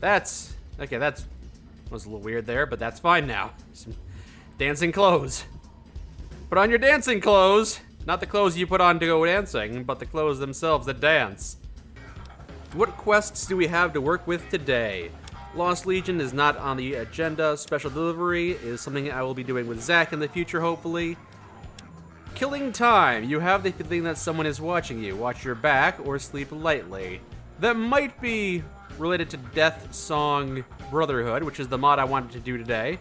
That's... Okay, that was a little weird there, but that's fine now. Some dancing clothes. Put on your dancing clothes! Not the clothes you put on to go dancing, but the clothes themselves that dance. What quests do we have to work with today? Lost Legion is not on the agenda. Special Delivery is something I will be doing with Zach in the future, hopefully. Killing time. You have the feeling that someone is watching you. Watch your back or sleep lightly. That might be related to Death Song Brotherhood, which is the mod I wanted to do today.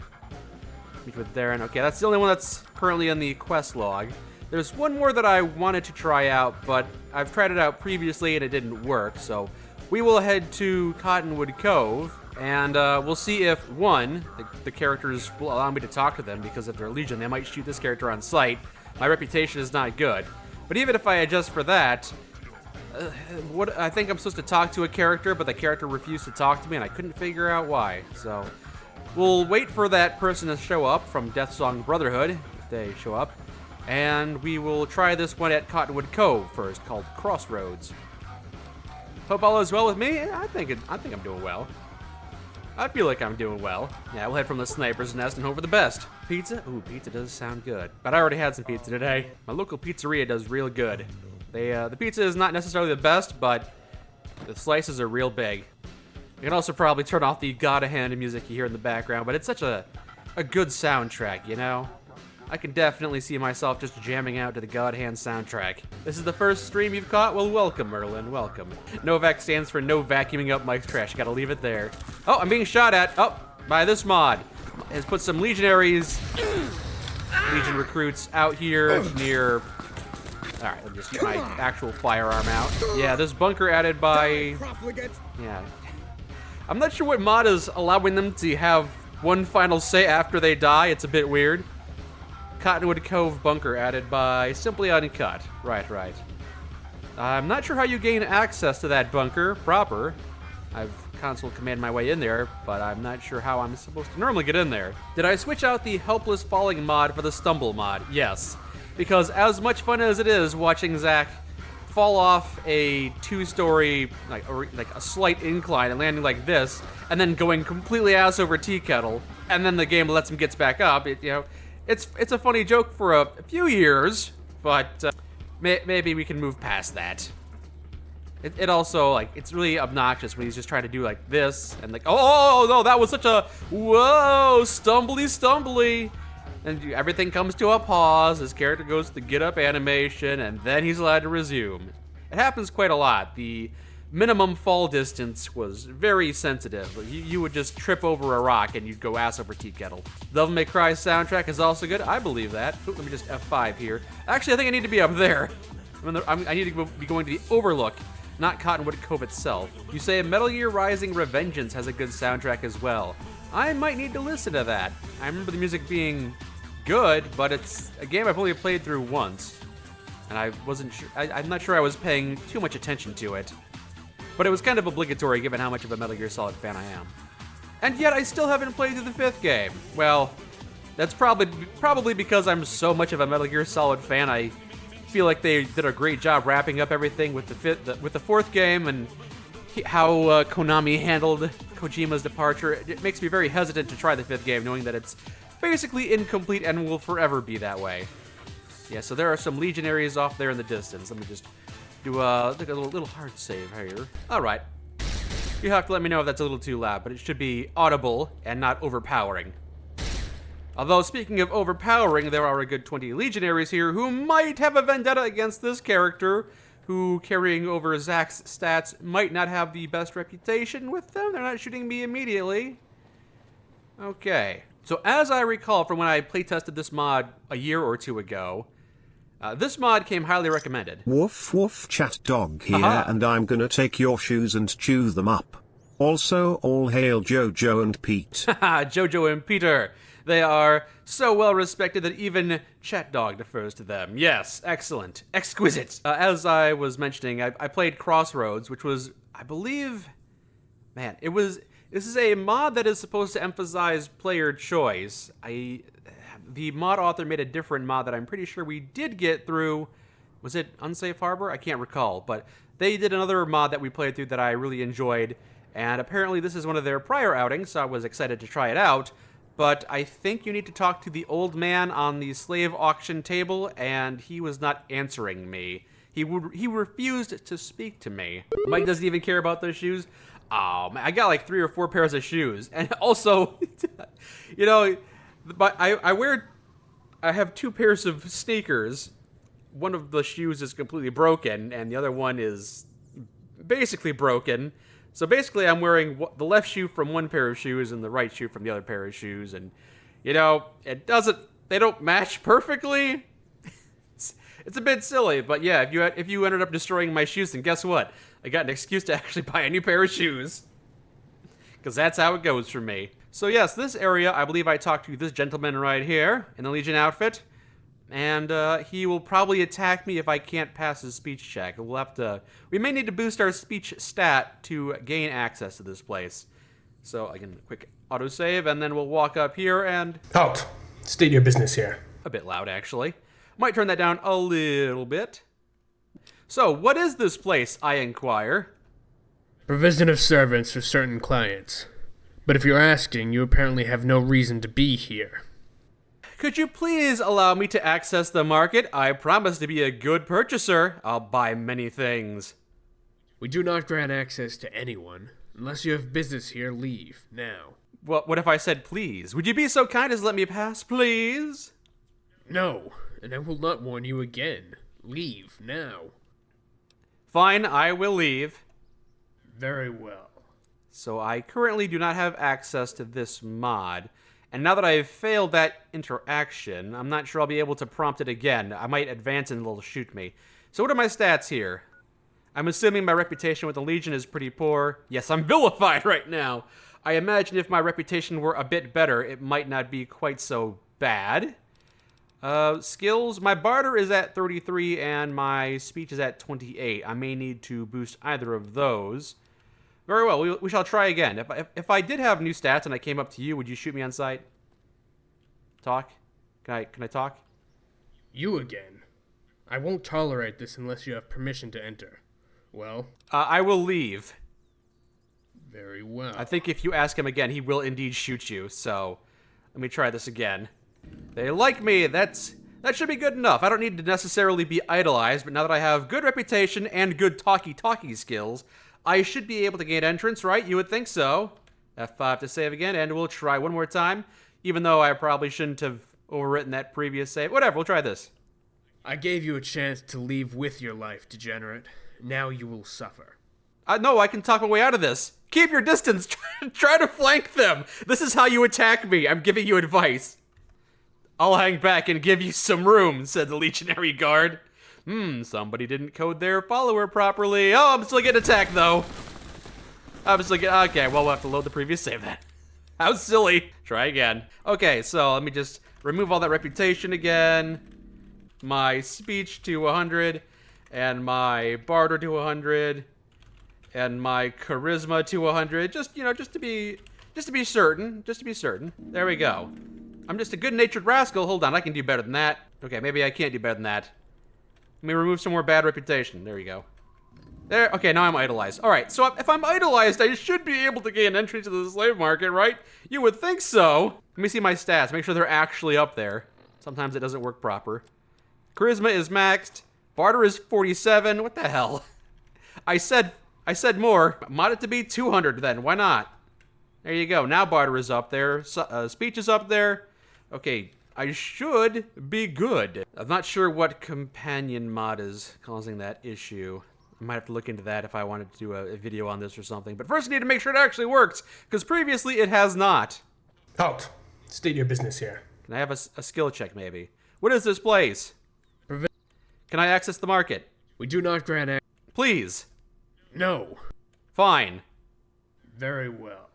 Meet with Darren. Okay, that's the only one that's currently in the quest log. There's one more that I wanted to try out, but I've tried it out previously and it didn't work, so we will head to Cottonwood Cove, and we'll see if, one, the characters will allow me to talk to them, because if they're Legion, they might shoot this character on sight. My reputation is not good. But even if I adjust for that, I think I'm supposed to talk to a character, but the character refused to talk to me, and I couldn't figure out why. So we'll wait for that person to show up from Death Song Brotherhood, if they show up, and we will try this one at Cottonwood Cove first, called Crossroads. Hope all is well with me. I think I'm doing well. I feel like I'm doing well. Yeah, we'll head from the sniper's nest and hope for the best. Pizza? Ooh, pizza does sound good. But I already had some pizza today. My local pizzeria does real good. The pizza is not necessarily the best, but the slices are real big. You can also probably turn off the God Hand music you hear in the background, but it's such a good soundtrack, you know? I can definitely see myself just jamming out to the God Hand soundtrack. This is the first stream you've caught? Well, welcome, Merlin, welcome. Novak stands for no vacuuming up Mike's trash. Gotta leave it there. Oh, I'm being shot at. Oh, by this mod. Has put some legionaries, Legion recruits out here near... Alright, let me just get my actual firearm out. Yeah, this bunker added by... Yeah. I'm not sure what mod is allowing them to have one final say after they die. It's a bit weird. Cottonwood Cove bunker added by Simply Uncut. Right. I'm not sure how you gain access to that bunker proper. I've console command my way in there, but I'm not sure how I'm supposed to normally get in there. Did I switch out the Helpless Falling mod for the Stumble mod? Yes. Because as much fun as it is watching Zach fall off a two-story, like a slight incline and landing like this, and then going completely ass over tea kettle, and then the game lets him get back up, it's a funny joke for a few years, but maybe we can move past that. It also, like, it's really obnoxious when he's just trying to do like this, and like, oh no, that was such a, whoa, stumbly. And everything comes to a pause, his character goes to the get up animation, and then he's allowed to resume. It happens quite a lot. The minimum fall distance was very sensitive. You would just trip over a rock and you'd go ass over tea kettle. Devil May Cry soundtrack is also good. I believe that. Ooh, let me just F5 here. Actually, I think I need to be up there. I need to be going to the Overlook, not Cottonwood Cove itself. You say Metal Gear Rising Revengeance has a good soundtrack as well. I might need to listen to that. I remember the music being good, but it's a game I've only played through once. And I wasn't sure, I'm not sure I was paying too much attention to it. But it was kind of obligatory given how much of a Metal Gear Solid fan I am. And yet I still haven't played through the 5th game. Well, that's probably because I'm so much of a Metal Gear Solid fan. I feel like they did a great job wrapping up everything with the 4th game, and how Konami handled Kojima's departure. It makes me very hesitant to try the 5th game, knowing that it's basically incomplete and will forever be that way. Yeah, so there are some legionaries off there in the distance. Let me just do a little hard save here. All right. You have to let me know if that's a little too loud, but it should be audible and not overpowering. Although, speaking of overpowering, there are a good 20 legionaries here who might have a vendetta against this character, who, carrying over Zach's stats, might not have the best reputation with them. They're not shooting me immediately. Okay. So as I recall from when I playtested this mod a year or two ago, this mod came highly recommended. Woof woof, chat dog here, and I'm gonna take your shoes and chew them up. Also, all hail Jojo and Pete. Haha, Jojo and Peter. They are so well respected that even Chat Dog defers to them. Yes, excellent. Exquisite. As I was mentioning, I played Crossroads, which was, I believe, man, this is a mod that is supposed to emphasize player choice. The mod author made a different mod that I'm pretty sure we did get through. Was it Unsafe Harbor? I can't recall, but they did another mod that we played through that I really enjoyed, And apparently this is one of their prior outings, so I was excited to try it out. But I think you need to talk to the old man on the slave auction table, and he was not answering me. He refused to speak to me. Mike doesn't even care about those shoes. Oh, man, I got like 3 or 4 pairs of shoes. And also, you know, but I have 2 pairs of sneakers. One of the shoes is completely broken, and the other one is basically broken. So basically, I'm wearing the left shoe from one pair of shoes and the right shoe from the other pair of shoes. And, you know, they don't match perfectly. It's a bit silly, but yeah, if you ended up destroying my shoes, then guess what? I got an excuse to actually buy a new pair of shoes. Because that's how it goes for me. So yes, this area, I believe I talked to this gentleman right here in the Legion outfit. And he will probably attack me if I can't pass his speech check. We may need to boost our speech stat to gain access to this place. So again, quick autosave, and then we'll walk up here and... Halt! State your business here. A bit loud, actually. Might turn that down a little bit. So, what is this place, I inquire? Provision of servants for certain clients. But if you're asking, you apparently have no reason to be here. Could you please allow me to access the market? I promise to be a good purchaser. I'll buy many things. We do not grant access to anyone. Unless you have business here, leave, now. Well, what if I said please? Would you be so kind as let me pass, please? No, and I will not warn you again. Leave, now. Fine, I will leave. Very well. So I currently do not have access to this mod. And now that I've failed that interaction, I'm not sure I'll be able to prompt it again. I might advance and it'll shoot me. So what are my stats here? I'm assuming my reputation with the Legion is pretty poor. Yes, I'm vilified right now. I imagine if my reputation were a bit better, it might not be quite so bad. Skills, my barter is at 33 and my speech is at 28. I may need to boost either of those. Very well, we shall try again. If I did have new stats and I came up to you, would you shoot me on sight? Talk? Can I talk? You again? I won't tolerate this unless you have permission to enter. Well? I will leave. Very well. I think if you ask him again, he will indeed shoot you, so let me try this again. They like me, that should be good enough. I don't need to necessarily be idolized, but now that I have good reputation and good talkie skills, I should be able to gain entrance, right? You would think so. F5 to save again, and we'll try one more time, even though I probably shouldn't have overwritten that previous save. Whatever, we'll try this. I gave you a chance to leave with your life, degenerate. Now you will suffer. No, I can talk my way out of this. Keep your distance. Try to flank them. This is how you attack me. I'm giving you advice. I'll hang back and give you some room, said the legionary guard. Somebody didn't code their follower properly. Oh, I'm still getting attacked, though. Okay, well, we'll have to load the previous save then. How silly. Try again. Okay, so let me just remove all that reputation again. My speech to 100, and my barter to 100, and my charisma to 100. Just to be certain. There we go. I'm just a good-natured rascal. Hold on, I can do better than that. Okay, maybe I can't do better than that. Let me remove some more bad reputation. There we go. There. Okay, now I'm idolized. All right, so if I'm idolized, I should be able to gain entry to the slave market, right? You would think so. Let me see my stats. Make sure they're actually up there. Sometimes it doesn't work proper. Charisma is maxed. Barter is 47. What the hell? I said more. Mod it to be 200 then. Why not? There you go. Now barter is up there. Speech is up there. Okay, I should be good. I'm not sure what companion mod is causing that issue. I might have to look into that if I wanted to do a video on this or something. But first I need to make sure it actually works, because previously it has not. Halt. State your business here. Can I have a skill check, maybe? What is this place? Can I access the market? We do not grant access. Please. No. Fine. Very well.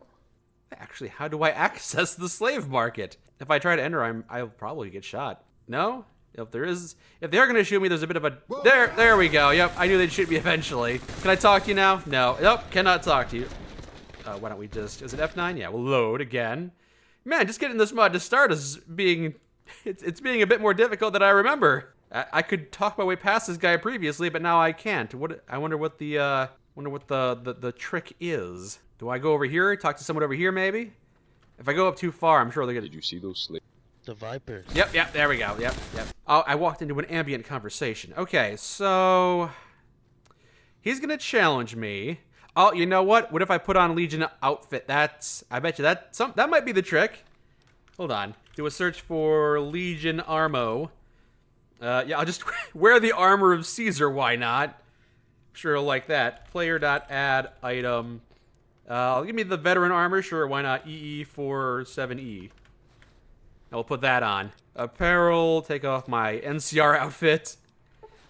Actually, how do I access the slave market? If I try to enter, I'll probably get shot. No? If they're gonna shoot me, there's a bit of a... There we go. Yep, I knew they'd shoot me eventually. Can I talk to you now? No. Nope, cannot talk to you. Why don't we just... Is it F9? Yeah, we'll load again. Man, just getting this mod to start is being... It's being a bit more difficult than I remember. I could talk my way past this guy previously, but now I can't. I wonder what the Wonder what the trick is. Do I go over here, talk to someone over here maybe? If I go up too far, I'm sure they're gonna... Did you see those slaves? The Vipers. Yep, there we go, yep. Oh, I walked into an ambient conversation. Okay, so... he's gonna challenge me. Oh, you know what? What if I put on Legion outfit? I bet you that might be the trick. Hold on. Do a search for Legion Armo. Yeah, I'll just wear the armor of Caesar, why not? I'm sure he'll like that. Player.add item. Give me the veteran armor, sure, why not? EE47E. I'll put that on. Apparel, take off my NCR outfit.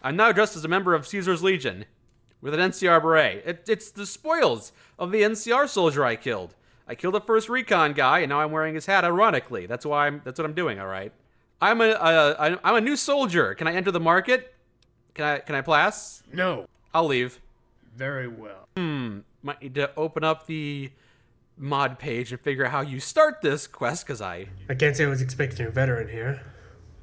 I'm now dressed as a member of Caesar's Legion. With an NCR beret. It's the spoils of the NCR soldier I killed. I killed the first recon guy, and now I'm wearing his hat. Ironically, that's what I'm doing. All right. I'm a new soldier. Can I enter the market? Can I pass? No. I'll leave. Very well. Might need to open up the mod page and figure out how you start this quest, because I can't say I was expecting a veteran here.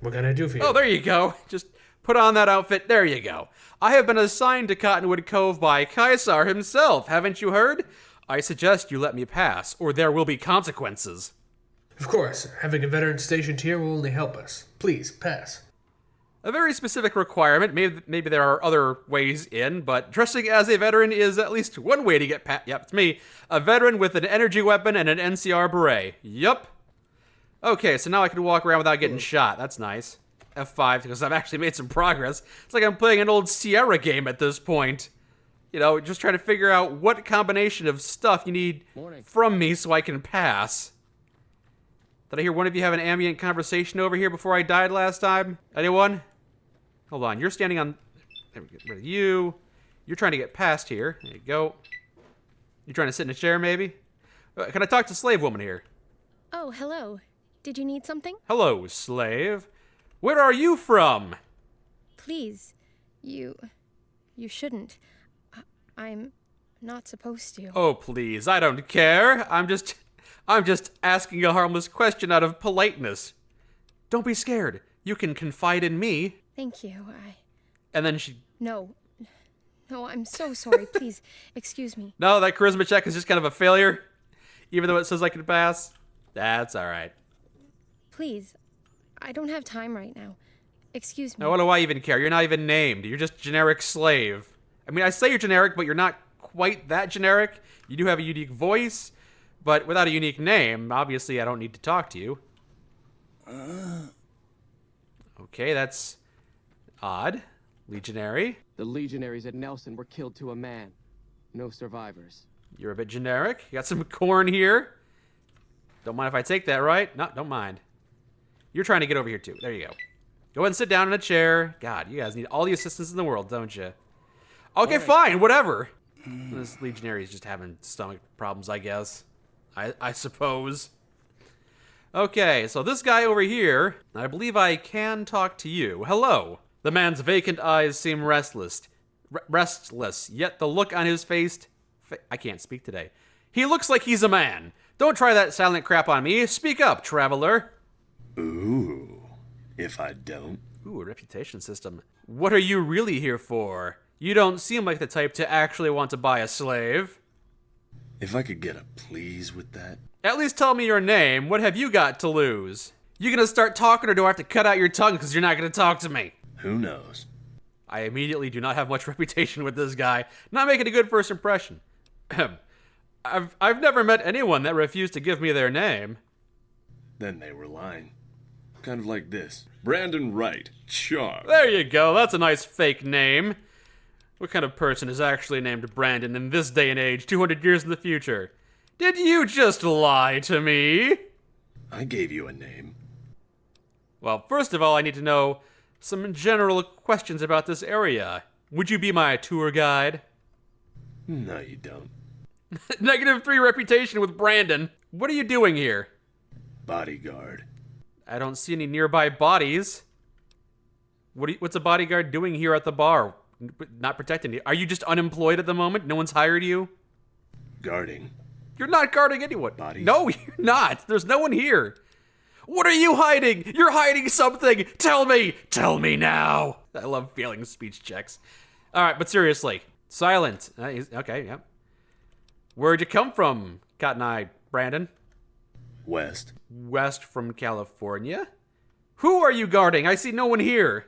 What can I do for you? Oh, there you go. Just put on that outfit. There you go. I have been assigned to Cottonwood Cove by Caesar himself. Haven't you heard? I suggest you let me pass, or there will be consequences. Of course. Having a veteran stationed here will only help us. Please, pass. A very specific requirement. Maybe there are other ways in, but dressing as a veteran is at least one way to get past. Yep, it's me. A veteran with an energy weapon and an NCR beret. Yup. Okay, so now I can walk around without getting shot. That's nice. F5, because I've actually made some progress. It's like I'm playing an old Sierra game at this point. You know, just trying to figure out what combination of stuff you need from me so I can pass. Did I hear one of you have an ambient conversation over here before I died last time? Anyone? Hold on, you're standing on... There we go, rid of you. You're trying to get past here. There you go. You trying to sit in a chair, maybe? Can I talk to Slave Woman here? Oh, hello. Did you need something? Hello, Slave. Where are you from? Please, you shouldn't. I'm not supposed to. Oh, please, I don't care. I'm just asking a harmless question out of politeness. Don't be scared. You can confide in me. Thank you. And then she... No, I'm so sorry. Please, excuse me. No, that charisma check is just kind of a failure. Even though it says I can pass. That's alright. Please, I don't have time right now. Excuse me. Now, what do I even care? You're not even named. You're just generic slave. I mean, I say you're generic, but you're not quite that generic. You do have a unique voice, but without a unique name, obviously I don't need to talk to you. Okay, that's odd. Legionary. The legionaries at Nelson were killed to a man. No survivors. You're a bit generic. You got some corn here. Don't mind if I take that, right? No, don't mind. You're trying to get over here, too. There you go. Go ahead and sit down in a chair. God, you guys need all the assistance in the world, don't you? Okay, fine, whatever. This legionary is just having stomach problems, I guess. I suppose. Okay, so this guy over here, I believe I can talk to you. Hello. The man's vacant eyes seem restless. Restless, yet the look on his face... I can't speak today. He looks like he's a man. Don't try that silent crap on me. Speak up, traveler. Ooh, if I don't. Ooh, a reputation system. What are you really here for? You don't seem like the type to actually want to buy a slave. If I could get a please with that. At least tell me your name. What have you got to lose? You gonna start talking, or do I have to cut out your tongue because you're not gonna talk to me? Who knows? I immediately do not have much reputation with this guy. Not making a good first impression. I've never met anyone that refused to give me their name. Then they were lying. Kind of like this. Brandon Wright. Charm. There you go. That's a nice fake name. What kind of person is actually named Brandon in this day and age, 200 years in the future? Did you just lie to me? I gave you a name. Well, first of all, I need to know some general questions about this area. Would you be my tour guide? No, you don't. -3 reputation with Brandon. What are you doing here? Bodyguard. I don't see any nearby bodies. What's a bodyguard doing here at the bar? Not protecting you. Are you just unemployed at the moment? No one's hired you? Guarding. You're not guarding anyone. Bodies. No, you're not. There's no one here. What are you hiding? You're hiding something. Tell me. Tell me now. I love failing speech checks. All right, but seriously, Silent. Okay, yep. Where'd you come from, Cotton Eye Brandon? West. West from California? Who are you guarding? I see no one here.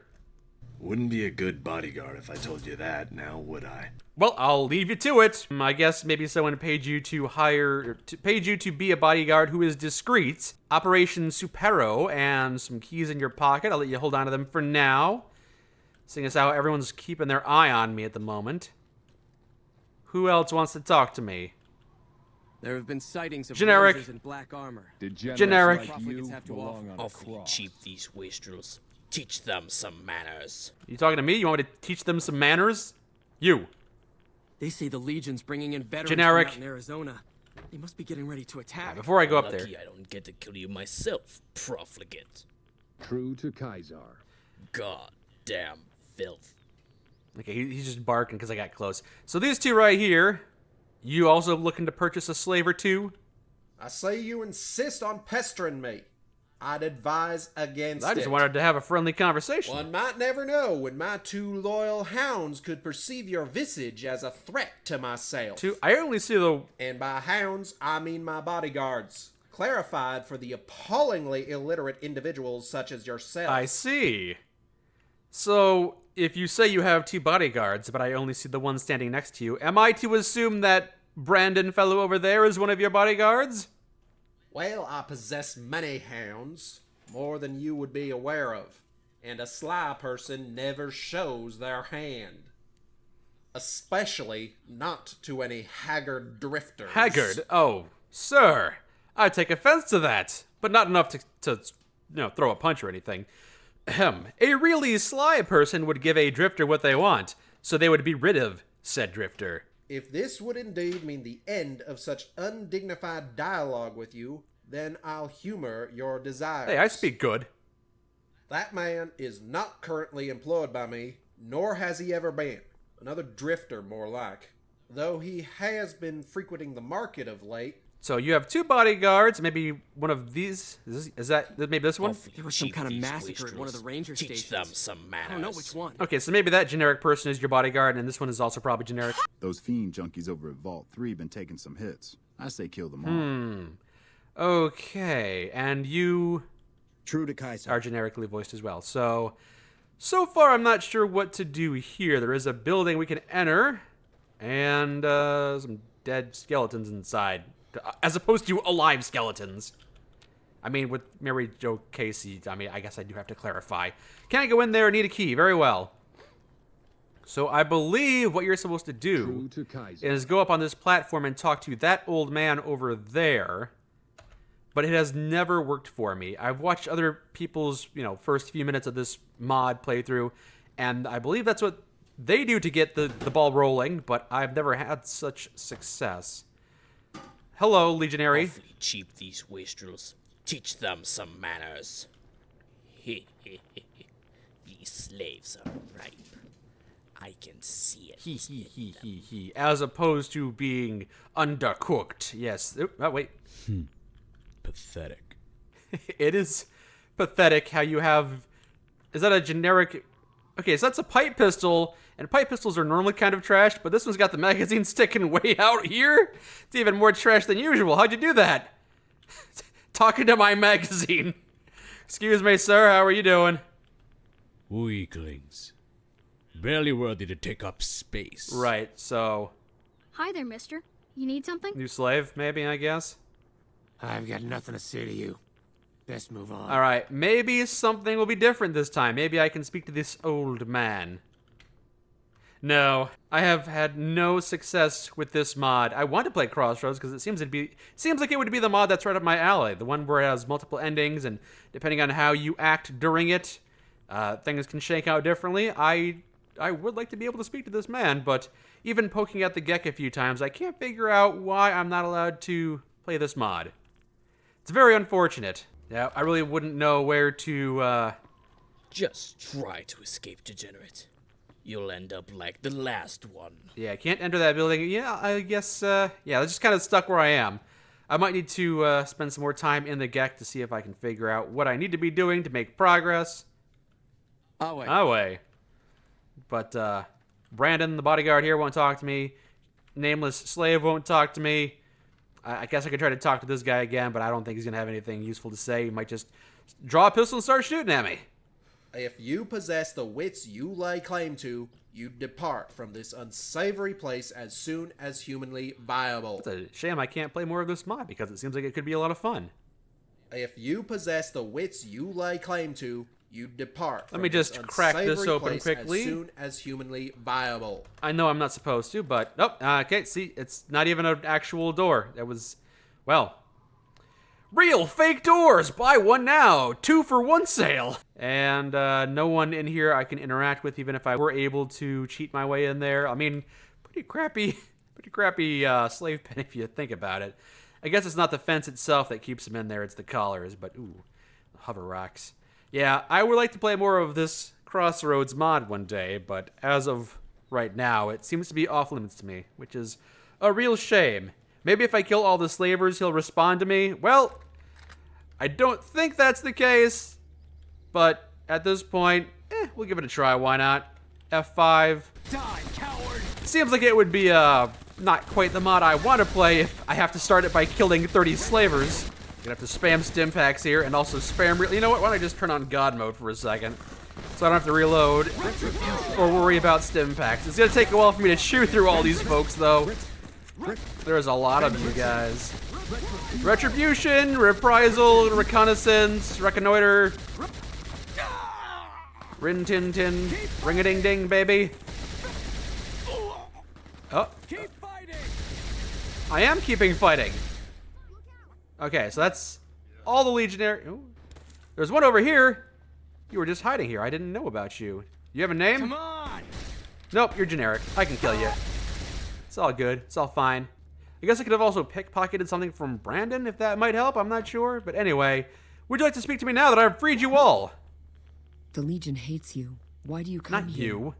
Wouldn't be a good bodyguard if I told you that, now would I? Well, I'll leave you to it. I guess maybe someone paid you to be a bodyguard who is discreet. Operation Supero and some keys in your pocket. I'll let you hold on to them for now. Seeing as how everyone's keeping their eye on me at the moment. Who else wants to talk to me? There have been sightings of Generic. rangers in black armor. Did generals Generic. like you Profligates have to belong on a Awfully cross? cheap, these wastrels. Teach them some manners. You talking to me? You want me to teach them some manners? You. They say the Legion's bringing in veterans Generic. from out in Arizona. They must be getting ready to attack. Before I go up there. Lucky I don't get to kill you myself, profligate. True to Kaiser. God damn filth. Okay, he's just barking because I got close. So these two right here, you also looking to purchase a slave or two? I say you insist on pestering me. I'd advise against I it. just wanted to have a friendly conversation. One might never know when my two loyal hounds could perceive your visage as a threat to myself. Two, I only see the... And by hounds, I mean my bodyguards. Clarified for the appallingly illiterate individuals such as yourself. I see. So, if you say you have two bodyguards, but I only see the one standing next to you, am I to assume that Brandon fellow over there is one of your bodyguards? Well, I possess many hounds, more than you would be aware of, and a sly person never shows their hand. Especially not to any haggard drifters. Haggard? Oh, sir. I take offense to that, but not enough to throw a punch or anything. Ahem. A really sly person would give a drifter what they want, so they would be rid of said drifter. If this would indeed mean the end of such undignified dialogue with you, then I'll humor your desires. Hey, I speak good. That man is not currently employed by me, nor has he ever been. Another drifter, more like. Though he has been frequenting the market of late. So you have two bodyguards, maybe one of these. Is that maybe this one? Awfully There was some cheap, kind of these massacre at one of the wastrels. ranger Teach stations. them some manners. I don't know which one. Okay, so maybe that generic person is your bodyguard, and this one is also probably generic. Those fiend junkies over at Vault 3 been taking some hits. I say kill them all. Okay, and you True to Kaiser. are generically voiced as well. So far I'm not sure what to do here. There is a building we can enter, and some dead skeletons inside, as opposed to alive skeletons. I mean, with Mary Jo Casey, I guess I do have to clarify. Can't go in there, need a key. Very well. So I believe what you're supposed to do True to Kaiser. is go up on this platform and talk to that old man over there. But it has never worked for me. I've watched other people's, first few minutes of this mod playthrough, and I believe that's what they do to get the ball rolling, but I've never had such success. Hello, Legionary. Awfully cheap, these wastrels. Teach them some manners. These slaves are ripe. I can see it. He. As opposed to being undercooked. Yes. Oh, wait. Pathetic. It is pathetic how you have... Is that a generic... Okay, so that's a pipe pistol, and pipe pistols are normally kind of trashed, but this one's got the magazine sticking way out here? It's even more trash than usual. How'd you do that? Talking to my magazine. Excuse me, sir. How are you doing? Weaklings. Barely worthy to take up space. Right, so... Hi there, mister. You need something? New slave, maybe, I guess? I've got nothing to say to you. Best move on. Alright, maybe something will be different this time. Maybe I can speak to this old man. No, I have had no success with this mod. I want to play Crossroads because it seems like it would be the mod that's right up my alley. The one where it has multiple endings, and depending on how you act during it, things can shake out differently. I would like to be able to speak to this man, but even poking at the Gek a few times, I can't figure out why I'm not allowed to play this mod. It's very unfortunate. Yeah, I really wouldn't know where to, Just try to escape, degenerate. You'll end up like the last one. Yeah, I can't enter that building. Yeah, I guess, yeah, I'm just kind of stuck where I am. I might need to spend some more time in the Gek to see if I can figure out what I need to be doing to make progress. Oh, wait. Away. But Brandon, the bodyguard here, won't talk to me. Nameless slave won't talk to me. I guess I could try to talk to this guy again, but I don't think he's going to have anything useful to say. He might just draw a pistol and start shooting at me. If you possess the wits you lay claim to, you depart from this unsavory place as soon as humanly viable. It's a shame I can't play more of this mod because it seems like it could be a lot of fun. If you possess the wits you lay claim to, you depart from Let me just this crack this unsavory open place quickly. as soon as humanly viable. I know I'm not supposed to, but nope. Okay, see, it's not even an actual door. That was, well, real fake doors. Buy one now. 2 for 1 sale. And no one in here I can interact with, even if I were able to cheat my way in there. I mean, pretty crappy slave pen if you think about it. I guess it's not the fence itself that keeps them in there. It's the collars. But ooh, hover rocks. Yeah, I would like to play more of this Crossroads mod one day, but as of right now, it seems to be off limits to me, which is a real shame. Maybe if I kill all the slavers, he'll respond to me. Well, I don't think that's the case, but at this point, we'll give it a try. Why not? F5. Die, coward! Seems like it would be not quite the mod I want to play if I have to start it by killing 30 slavers. Gonna have to spam stim packs here and also spam. You know what? Why don't I just turn on God mode for a second, so I don't have to reload or worry about stim packs. It's gonna take a while for me to chew through all these folks, though. There's a lot of you guys. Retribution, reprisal, reconnaissance, reconnoiter. Rin tin tin, ring a ding ding, baby. Oh. Keep fighting! I am keeping fighting. Okay, so that's all the legionary. Ooh. There's one over here. You were just hiding here. I didn't know about you. You have a name? Come on! Nope, you're generic. I can kill you. It's all good. It's all fine. I guess I could have also pickpocketed something from Brandon, if that might help. I'm not sure. But anyway, would you like to speak to me now that I've freed you all? The Legion hates you. Why do you come Not here? you.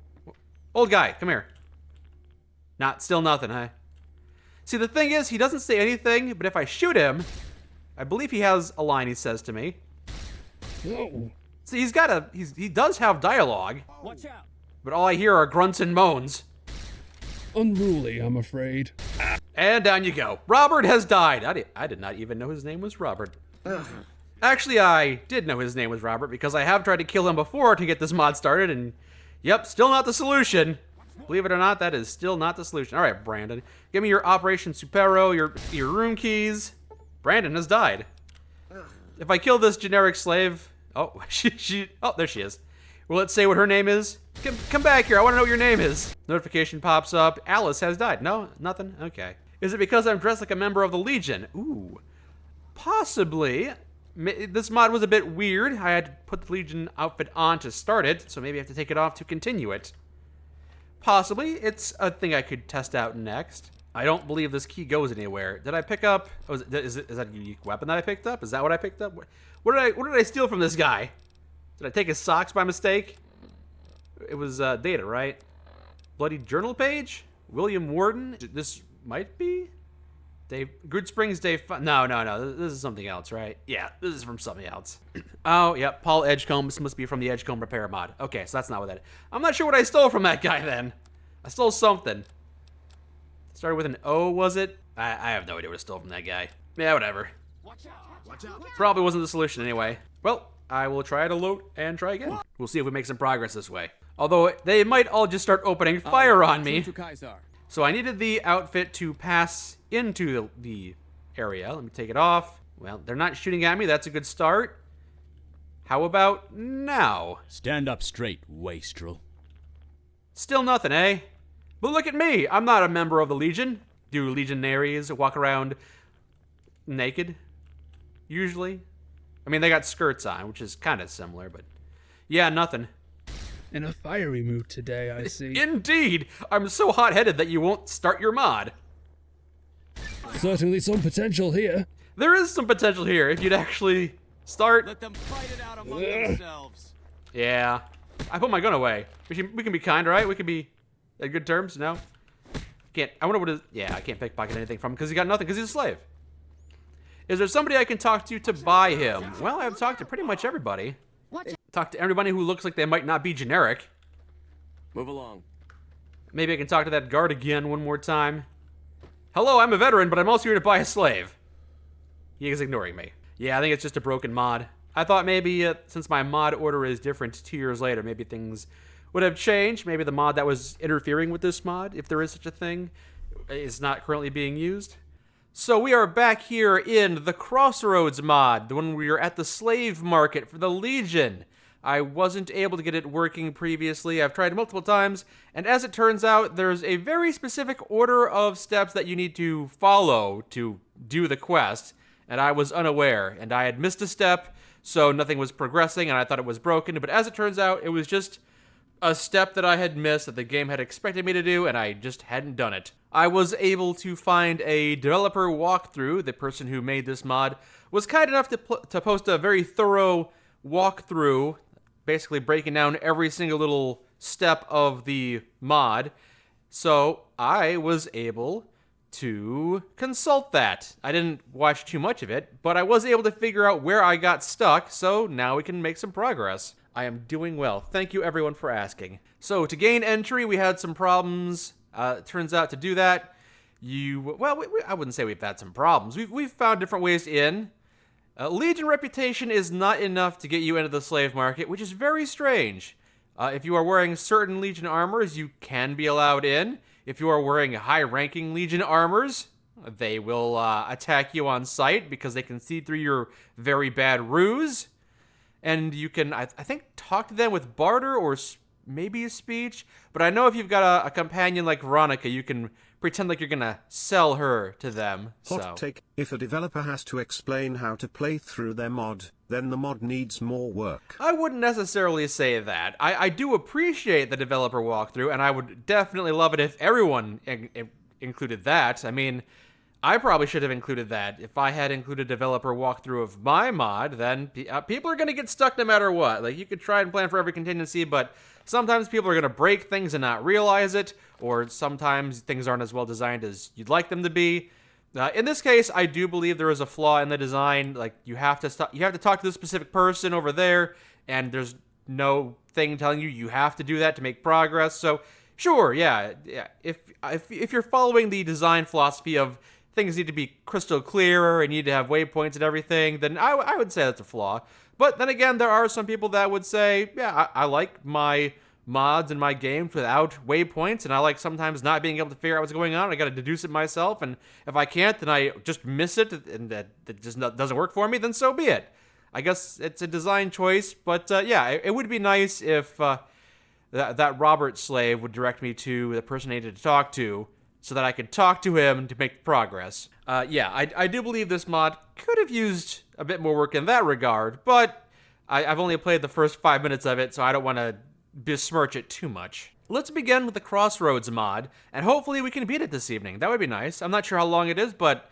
Old guy, come here. Still nothing, huh? See, the thing is, he doesn't say anything, but if I shoot him, I believe he has a line he says to me. Whoa. See, he does have dialogue. Watch out! But all I hear are grunts and moans. Unruly, I'm afraid. And down you go. Robert has died. I did not even know his name was Robert. Actually, I did know his name was Robert because I have tried to kill him before to get this mod started, and yep, still not the solution. Believe it or not, that is still not the solution. All right, Brandon, give me your Operation Supero, your room keys. Brandon has died. If I kill this generic slave, oh, oh, there she is. Will it say what her name is? Come back here. I want to know what your name is. Notification pops up. Alice has died. No, nothing. Okay. Is it because I'm dressed like a member of the Legion? Ooh, possibly. This mod was a bit weird. I had to put the Legion outfit on to start it, so maybe I have to take it off to continue it. Possibly. It's a thing I could test out next. I don't believe this key goes anywhere. Did I pick up... Oh, is that a unique weapon that I picked up? Is that what I picked up? What did I steal from this guy? Did I take his socks by mistake? It was data, right? Bloody journal page? William Warden? This might be? Good Springs Day... No. This is something else, right? Yeah, this is from something else. Oh, yep. Paul Edgecombe. This must be from the Edgecombe Repair mod. Okay, so that's not what that is. I'm not sure what I stole from that guy, then. I stole something. Started with an O, was it? I have no idea what I stole from that guy. Yeah, whatever. Watch out! Watch out! Probably wasn't the solution anyway. Well, I will try to load and try again. We'll see if we make some progress this way. Although, they might all just start opening fire on me. So I needed the outfit to pass into the area. Let me take it off. Well, they're not shooting at me. That's a good start. How about now? Stand up straight, wastrel. Still nothing, eh? But look at me. I'm not a member of the Legion. Do legionaries walk around naked? Usually. I mean, they got skirts on, which is kind of similar, but... Yeah, nothing. In a fiery mood today, I see. Indeed! I'm so hot-headed that you won't start your mod. Certainly some potential here. There is some potential here if you'd actually start. Let them fight it out among themselves. Yeah. I put my gun away. We can be kind, right? We can be at good terms, no? Can't. I wonder what is... Yeah, I can't pickpocket anything from him because he got nothing because he's a slave. Is there somebody I can talk to buy him? Well, I've talked to pretty much everybody. Talk to everybody who looks like they might not be generic. Move along. Maybe I can talk to that guard again one more time. Hello, I'm a veteran, but I'm also here to buy a slave. He is ignoring me. Yeah, I think it's just a broken mod. I thought maybe since my mod order is different 2 years later, maybe things would have changed. Maybe the mod that was interfering with this mod, if there is such a thing, is not currently being used. So we are back here in the Crossroads mod, the one we were at the slave market for the Legion. I wasn't able to get it working previously. I've tried multiple times, and as it turns out, there's a very specific order of steps that you need to follow to do the quest, and I was unaware, and I had missed a step, so nothing was progressing, and I thought it was broken, but as it turns out, it was just a step that I had missed that the game had expected me to do, and I just hadn't done it. I was able to find a developer walkthrough. The person who made this mod was kind enough to post a very thorough walkthrough, basically breaking down every single little step of the mod. So I was able to consult that. I didn't watch too much of it, but I was able to figure out where I got stuck, so now we can make some progress. I am doing well. Thank you everyone for asking. So to gain entry, we had some problems. Turns out to do that, I wouldn't say we've had some problems. We've found different ways in. Legion reputation is not enough to get you into the slave market, which is very strange. If you are wearing certain Legion armors, you can be allowed in. If you are wearing high-ranking Legion armors, they will attack you on sight because they can see through your very bad ruse. And you can, I think, talk to them with barter or maybe a speech. But I know if you've got a companion like Veronica, you can pretend like you're gonna sell her to them. Hot take, if a developer has to explain how to play through their mod, then the mod needs more work. I wouldn't necessarily say that. I do appreciate the developer walkthrough, and I would definitely love it if everyone included that. I mean, I probably should have included that. If I had included developer walkthrough of my mod, then people are gonna get stuck no matter what. Like, you could try and plan for every contingency, but sometimes people are gonna break things and not realize it, or sometimes things aren't as well designed as you'd like them to be. In this case, I do believe there is a flaw in the design. Like, you have to talk to this specific person over there, and there's no thing telling you have to do that to make progress. So, sure, yeah. If you're following the design philosophy of things need to be crystal clear and you need to have waypoints and everything, then I would say that's a flaw. But then again, there are some people that would say, yeah, I like my mods and my games without waypoints, and I like sometimes not being able to figure out what's going on. I got to deduce it myself, and if I can't, then I just miss it, and that just doesn't work for me, then so be it. I guess it's a design choice, but yeah, it would be nice if that Robert slave would direct me to the person I needed to talk to, so that I could talk to him to make progress. Yeah, I do believe this mod could have used a bit more work in that regard, but I've only played the first 5 minutes of it, so I don't want to besmirch it too much. Let's begin with the Crossroads mod, and hopefully we can beat it this evening. That would be nice. I'm not sure how long it is, but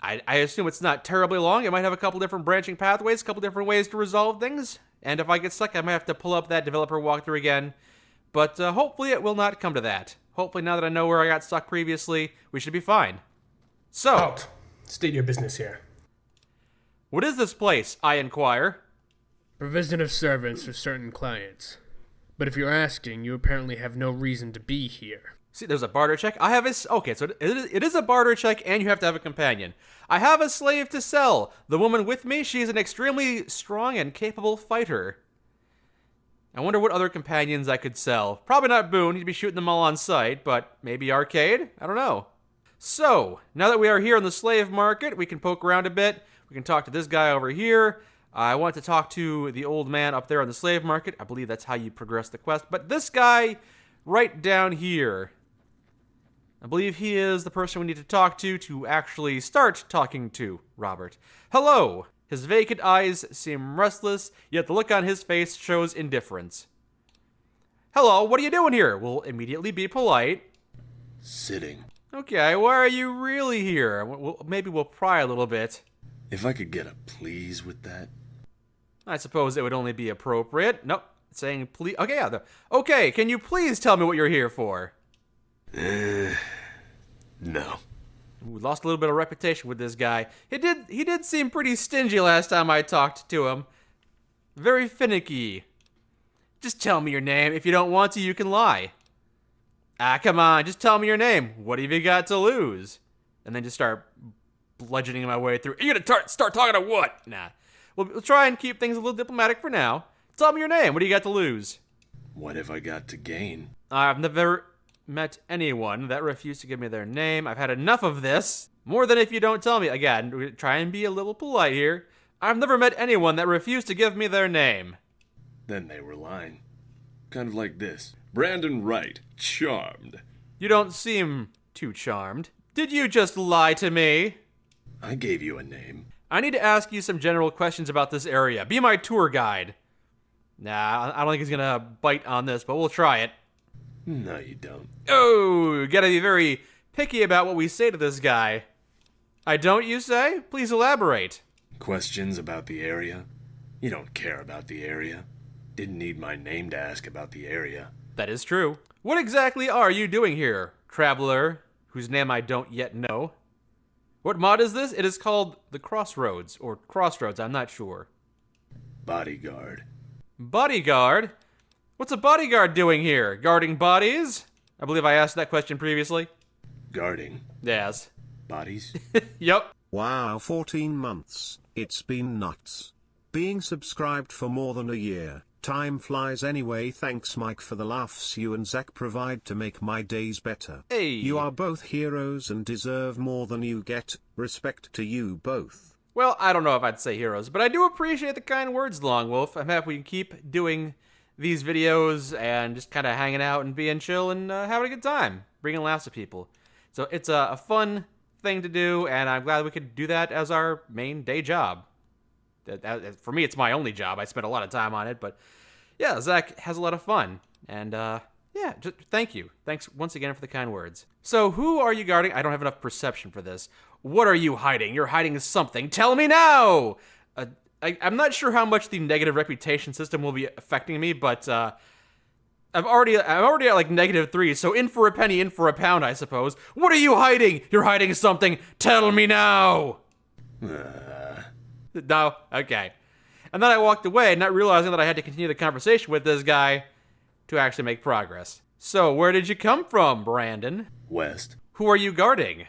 I assume it's not terribly long. It might have a couple different branching pathways, a couple different ways to resolve things, and if I get stuck, I might have to pull up that developer walkthrough again, but hopefully it will not come to that. Hopefully now that I know where I got stuck previously, we should be fine. So, Halt. State your business here. What is this place, I inquire? Provision of servants for certain clients. But if you're asking, you apparently have no reason to be here. See, there's a barter check. I have okay, so it is a barter check, and you have to have a companion. I have a slave to sell. The woman with me, she is an extremely strong and capable fighter. I wonder what other companions I could sell. Probably not Boone, he'd be shooting them all on sight, but maybe Arcade? I don't know. So, now that we are here in the slave market, we can poke around a bit. We can talk to this guy over here. I want to talk to the old man up there on the slave market. I believe that's how you progress the quest. But this guy right down here, I believe he is the person we need to talk to actually start talking to Robert. Hello! His vacant eyes seem restless, yet the look on his face shows indifference. Hello, what are you doing here? We'll immediately be polite. Sitting. Okay, why are you really here? Maybe we'll pry a little bit. If I could get a please with that. I suppose it would only be appropriate. Nope, saying please. Okay, yeah. Okay, can you please tell me what you're here for? No. We lost a little bit of reputation with this guy. He did seem pretty stingy last time I talked to him. Very finicky. Just tell me your name. If you don't want to, you can lie. Ah, come on, just tell me your name. What have you got to lose? And then just start bludgeoning my way through. Are you gonna start talking to what? Nah. We'll try and keep things a little diplomatic for now. Tell me your name. What do you got to lose? What have I got to gain? I've never met anyone that refused to give me their name. I've had enough of this. More than if you don't tell me. Again, try and be a little polite here. I've never met anyone that refused to give me their name. Then they were lying. Kind of like this. Brandon Wright, charmed. You don't seem too charmed. Did you just lie to me? I gave you a name. I need to ask you some general questions about this area. Be my tour guide. Nah, I don't think he's gonna bite on this, but we'll try it. No, you don't. Oh, you gotta be very picky about what we say to this guy. I don't, you say? Please elaborate. Questions about the area? You don't care about the area. Didn't need my name to ask about the area. That is true. What exactly are you doing here, traveler, whose name I don't yet know? What mod is this? It is called the Crossroads, or Crossroads, I'm not sure. Bodyguard. Bodyguard? What's a bodyguard doing here? Guarding bodies? I believe I asked that question previously. Guarding. Yes. Bodies? Yep. Wow, 14 months. It's been nuts. Being subscribed for more than a year. Time flies anyway. Thanks, Mike, for the laughs you and Zach provide to make my days better. Hey. You are both heroes and deserve more than you get. Respect to you both. Well, I don't know if I'd say heroes, but I do appreciate the kind words, Long Wolf. I'm happy we can keep doing these videos and just kind of hanging out and being chill and having a good time, bringing laughs to people. So it's a fun thing to do, and I'm glad we could do that as our main day job. For me, it's my only job. I spent a lot of time on it, but yeah, Zach has a lot of fun. And yeah, just thank you. Thanks once again for the kind words. So who are you guarding? I don't have enough perception for this. What are you hiding? You're hiding something. Tell me now! I'm not sure how much the negative reputation system will be affecting me, but I'm already at like -3, so in for a penny, in for a pound, I suppose. What are you hiding? You're hiding something. Tell me now! No? Okay. And then I walked away, not realizing that I had to continue the conversation with this guy to actually make progress. So, where did you come from, Brandon? West. Who are you guarding?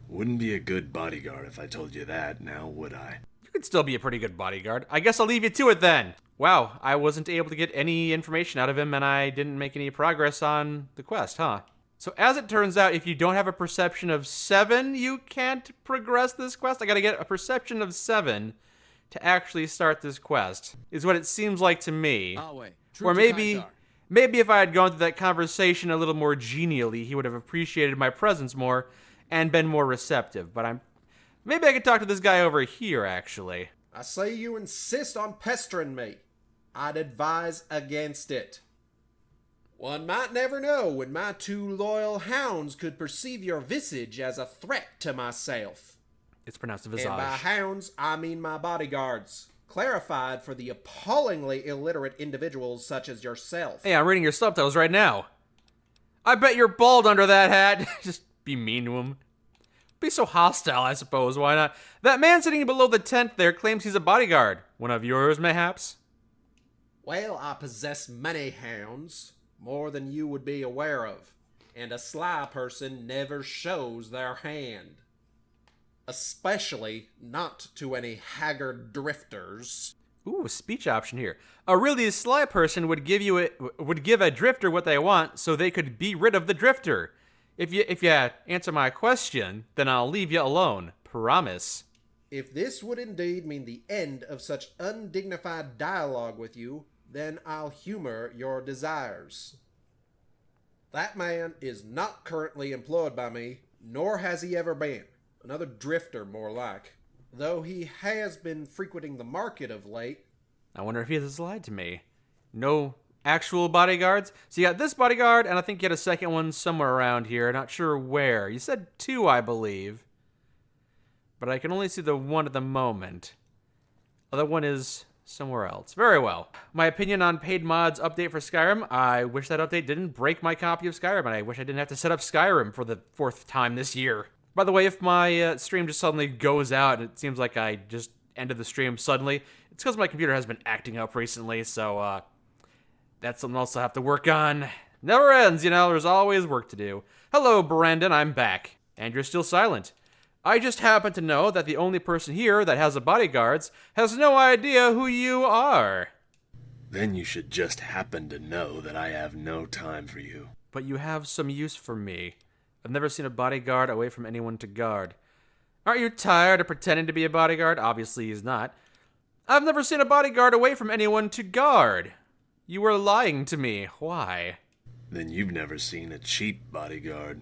Wouldn't be a good bodyguard if I told you that, now would I? You could still be a pretty good bodyguard. I guess I'll leave you to it then. Wow, I wasn't able to get any information out of him, and I didn't make any progress on the quest, huh? So as it turns out, if you don't have a perception of 7, you can't progress this quest. I gotta get a perception of 7 to actually start this quest, is what it seems like to me. Or maybe if I had gone through that conversation a little more genially, he would have appreciated my presence more and been more receptive. But maybe I could talk to this guy over here, actually. I say you insist on pestering me. I'd advise against it. One might never know when my 2 loyal hounds could perceive your visage as a threat to myself. It's pronounced visage. And by hounds, I mean my bodyguards. Clarified for the appallingly illiterate individuals such as yourself. Hey, I'm reading your subtitles right now. I bet you're bald under that hat. Just be mean to him. Be so hostile, I suppose. Why not? That man sitting below the tent there claims he's a bodyguard. One of yours, mayhaps? Well, I possess many hounds. More than you would be aware of. And a sly person never shows their hand. Especially not to any haggard drifters. Ooh, a speech option here. A really sly person would give a drifter what they want so they could be rid of the drifter. If you answer my question, then I'll leave you alone. Promise. If this would indeed mean the end of such undignified dialogue with you, then I'll humor your desires. That man is not currently employed by me, nor has he ever been. Another drifter, more like. Though he has been frequenting the market of late. I wonder if he has lied to me. No actual bodyguards? So you got this bodyguard, and I think you had a second one somewhere around here. Not sure where. You said 2, I believe. But I can only see the one at the moment. Other one is somewhere else. Very well. My opinion on paid mods update for Skyrim. I wish that update didn't break my copy of Skyrim, and I wish I didn't have to set up Skyrim for the 4th time this year. By the way, if my stream just suddenly goes out, and it seems like I just ended the stream suddenly, it's because my computer has been acting up recently, so that's something else I have to work on. Never ends, you know, there's always work to do. Hello, Brandon, I'm back. And you're still silent. I just happen to know that the only person here that has a bodyguards has no idea who you are. Then you should just happen to know that I have no time for you. But you have some use for me. I've never seen a bodyguard away from anyone to guard. Aren't you tired of pretending to be a bodyguard? Obviously he's not. I've never seen a bodyguard away from anyone to guard. You were lying to me. Why? Then you've never seen a cheap bodyguard.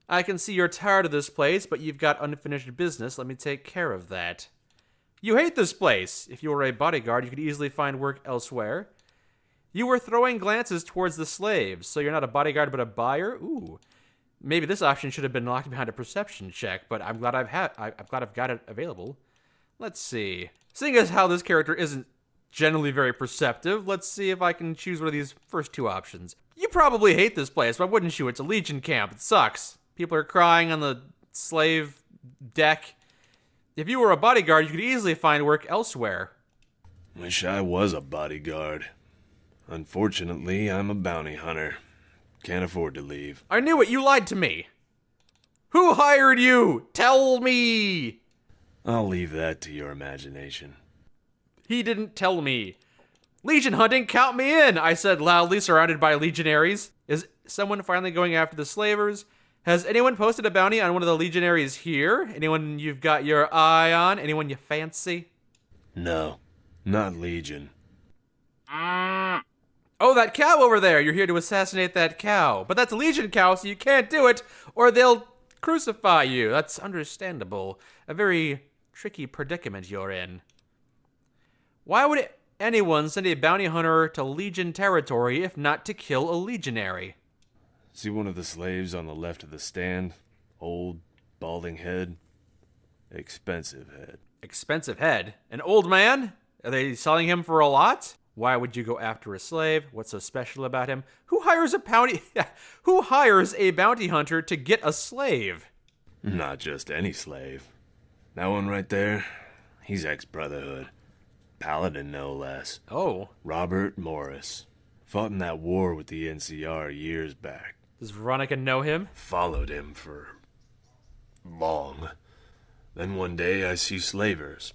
I can see you're tired of this place, but you've got unfinished business. Let me take care of that. You hate this place. If you were a bodyguard, you could easily find work elsewhere. You were throwing glances towards the slaves, so you're not a bodyguard but a buyer? Ooh. Maybe this option should have been locked behind a perception check, but I'm glad I've got it available. Let's see. Seeing as how this character isn't generally very perceptive, let's see if I can choose one of these first two options. You probably hate this place, why wouldn't you? It's a Legion camp. It sucks. People are crying on the slave deck. If you were a bodyguard, you could easily find work elsewhere. Wish I was a bodyguard. Unfortunately, I'm a bounty hunter. Can't afford to leave. I knew it. You lied to me. Who hired you? Tell me. I'll leave that to your imagination. He didn't tell me. Legion hunting, count me in, I said loudly, surrounded by legionaries. Is someone finally going after the slavers? Has anyone posted a bounty on one of the legionaries here? Anyone you've got your eye on? Anyone you fancy? No, not Legion. Oh, that cow over there. You're here to assassinate that cow. But that's a Legion cow, so you can't do it, or they'll crucify you. That's understandable. A very tricky predicament you're in. Why would anyone send a bounty hunter to Legion territory if not to kill a legionary? See one of the slaves on the left of the stand? Old, balding head. Expensive head. Expensive head? An old man? Are they selling him for a lot? Why would you go after a slave? What's so special about him? Who hires a bounty hunter to get a slave? Not just any slave. That one right there, he's ex-Brotherhood. Paladin, no less. Oh. Robert Morris. Fought in that war with the NCR years back. Does Veronica know him? Followed him for long. Then one day I see slavers.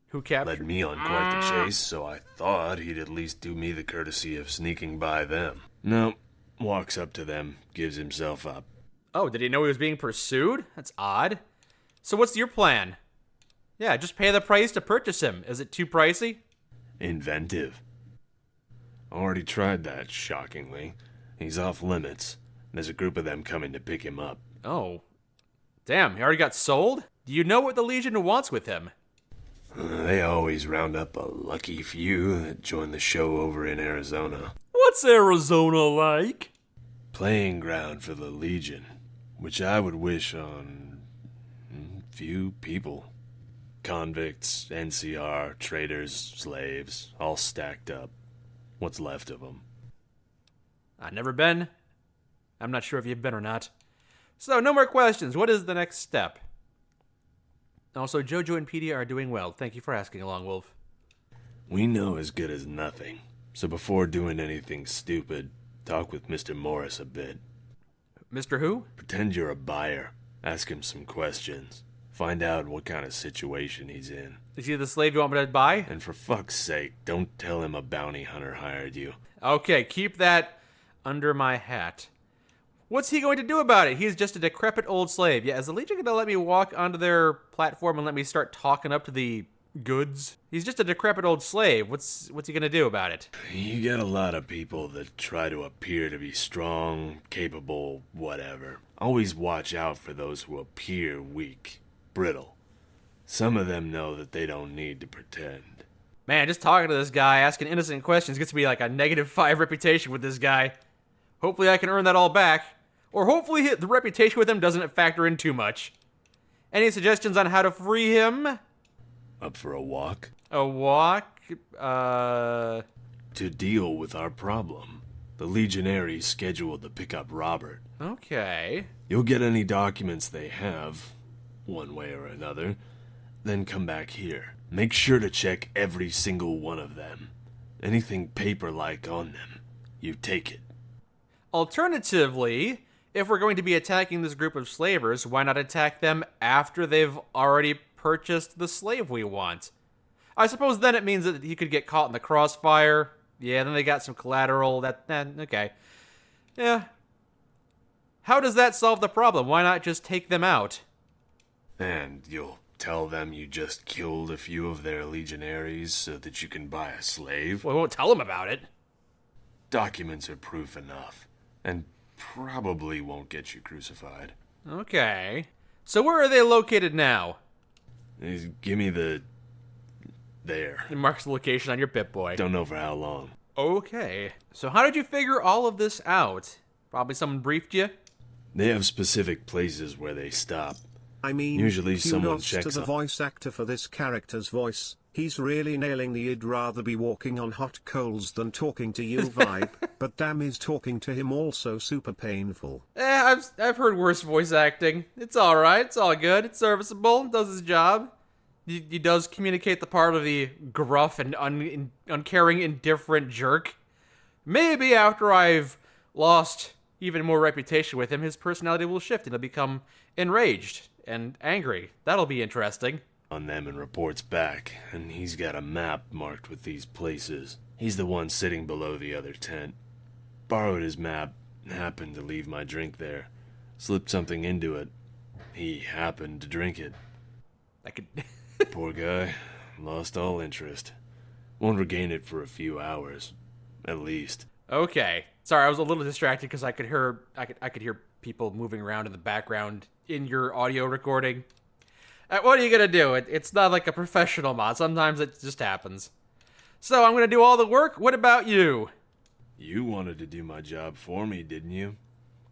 Who captured? Led me on quite the chase, so I thought he'd at least do me the courtesy of sneaking by them. No, walks up to them, gives himself up. Oh, did he know he was being pursued? That's odd. So what's your plan? Yeah, just pay the price to purchase him. Is it too pricey? Inventive. Already tried that, shockingly. He's off limits. There's a group of them coming to pick him up. Oh. Damn, he already got sold? Do you know what the Legion wants with him? They always round up a lucky few that join the show over in Arizona. What's Arizona like? Playing ground for the Legion, which I would wish on few people. Convicts, NCR, traders, slaves, all stacked up. What's left of them? I've never been. I'm not sure if you've been or not. So, no more questions. What is the next step? Also, Jojo and Petey are doing well. Thank you for asking, Along Wolf. We know as good as nothing. So before doing anything stupid, talk with Mr. Morris a bit. Mr. Who? Pretend you're a buyer. Ask him some questions. Find out what kind of situation he's in. Is he the slave you want me to buy? And for fuck's sake, don't tell him a bounty hunter hired you. Okay, keep that under my hat. What's he going to do about it? He's just a decrepit old slave. Yeah, is the Legion going to let me walk onto their platform and let me start talking up to the goods? He's just a decrepit old slave. What's he going to do about it? You get a lot of people that try to appear to be strong, capable, whatever. Always watch out for those who appear weak, brittle. Some of them know that they don't need to pretend. Man, just talking to this guy, asking innocent questions gets me like a -5 reputation with this guy. Hopefully I can earn that all back. Or hopefully the reputation with him doesn't factor in too much. Any suggestions on how to free him? Up for a walk? A walk? To deal with our problem, the Legionaries scheduled to pick up Robert. Okay. You'll get any documents they have, one way or another, then come back here. Make sure to check every single one of them. Anything paper-like on them, you take it. Alternatively, if we're going to be attacking this group of slavers, why not attack them after they've already purchased the slave we want? I suppose then it means that he could get caught in the crossfire. Yeah, then they got some collateral. Okay. Yeah. How does that solve the problem? Why not just take them out? And you'll tell them you just killed a few of their legionaries so that you can buy a slave? Well, we won't tell them about it. Documents are proof enough, and probably won't get you crucified. Okay. So where are they located now? Give me there. It marks the location on your Pip-Boy. Don't know for how long. Okay. So how did you figure all of this out? Probably someone briefed you? They have specific places where they stop. I mean, usually someone kudos to checks the on. voice actor for this character's voice. He's really nailing the "I'd rather be walking on hot coals than talking to you" vibe, but damn, is talking to him also super painful. I've heard worse voice acting. It's alright, it's all good, it's serviceable, it does his job. He does communicate the part of the gruff and uncaring, indifferent jerk. Maybe after I've lost even more reputation with him, his personality will shift and he'll become enraged and angry. That'll be interesting. On them and reports back, and he's got a map marked with these places. He's the one sitting below the other tent. Borrowed his map, happened to leave my drink there. Slipped something into it. He happened to drink it. I could... Poor guy. Lost all interest. Won't regain it for a few hours. At least. Okay. Sorry, I was a little distracted because I could hear people moving around in the background in your audio recording. What are you gonna do? It's not like a professional mod. Sometimes it just happens. So I'm gonna do all the work. What about you? You wanted to do my job for me, didn't you?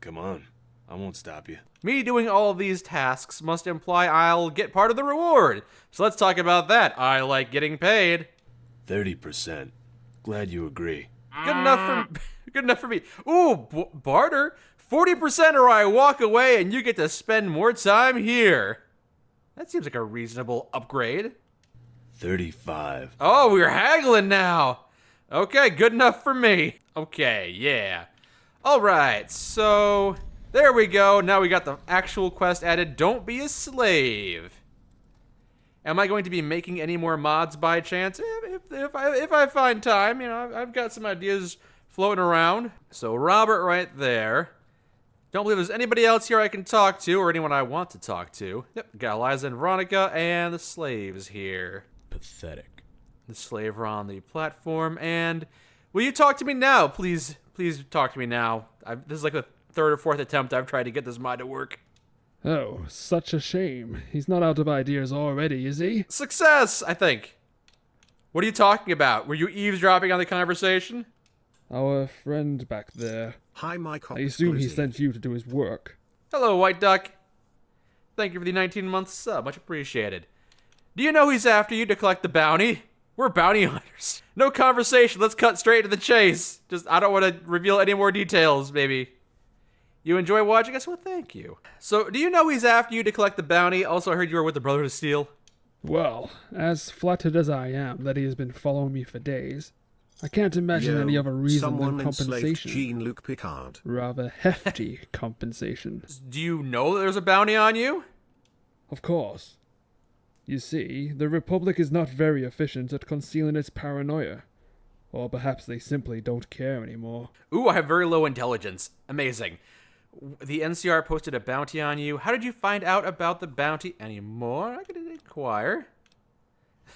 Come on. I won't stop you. Me doing all of these tasks must imply I'll get part of the reward. So let's talk about that. I like getting paid. 30%. Glad you agree. Good enough for me. Ooh, barter. 40% or I walk away and you get to spend more time here. That seems like a reasonable upgrade. 35. Oh, we're haggling now. Okay, good enough for me. Okay, yeah. Alright, so there we go. Now we got the actual quest added. Don't be a slave. Am I going to be making any more mods by chance? If I find time, you know, I've got some ideas floating around. So Robert right there. Don't believe there's anybody else here I can talk to, or anyone I want to talk to. Yep, got Eliza and Veronica, and the slaves here. Pathetic. The slave are on the platform, and will you talk to me now? Please talk to me now. This is like the third or fourth attempt I've tried to get this mod to work. Oh, such a shame. He's not out of ideas already, is he? Success, I think. What are you talking about? Were you eavesdropping on the conversation? Our friend back there. Hi, Mike. I assume he sent you to do his work. Hello, White Duck. Thank you for the 19-month sub. Much appreciated. Do you know he's after you to collect the bounty? We're bounty hunters. No conversation. Let's cut straight to the chase. I don't want to reveal any more details, maybe. You enjoy watching us? Well, thank you. So, do you know he's after you to collect the bounty? Also, I heard you were with the Brotherhood of Steel. Well, as flattered as I am that he has been following me for days, I can't imagine any other reason than compensation. Jean-Luc Picard. Rather hefty compensation. Do you know that there's a bounty on you? Of course. You see, the Republic is not very efficient at concealing its paranoia. Or perhaps they simply don't care anymore. Ooh, I have very low intelligence. Amazing. The NCR posted a bounty on you. How did you find out about the bounty anymore? I could inquire.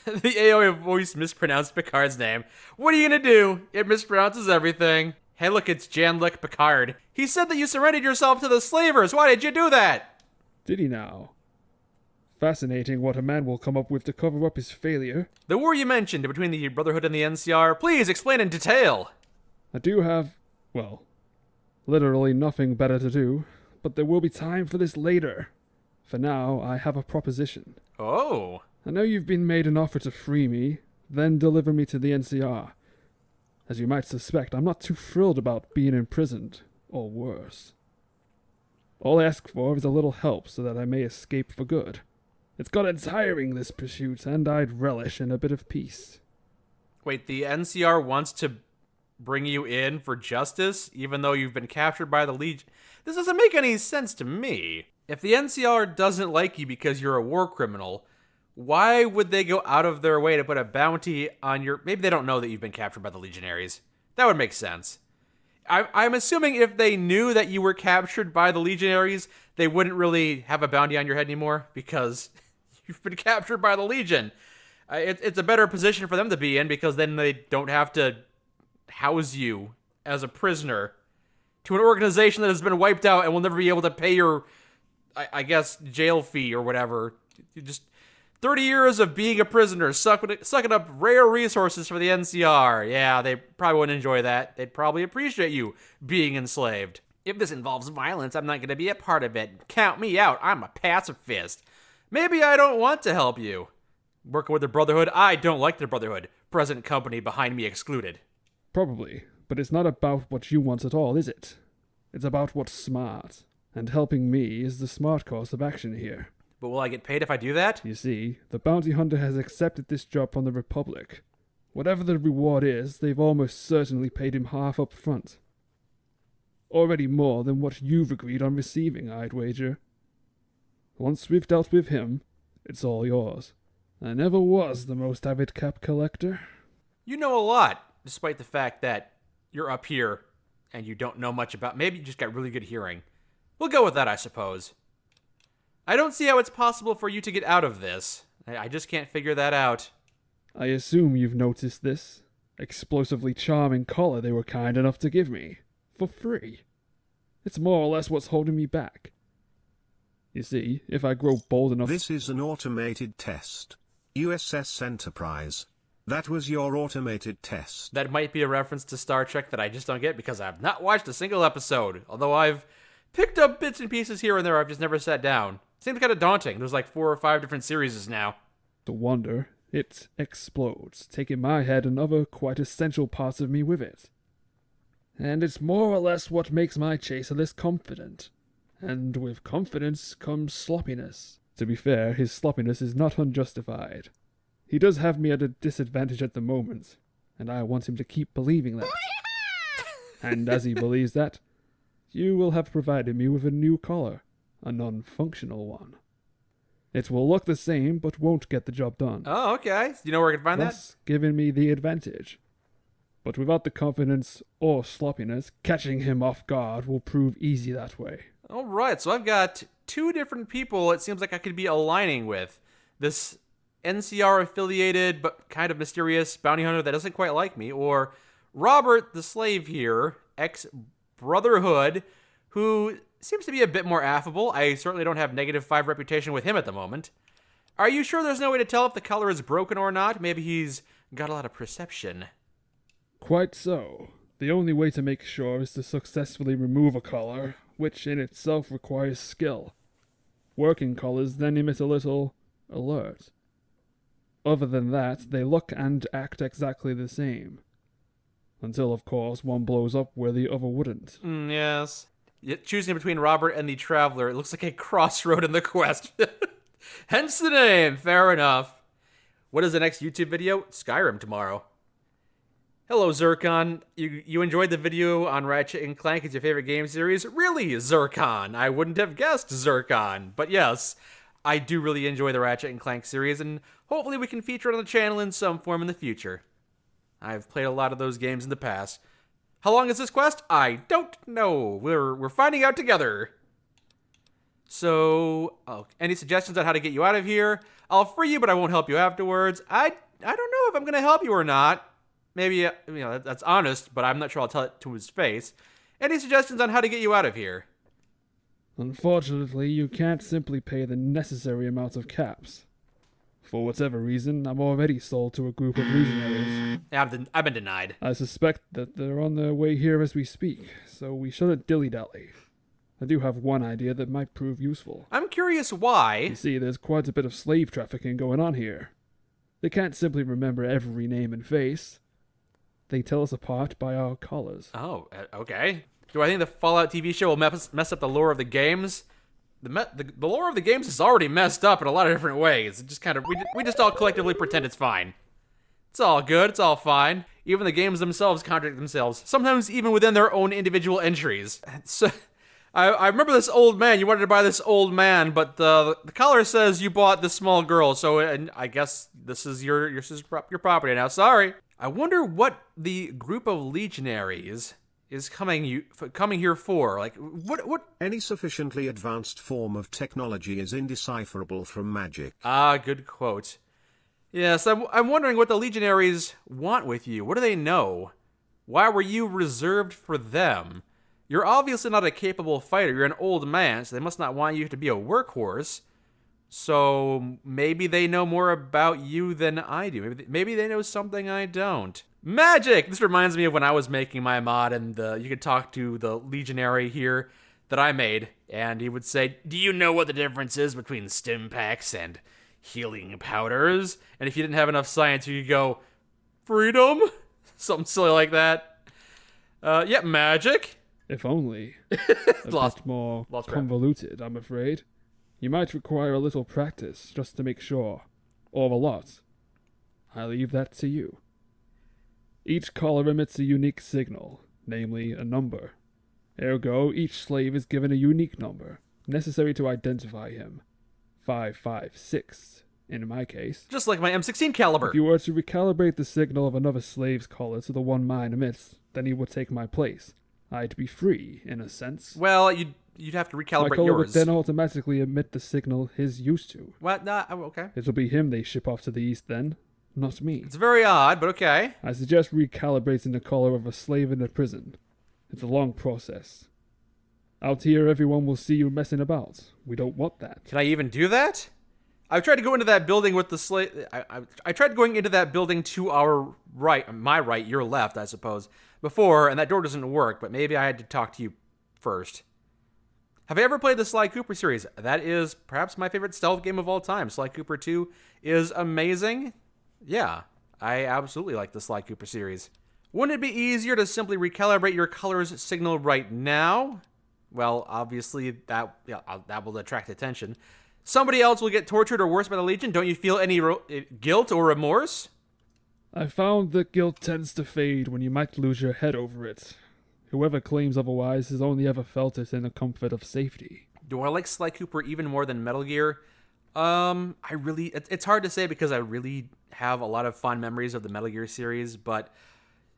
The AOA voice mispronounced Picard's name. What are you gonna do? It mispronounces everything. Hey look, it's Jean-Luc Picard. He said that you surrendered yourself to the slavers. Why did you do that? Did he now? Fascinating what a man will come up with to cover up his failure. The war you mentioned between the Brotherhood and the NCR, please explain in detail. I do have, well, literally nothing better to do, but there will be time for this later. For now, I have a proposition. Oh. I know you've been made an offer to free me, then deliver me to the NCR. As you might suspect, I'm not too thrilled about being imprisoned, or worse. All I ask for is a little help so that I may escape for good. It's gotten tiring, this pursuit, and I'd relish in a bit of peace. Wait, the NCR wants to bring you in for justice, even though you've been captured by the Legion? This doesn't make any sense to me. If the NCR doesn't like you because you're a war criminal, why would they go out of their way to put a bounty on your... Maybe they don't know that you've been captured by the Legionaries. That would make sense. I'm assuming if they knew that you were captured by the Legionaries, they wouldn't really have a bounty on your head anymore because you've been captured by the Legion. It's a better position for them to be in because then they don't have to house you as a prisoner to an organization that has been wiped out and will never be able to pay your, I guess, jail fee or whatever. You just 30 years of being a prisoner, sucking up rare resources for the NCR. Yeah, they probably wouldn't enjoy that. They'd probably appreciate you being enslaved. If this involves violence, I'm not going to be a part of it. Count me out. I'm a pacifist. Maybe I don't want to help you. Working with the Brotherhood? I don't like the Brotherhood. Present company behind me excluded. Probably, but it's not about what you want at all, is it? It's about what's smart, and helping me is the smart course of action here. But will I get paid if I do that? You see, the bounty hunter has accepted this job from the Republic. Whatever the reward is, they've almost certainly paid him half up front. Already more than what you've agreed on receiving, I'd wager. Once we've dealt with him, it's all yours. I never was the most avid cap collector. You know a lot, despite the fact that you're up here and you don't know much about... Maybe you just got really good hearing. We'll go with that, I suppose. I don't see how it's possible for you to get out of this. I just can't figure that out. I assume you've noticed this explosively charming collar they were kind enough to give me. For free. It's more or less what's holding me back. You see, if I grow bold enough... This is an automated test. USS Enterprise. That was your automated test. That might be a reference to Star Trek that I just don't get because I've not watched a single episode. Although I've picked up bits and pieces here and there, I've just never sat down. Seems kind of daunting. There's like 4 or 5 different series now. No wonder. It explodes, taking my head and other quite essential parts of me with it. And it's more or less what makes my chaser less confident. And with confidence comes sloppiness. To be fair, his sloppiness is not unjustified. He does have me at a disadvantage at the moment, and I want him to keep believing that. And as he believes that, you will have provided me with a new collar, a non-functional one. It will look the same, but won't get the job done. Oh, okay. You know where I can find Thus, giving me the advantage. But without the confidence or sloppiness, catching him off guard will prove easy that way. All right, so I've got 2 different people it seems like I could be aligning with. This NCR-affiliated but kind of mysterious bounty hunter that doesn't quite like me, or Robert the slave here, ex-Brotherhood, who seems to be a bit more affable. I certainly don't have -5 reputation with him at the moment. Are you sure there's no way to tell if the collar is broken or not? Maybe he's got a lot of perception. Quite so. The only way to make sure is to successfully remove a collar, which in itself requires skill. Working collars then emit a little alert. Other than that, they look and act exactly the same. Until, of course, one blows up where the other wouldn't. Yes. Choosing between Robert and the Traveler, it looks like a crossroad in the quest. Hence the name, fair enough. What is the next YouTube video? Skyrim tomorrow. Hello, Zircon. You enjoyed the video on Ratchet & Clank? It's your favorite game series? Really, Zircon? I wouldn't have guessed Zircon. But yes, I do really enjoy the Ratchet & Clank series, and hopefully we can feature it on the channel in some form in the future. I've played a lot of those games in the past. How long is this quest? I don't know. We're finding out together. So, any suggestions on how to get you out of here? I'll free you, but I won't help you afterwards. I don't know if I'm going to help you or not. Maybe, that's honest, but I'm not sure I'll tell it to his face. Any suggestions on how to get you out of here? Unfortunately, you can't simply pay the necessary amount of caps. For whatever reason, I'm already sold to a group of legionaries. Yeah, I've been denied. I suspect that they're on their way here as we speak, so we shouldn't dilly-dally. I do have one idea that might prove useful. I'm curious why. You see, there's quite a bit of slave trafficking going on here. They can't simply remember every name and face. They tell us apart by our collars. Oh, okay. Do I think the Fallout TV show will mess up the lore of the games? The lore of the games is already messed up in a lot of different ways. It just kind of we just all collectively pretend it's fine. It's all good. It's all fine. Even the games themselves contradict themselves, sometimes even within their own individual entries. So, I remember this old man. You wanted to buy this old man, but the collar says you bought this small girl. So, and I guess this is your property now. Sorry. I wonder what the group of legionaries is coming here for. Like, what? Any sufficiently advanced form of technology is indecipherable from magic. Ah, good quote. Yes, I'm wondering what the legionaries want with you. What do they know? Why were you reserved for them? You're obviously not a capable fighter. You're an old man, so they must not want you to be a workhorse. So maybe they know more about you than I do. Maybe they know something I don't. Magic! This reminds me of when I was making my mod, and you could talk to the legionary here that I made, and he would say, "Do you know what the difference is between stim packs and healing powders?" And if you didn't have enough science, you could go, "Freedom?" Something silly like that. Yeah, magic. If only. A bit more convoluted, I'm afraid. You might require a little practice just to make sure. Or a lot. I leave that to you. Each collar emits a unique signal, namely a number. Ergo, each slave is given a unique number, necessary to identify him. 556, in my case. Just like my M16 caliber. If you were to recalibrate the signal of another slave's collar to the one mine emits, then he would take my place. I'd be free, in a sense. Well, you'd have to recalibrate my collar yours. would then automatically emit the signal his used to. What? Nah, okay. It'll be him they ship off to the east then, not me. It's very odd, but okay. I suggest recalibrating the collar of a slave in a prison. It's a long process. Out here, everyone will see you messing about. We don't want that. Can I even do that? I've tried to go into that building with the slave. I tried going into that building to our right, my right, your left, I suppose, before, and that door doesn't work, but maybe I had to talk to you first. Have I ever played the Sly Cooper series? That is perhaps my favorite stealth game of all time. Sly Cooper 2 is amazing. Yeah, I absolutely like the Sly Cooper series. Wouldn't it be easier to simply recalibrate your colors signal right now? Well, obviously that will attract attention. Somebody else will get tortured or worse by the Legion. Don't you feel any guilt or remorse? I found that guilt tends to fade when you might lose your head over it. Whoever claims otherwise has only ever felt it in the comfort of safety. Do I like Sly Cooper even more than Metal Gear? It's hard to say because I really have a lot of fond memories of the Metal Gear series, but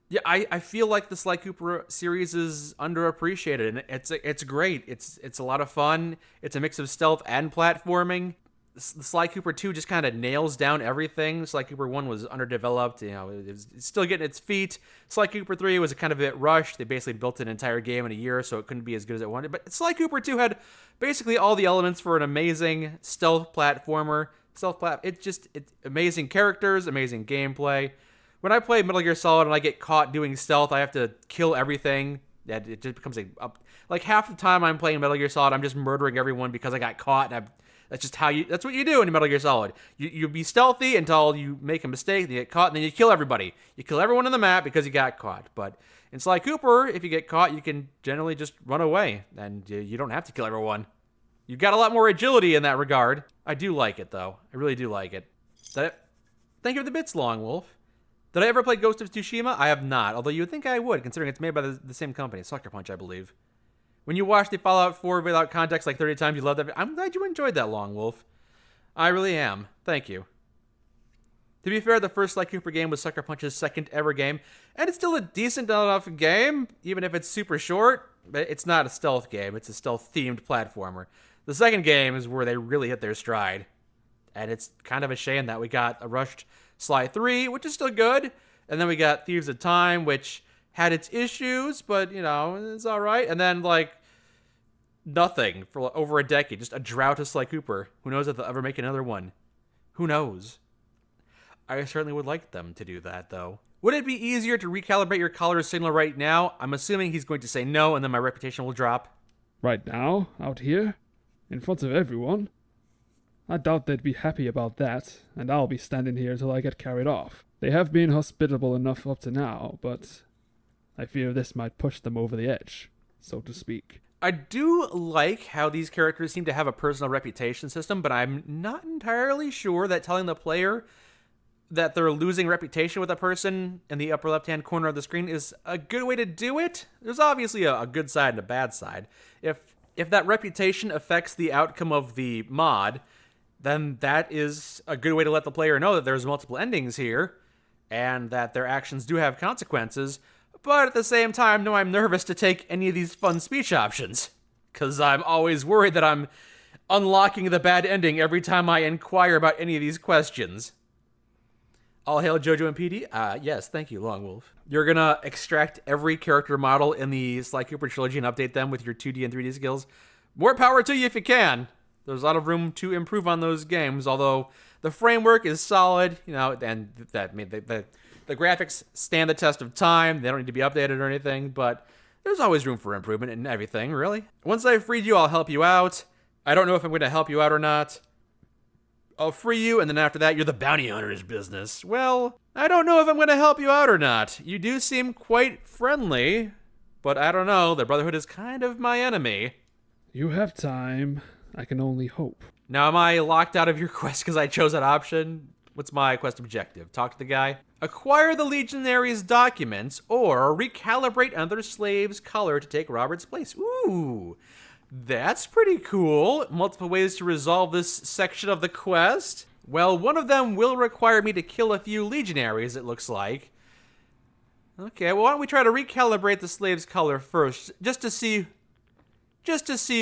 yeah, I feel like the Sly Cooper series is underappreciated, and it's great. It's a lot of fun. It's a mix of stealth and platforming. The Sly Cooper 2 just kind of nails down everything. Sly Cooper 1 was underdeveloped, it's still getting its feet. Sly Cooper 3 was kind of a bit rushed. They basically built an entire game in a year, so it couldn't be as good as it wanted. But Sly Cooper 2 had basically all the elements for an amazing stealth platformer. It's amazing characters, amazing gameplay. When I play Metal Gear Solid and I get caught doing stealth, I have to kill everything. It just becomes like half the time I'm playing Metal Gear Solid, I'm just murdering everyone because I got caught. And that's what you do in Metal Gear Solid. You be stealthy until you make a mistake, and you get caught, and then you kill everybody. You kill everyone on the map because you got caught. But in Sly Cooper, if you get caught, you can generally just run away, and you don't have to kill everyone. You've got a lot more agility in that regard. I do like it, though. I really do like it. Thank you for the bits, Long Wolf. Did I ever play Ghost of Tsushima? I have not, although you would think I would, considering it's made by the same company, Sucker Punch, I believe. When you watched the Fallout 4 without context like 30 times, you loved that. I'm glad you enjoyed that, Long Wolf. I really am. Thank you. To be fair, the first Sly Cooper game was Sucker Punch's second ever game, and it's still a decent enough game, even if it's super short. But it's not a stealth game. It's a stealth-themed platformer. The second game is where they really hit their stride. And it's kind of a shame that we got a rushed Sly 3, which is still good. And then we got Thieves of Time, which had its issues, but, it's all right. And then, nothing for over a decade. Just a drought of Sly Cooper. Who knows if they'll ever make another one? Who knows? I certainly would like them to do that, though. Would it be easier to recalibrate your collar signal right now? I'm assuming he's going to say no, and then my reputation will drop. Right now? Out here? In front of everyone? I doubt they'd be happy about that, and I'll be standing here until I get carried off. They have been hospitable enough up to now, but I fear this might push them over the edge, so to speak. I do like how these characters seem to have a personal reputation system, but I'm not entirely sure that telling the player that they're losing reputation with a person in the upper left-hand corner of the screen is a good way to do it. There's obviously a good side and a bad side. If that reputation affects the outcome of the mod, then that is a good way to let the player know that there's multiple endings here and that their actions do have consequences, but at the same time, no, I'm nervous to take any of these fun speech options, because I'm always worried that I'm unlocking the bad ending every time I inquire about any of these questions. All hail Jojo and PD? Yes, thank you, Long Wolf. You're gonna extract every character model in the Sly Cooper trilogy and update them with your 2D and 3D skills. More power to you if you can. There's a lot of room to improve on those games, although the framework is solid, and the graphics stand the test of time. They don't need to be updated or anything, but there's always room for improvement in everything, really. Once I've freed you, I'll help you out. I don't know if I'm going to help you out or not. I'll free you, and then after that, you're the bounty hunter's business. Well, I don't know if I'm going to help you out or not. You do seem quite friendly, but I don't know. The Brotherhood is kind of my enemy. You have time. I can only hope. Now, am I locked out of your quest because I chose that option? What's my quest objective? Talk to the guy? Acquire the Legionary's documents, or recalibrate another slave's color to take Robert's place. Ooh, that's pretty cool. Multiple ways to resolve this section of the quest. Well, one of them will require me to kill a few legionaries, it looks like. Okay, well, why don't we try to recalibrate the slave's color first, just to see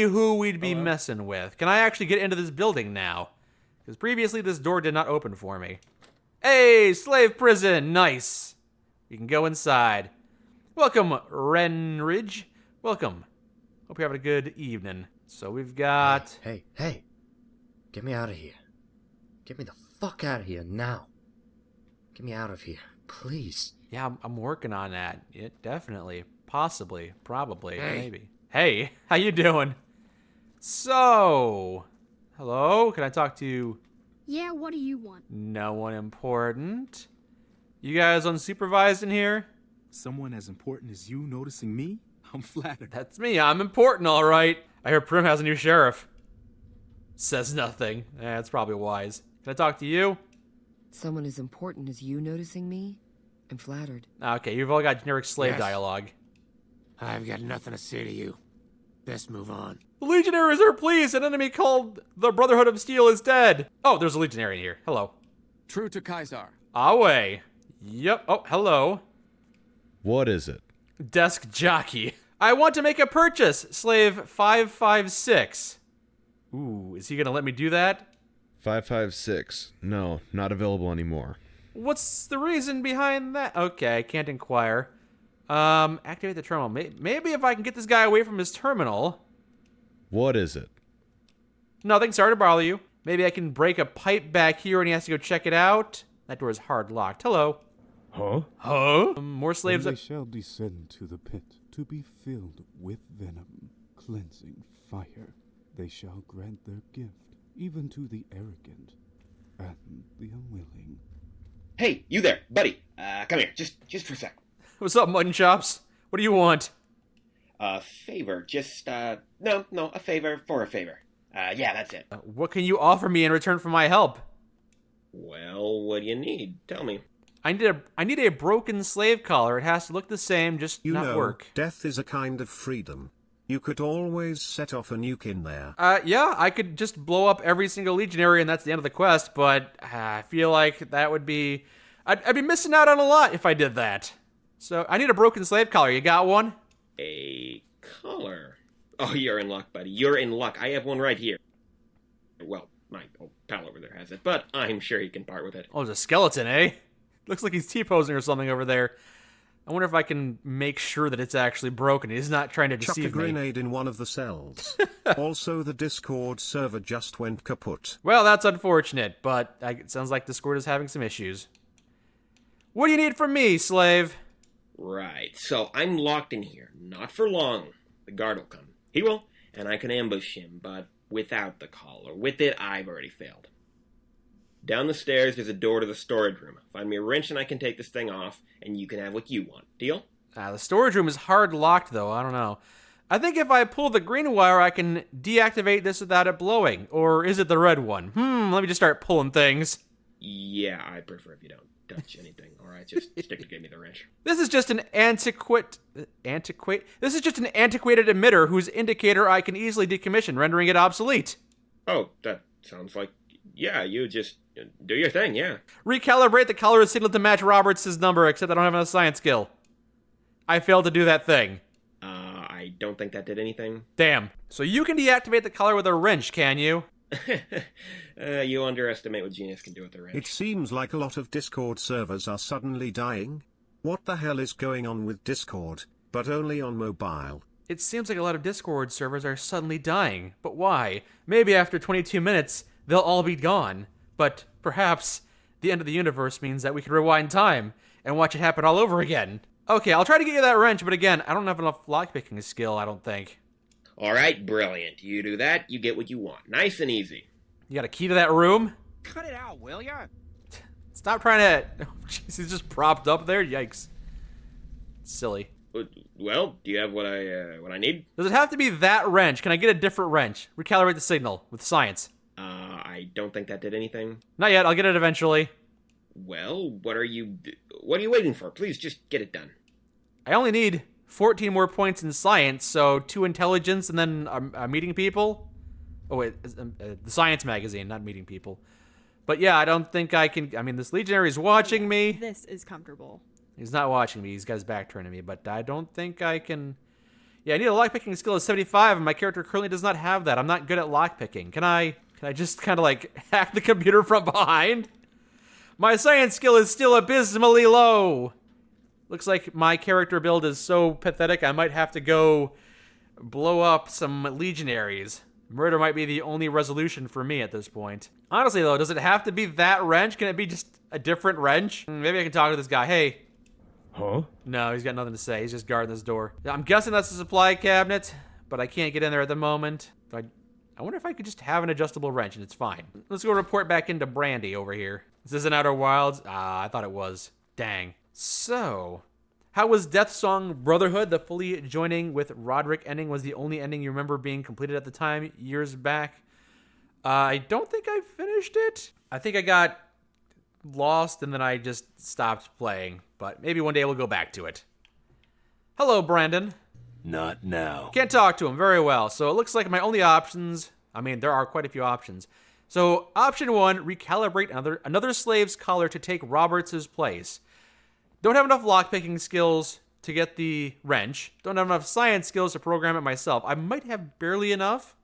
who we'd be messing with. Can I actually get into this building now? Because previously this door did not open for me. Hey, slave prison, nice. We can go inside. Welcome, Renridge. Welcome. Hope you're having a good evening. So we've got... Hey. Get me out of here. Get me the fuck out of here now. Get me out of here, please. Yeah, I'm working on that. Yeah, definitely. Possibly. Probably. Maybe. Hey, how you doing? So... Hello? Can I talk to you? Yeah, what do you want? No one important. You guys unsupervised in here? Someone as important as you noticing me? I'm flattered. That's me. I'm important, all right. I hear Prim has a new sheriff. Says nothing. That's probably wise. Can I talk to you? Someone as important as you noticing me? I'm flattered. Okay, you've all got generic slave Yes. dialogue. I've got nothing to say to you. Best move on. The Legionaries are pleased. An enemy called the Brotherhood of Steel is dead. Oh, there's a Legionary in here. Hello. True to Kaiser. Awe. Yep. Oh, hello. What is it? Desk jockey. I want to make a purchase. Slave 556. Ooh, is he going to let me do that? 556. No, not available anymore. What's the reason behind that? Okay, I can't inquire. Activate the terminal. Maybe if I can get this guy away from his terminal. What is it? Nothing. Sorry to bother you. Maybe I can break a pipe back here and he has to go check it out. That door is hard locked. Hello. Huh? More slaves. And they shall descend to the pit to be filled with venom, cleansing fire. They shall grant their gift even to the arrogant and the unwilling. Hey, you there, buddy. Come here, just for a sec. What's up, mutton chops? What do you want? A favor, just, no, a favor for a favor. Yeah, that's it. What can you offer me in return for my help? Well, what do you need? Tell me. I need a broken slave collar. It has to look the same, just not work. Death is a kind of freedom. You could always set off a nuke in there. Yeah, I could just blow up every single legionary and that's the end of the quest, but I feel like that would be... I'd be missing out on a lot if I did that. So, I need a broken slave collar. You got one? A collar? Oh, you're in luck, buddy. You're in luck. I have one right here. Well, my old pal over there has it, but I'm sure he can part with it. Oh, there's a skeleton, eh? Looks like he's T-posing or something over there. I wonder if I can make sure that it's actually broken. He's not trying to deceive me. Chuck a grenade in one of the cells. Also, the Discord server just went kaput. Well, that's unfortunate, but it sounds like Discord is having some issues. What do you need from me, slave? Right, so I'm locked in here. Not for long. The guard will come. He will, and I can ambush him, but without the collar. With it, I've already failed. Down the stairs, there's a door to the storage room. Find me a wrench and I can take this thing off, and you can have what you want. Deal? The storage room is hard locked, though. I don't know. I think if I pull the green wire, I can deactivate this without it blowing. Or is it the red one? Let me just start pulling things. Yeah, I prefer if you don't touch anything. All right, just stick to give me the wrench. This is just an This is just an antiquated emitter whose indicator I can easily decommission, rendering it obsolete. Oh, that sounds like... Yeah, you just do your thing, yeah. Recalibrate the color signal to match Roberts' number, except I don't have enough science skill. I failed to do that thing. I don't think that did anything. Damn. So you can deactivate the color with a wrench, can you? You underestimate what Genius can do with the wrench. It seems like a lot of Discord servers are suddenly dying. What the hell is going on with Discord, but only on mobile? It seems like a lot of Discord servers are suddenly dying, but why? Maybe after 22 minutes, they'll all be gone. But perhaps the end of the universe means that we can rewind time and watch it happen all over again. Okay, I'll try to get you that wrench, but again, I don't have enough lockpicking skill, I don't think. All right, brilliant. You do that, you get what you want. Nice and easy. You got a key to that room? Cut it out, will ya? Stop trying to... Oh, jeez, he's just propped up there? Yikes. Silly. Well, do you have what I need? Does it have to be that wrench? Can I get a different wrench? Recalibrate the signal with science. I don't think that did anything. Not yet, I'll get it eventually. Well, what are you waiting for? Please, just get it done. I only need 14 more points in science, so 2 intelligence and then meeting people. Oh wait, the science magazine, not meeting people. But yeah, I don't think I can... I mean, this legionary is watching me. This is comfortable. He's not watching me. He's got his back turned to me, but I don't think I can... Yeah, I need a lockpicking skill of 75, and my character currently does not have that. I'm not good at lockpicking. Can I just kind of like hack the computer from behind? My science skill is still abysmally low. Looks like my character build is so pathetic, I might have to go blow up some legionaries. Murder might be the only resolution for me at this point. Honestly, though, does it have to be that wrench? Can it be just a different wrench? Maybe I can talk to this guy. Hey. Huh? No, he's got nothing to say. He's just guarding this door. I'm guessing that's the supply cabinet, but I can't get in there at the moment. I wonder if I could just have an adjustable wrench and it's fine. Let's go report back into Brandy over here. Is this in Outer Wilds? I thought it was. Dang. So, how was Death Song Brotherhood? The fully joining with Roderick ending was the only ending you remember being completed at the time, years back. I don't think I finished it. I think I got lost and then I just stopped playing. But maybe one day we'll go back to it. Hello, Brandon. Not now. Can't talk to him very well, so it looks like my only options... I mean, there are quite a few options. So, option 1, recalibrate another slave's collar to take Roberts' place. Don't have enough lockpicking skills to get the wrench. Don't have enough science skills to program it myself. I might have barely enough.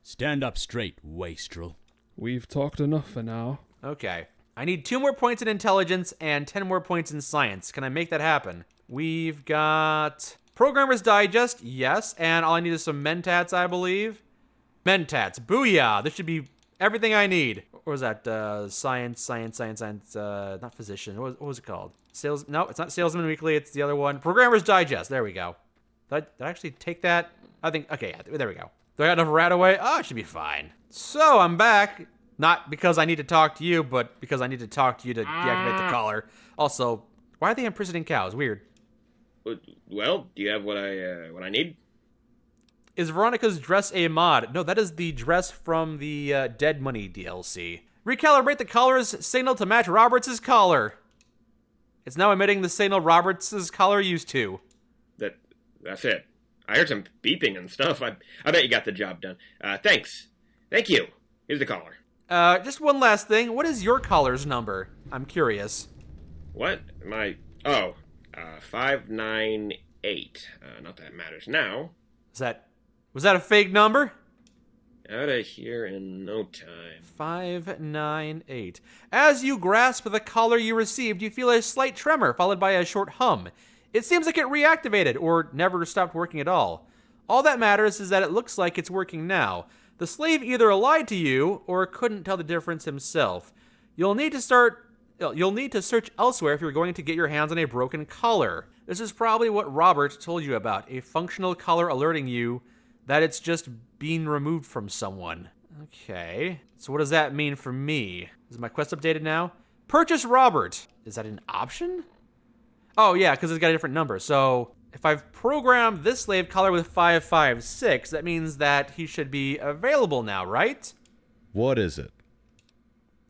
Stand up straight, wastrel. We've talked enough for now. Okay. I need 2 more points in intelligence and 10 more points in science. Can I make that happen? We've got... Programmer's Digest, yes, and all I need is some Mentats, I believe. Mentats, booyah! This should be everything I need. What was that? Science, not physician. What was it called? No, it's not Salesman Weekly, it's the other one. Programmer's Digest, there we go. Did I actually take that? I think, okay, there we go. Do I got enough rat away? Oh, it should be fine. So, I'm back. Not because I need to talk to you, but because I need to talk to you to deactivate the collar. Also, why are they imprisoning cows? Weird. Well, do you have what I need? Is Veronica's dress a mod? No, that is the dress from the Dead Money DLC. Recalibrate the collar's signal to match Roberts' collar. It's now emitting the signal Roberts' collar used to. That's it. I heard some beeping and stuff. I bet you got the job done. Thanks. Thank you. Here's the collar. Just one last thing. What is your collar's number? I'm curious. What? 598. Not that it matters now. Was that a fake number? Out of here in no time. 598. As you grasp the collar you received, you feel a slight tremor, followed by a short hum. It seems like it reactivated, or never stopped working at all. All that matters is that it looks like it's working now. The slave either lied to you, or couldn't tell the difference himself. You'll need to search elsewhere if you're going to get your hands on a broken collar. This is probably what Robert told you about, a functional collar alerting you that it's just being removed from someone. Okay, so what does that mean for me? Is my quest updated now? Purchase Robert. Is that an option? Oh yeah, because it's got a different number. So if I've programmed this slave collar with 556, that means that he should be available now, right? What is it?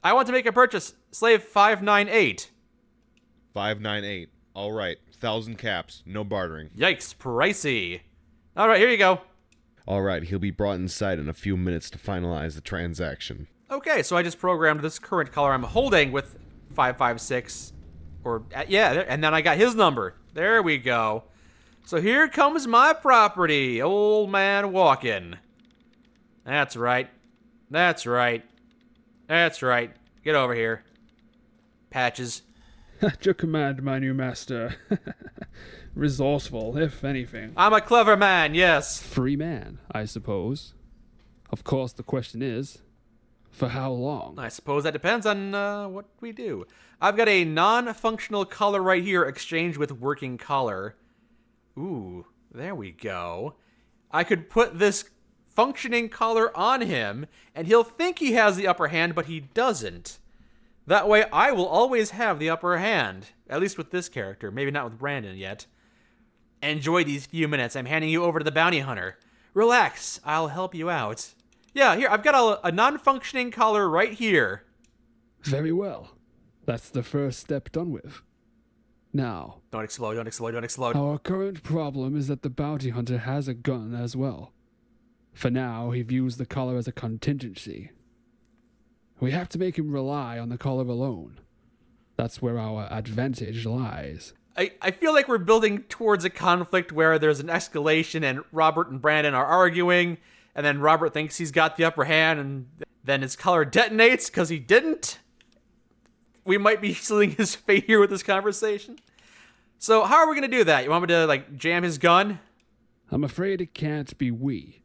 I want to make a purchase. Slave 598. 598. All right. 1,000 caps. No bartering. Yikes, pricey. All right, here you go. All right. He'll be brought inside in a few minutes to finalize the transaction. Okay, so I just programmed this current color I'm holding with 556. Or, yeah, and then I got his number. There we go. So here comes my property. Old man walking. That's right. That's right. That's right. Get over here. Patches. At your command, my new master. Resourceful, if anything. I'm a clever man, yes. Free man, I suppose. Of course, the question is, for how long? I suppose that depends on what we do. I've got a non-functional color right here, exchanged with working color. Ooh, there we go. I could put this functioning color on him, and he'll think he has the upper hand, but he doesn't. That way, I will always have the upper hand. At least with this character. Maybe not with Brandon yet. Enjoy these few minutes. I'm handing you over to the bounty hunter. Relax. I'll help you out. Yeah, here, I've got a non-functioning collar right here. Very well. That's the first step done with. Now... Don't explode, don't explode, don't explode. Our current problem is that the bounty hunter has a gun as well. For now, he views the collar as a contingency. We have to make him rely on the collar alone. That's where our advantage lies. I feel like we're building towards a conflict where there's an escalation and Robert and Brandon are arguing, and then Robert thinks he's got the upper hand, and then his collar detonates because he didn't. We might be sealing his fate here with this conversation. So how are we going to do that? You want me to, like, jam his gun? I'm afraid it can't be we.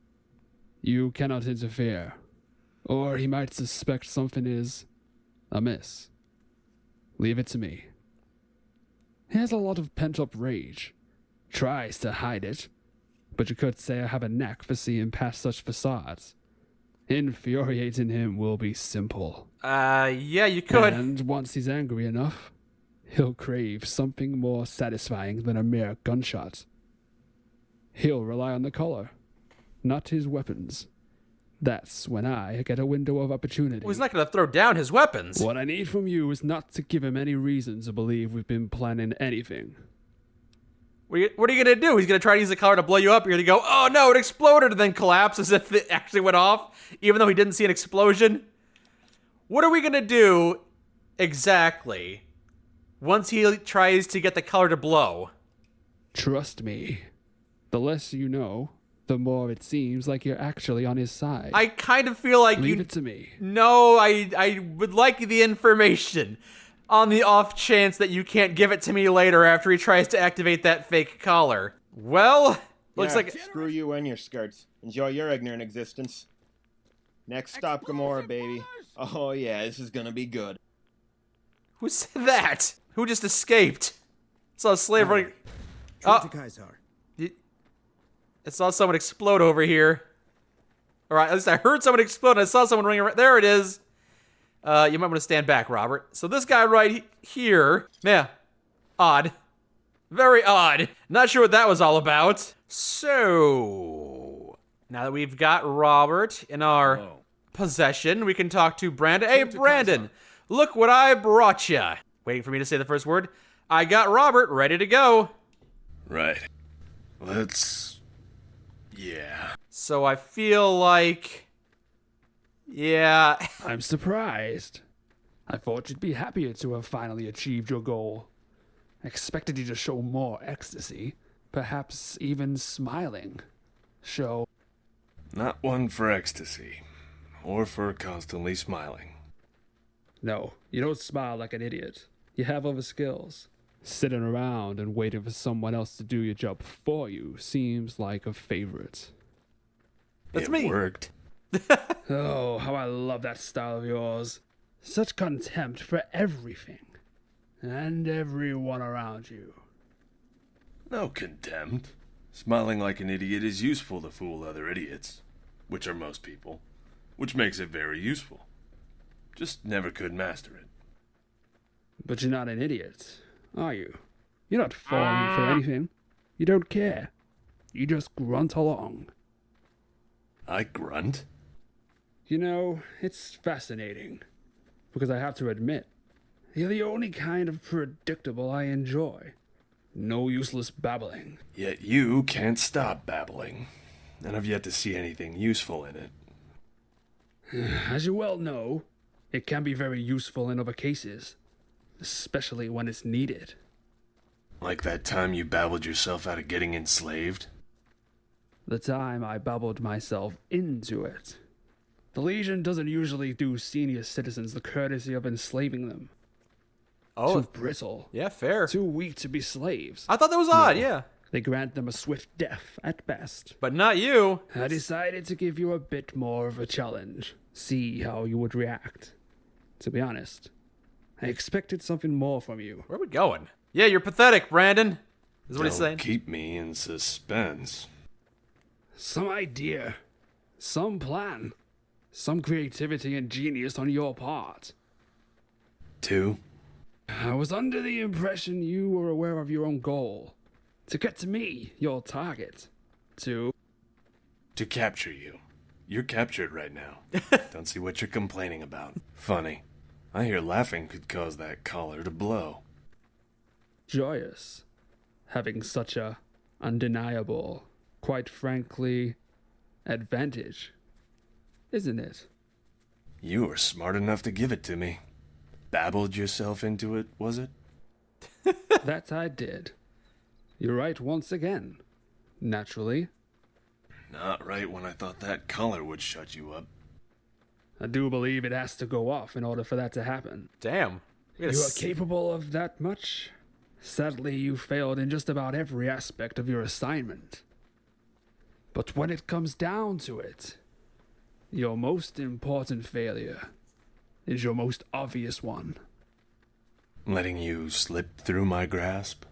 You cannot interfere. Or he might suspect something is amiss. Leave it to me. He has a lot of pent-up rage. Tries to hide it. But you could say I have a knack for seeing past such facades. Infuriating him will be simple. Yeah, you could. And once he's angry enough, he'll crave something more satisfying than a mere gunshot. He'll rely on the collar, not his weapons. That's when I get a window of opportunity. Well, he's not going to throw down his weapons. What I need from you is not to give him any reason to believe we've been planning anything. What are you going to do? He's going to try to use the collar to blow you up. You're going to go, oh no, it exploded, and then collapse as if it actually went off, even though he didn't see an explosion. What are we going to do exactly once he tries to get the collar to blow? Trust me. The less you know, the more it seems like you're actually on his side. I kind of feel like Leave it to me. No, I would like the information on the off chance that you can't give it to me later after he tries to activate that fake collar. Well, looks like... Screw you and your skirts. Enjoy your ignorant existence. Next stop, Gamora, baby. Oh yeah, this is gonna be good. Who said that? Who just escaped? Saw a slave running... True to Kaisar. I saw someone explode over here. All right, at least I heard someone explode, and I saw someone running around. There it is. You might want to stand back, Robert. So this guy right here, yeah, odd. Very odd. Not sure what that was all about. So, now that we've got Robert in our possession, we can talk to Brandon. Hey, Brandon, look what I brought you. Waiting for me to say the first word. I got Robert ready to go. Right. Let's... Yeah. So I feel like... Yeah. I'm surprised. I thought you'd be happier to have finally achieved your goal. Expected you to show more ecstasy. Perhaps even smiling. Show... Not one for ecstasy. Or for constantly smiling. No, you don't smile like an idiot. You have other skills. Sitting around and waiting for someone else to do your job for you seems like a favorite. That's me. It worked. Oh, how I love that style of yours. Such contempt for everything. And everyone around you. No contempt. Smiling like an idiot is useful to fool other idiots. Which are most people. Which makes it very useful. Just never could master it. But you're not an idiot, are you? You're not falling for anything. You don't care. You just grunt along. I grunt? You know, it's fascinating. because I have to admit, you're the only kind of predictable I enjoy. No useless babbling. Yet you can't stop babbling, and I've yet to see anything useful in it. As you well know, it can be very useful in other cases, especially when it's needed. Like that time you babbled yourself out of getting enslaved? The time I babbled myself into it. The Legion doesn't usually do senior citizens the courtesy of enslaving them. Oh, too brittle. Yeah, fair. Too weak to be slaves. I thought that was odd, yeah. They grant them a swift death at best. But not you. I decided to give you a bit more of a challenge. See how you would react. To be honest, I expected something more from you. Where are we going? Yeah, you're pathetic, Brandon. Is what he's saying. Keep me in suspense. Some idea. Some plan. Some creativity and genius on your part. 2. I was under the impression you were aware of your own goal. To get to me, your target. 2. To capture you. You're captured right now. Don't see what you're complaining about. Funny. I hear laughing could cause that collar to blow. Joyous. Having such a undeniable, quite frankly, advantage. Isn't it? You were smart enough to give it to me. Babbled yourself into it, was it? That I did. You're right once again. Naturally. Not right when I thought that collar would shut you up. I do believe it has to go off in order for that to happen. Damn. You are capable of that much? Sadly, you failed in just about every aspect of your assignment. But when it comes down to it, your most important failure is your most obvious one. Letting you slip through my grasp?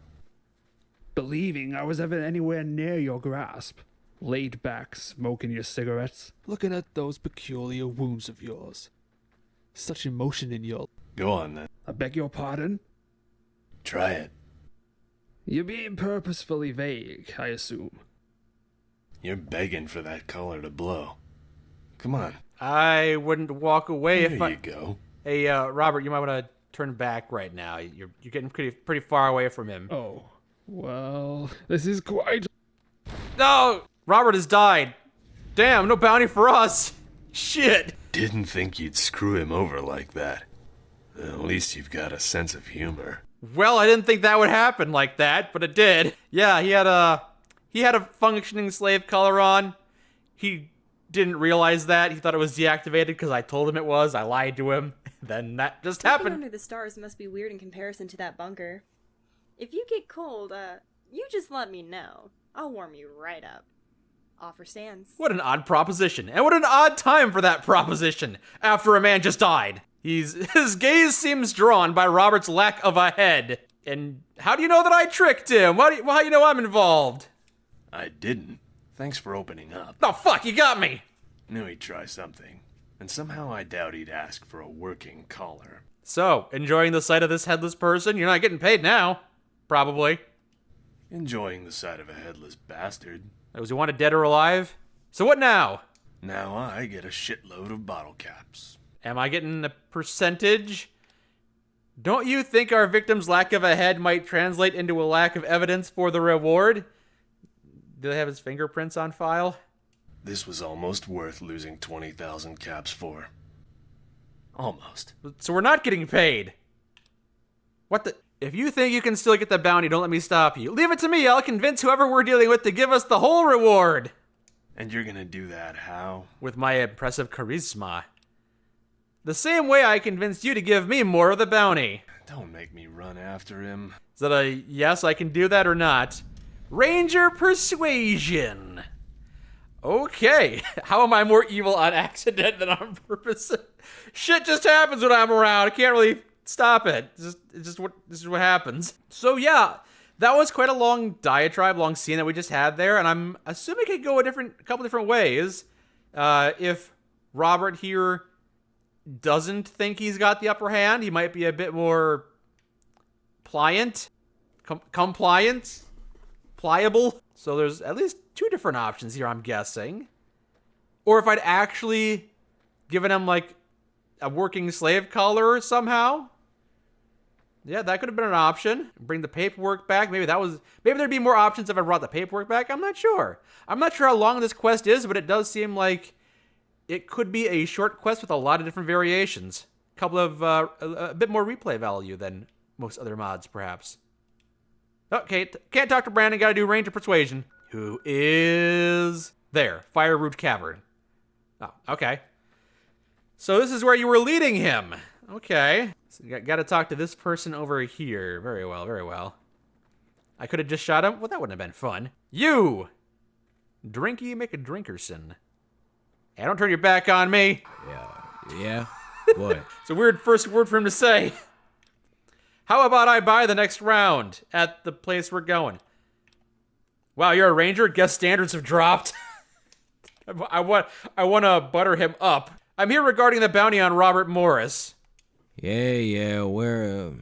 Believing I was ever anywhere near your grasp. Laid back, smoking your cigarettes, looking at those peculiar wounds of yours. Such emotion in your... Go on, then. I beg your pardon? Try it. You're being purposefully vague, I assume. You're begging for that collar to blow. Come on. I wouldn't walk away there if I... you go. Hey, Robert, you might want to turn back right now. You're getting pretty far away from him. Oh, well, this is quite... No! Robert has died. Damn, no bounty for us. Shit. Didn't think you'd screw him over like that. At least you've got a sense of humor. Well, I didn't think that would happen like that, but it did. Yeah, he had a functioning slave collar on. He didn't realize that. He thought it was deactivated because I told him it was. I lied to him. Then that just happened. Under the stars must be weird in comparison to that bunker. If you get cold, you just let me know. I'll warm you right up. Offer stands. What an odd proposition. And what an odd time for that proposition after a man just died. His gaze seems drawn by Robert's lack of a head. And how do you know that I tricked him? How do you know I'm involved? I didn't. Thanks for opening up. Oh, fuck, you got me. Knew he'd try something. And somehow I doubt he'd ask for a working collar. So, enjoying the sight of this headless person? You're not getting paid now. Probably. Enjoying the sight of a headless bastard. Was he wanted dead or alive? So what now? Now I get a shitload of bottle caps. Am I getting a percentage? Don't you think our victim's lack of a head might translate into a lack of evidence for the reward? Do they have his fingerprints on file? This was almost worth losing 20,000 caps for. Almost. So we're not getting paid. What the... If you think you can still get the bounty, don't let me stop you. Leave it to me. I'll convince whoever we're dealing with to give us the whole reward. And you're gonna do that how? With my impressive charisma. The same way I convinced you to give me more of the bounty. Don't make me run after him. Is that a yes, I can do that or not? Ranger persuasion. Okay. How am I more evil on accident than on purpose? Shit just happens when I'm around. I can't really... Stop it. This is what happens. So yeah, that was quite a long diatribe, long scene that we just had there, and I'm assuming it could go a couple different ways. If Robert here doesn't think he's got the upper hand, he might be a bit more pliant, compliant, pliable. So there's at least two different options here, I'm guessing. Or if I'd actually given him like a working slave collar somehow. Yeah, that could have been an option. Bring the paperwork back. Maybe there'd be more options if I brought the paperwork back. I'm not sure. I'm not sure how long this quest is, but it does seem like it could be a short quest with a lot of different variations. A couple of, a bit more replay value than most other mods, perhaps. Okay, can't talk to Brandon, gotta do range of persuasion. Who is there? Fire Root Cavern. Oh, okay. So this is where you were leading him. Okay. So gotta talk to this person over here. Very well, very well. I could have just shot him. Well, that wouldn't have been fun. You! Drinky McDrinkerson. Hey, don't turn your back on me. Yeah? What? It's a weird first word for him to say. How about I buy the next round at the place we're going? Wow, you're a ranger? Guess standards have dropped. I want to butter him up. I'm here regarding the bounty on Robert Morris. Yeah, where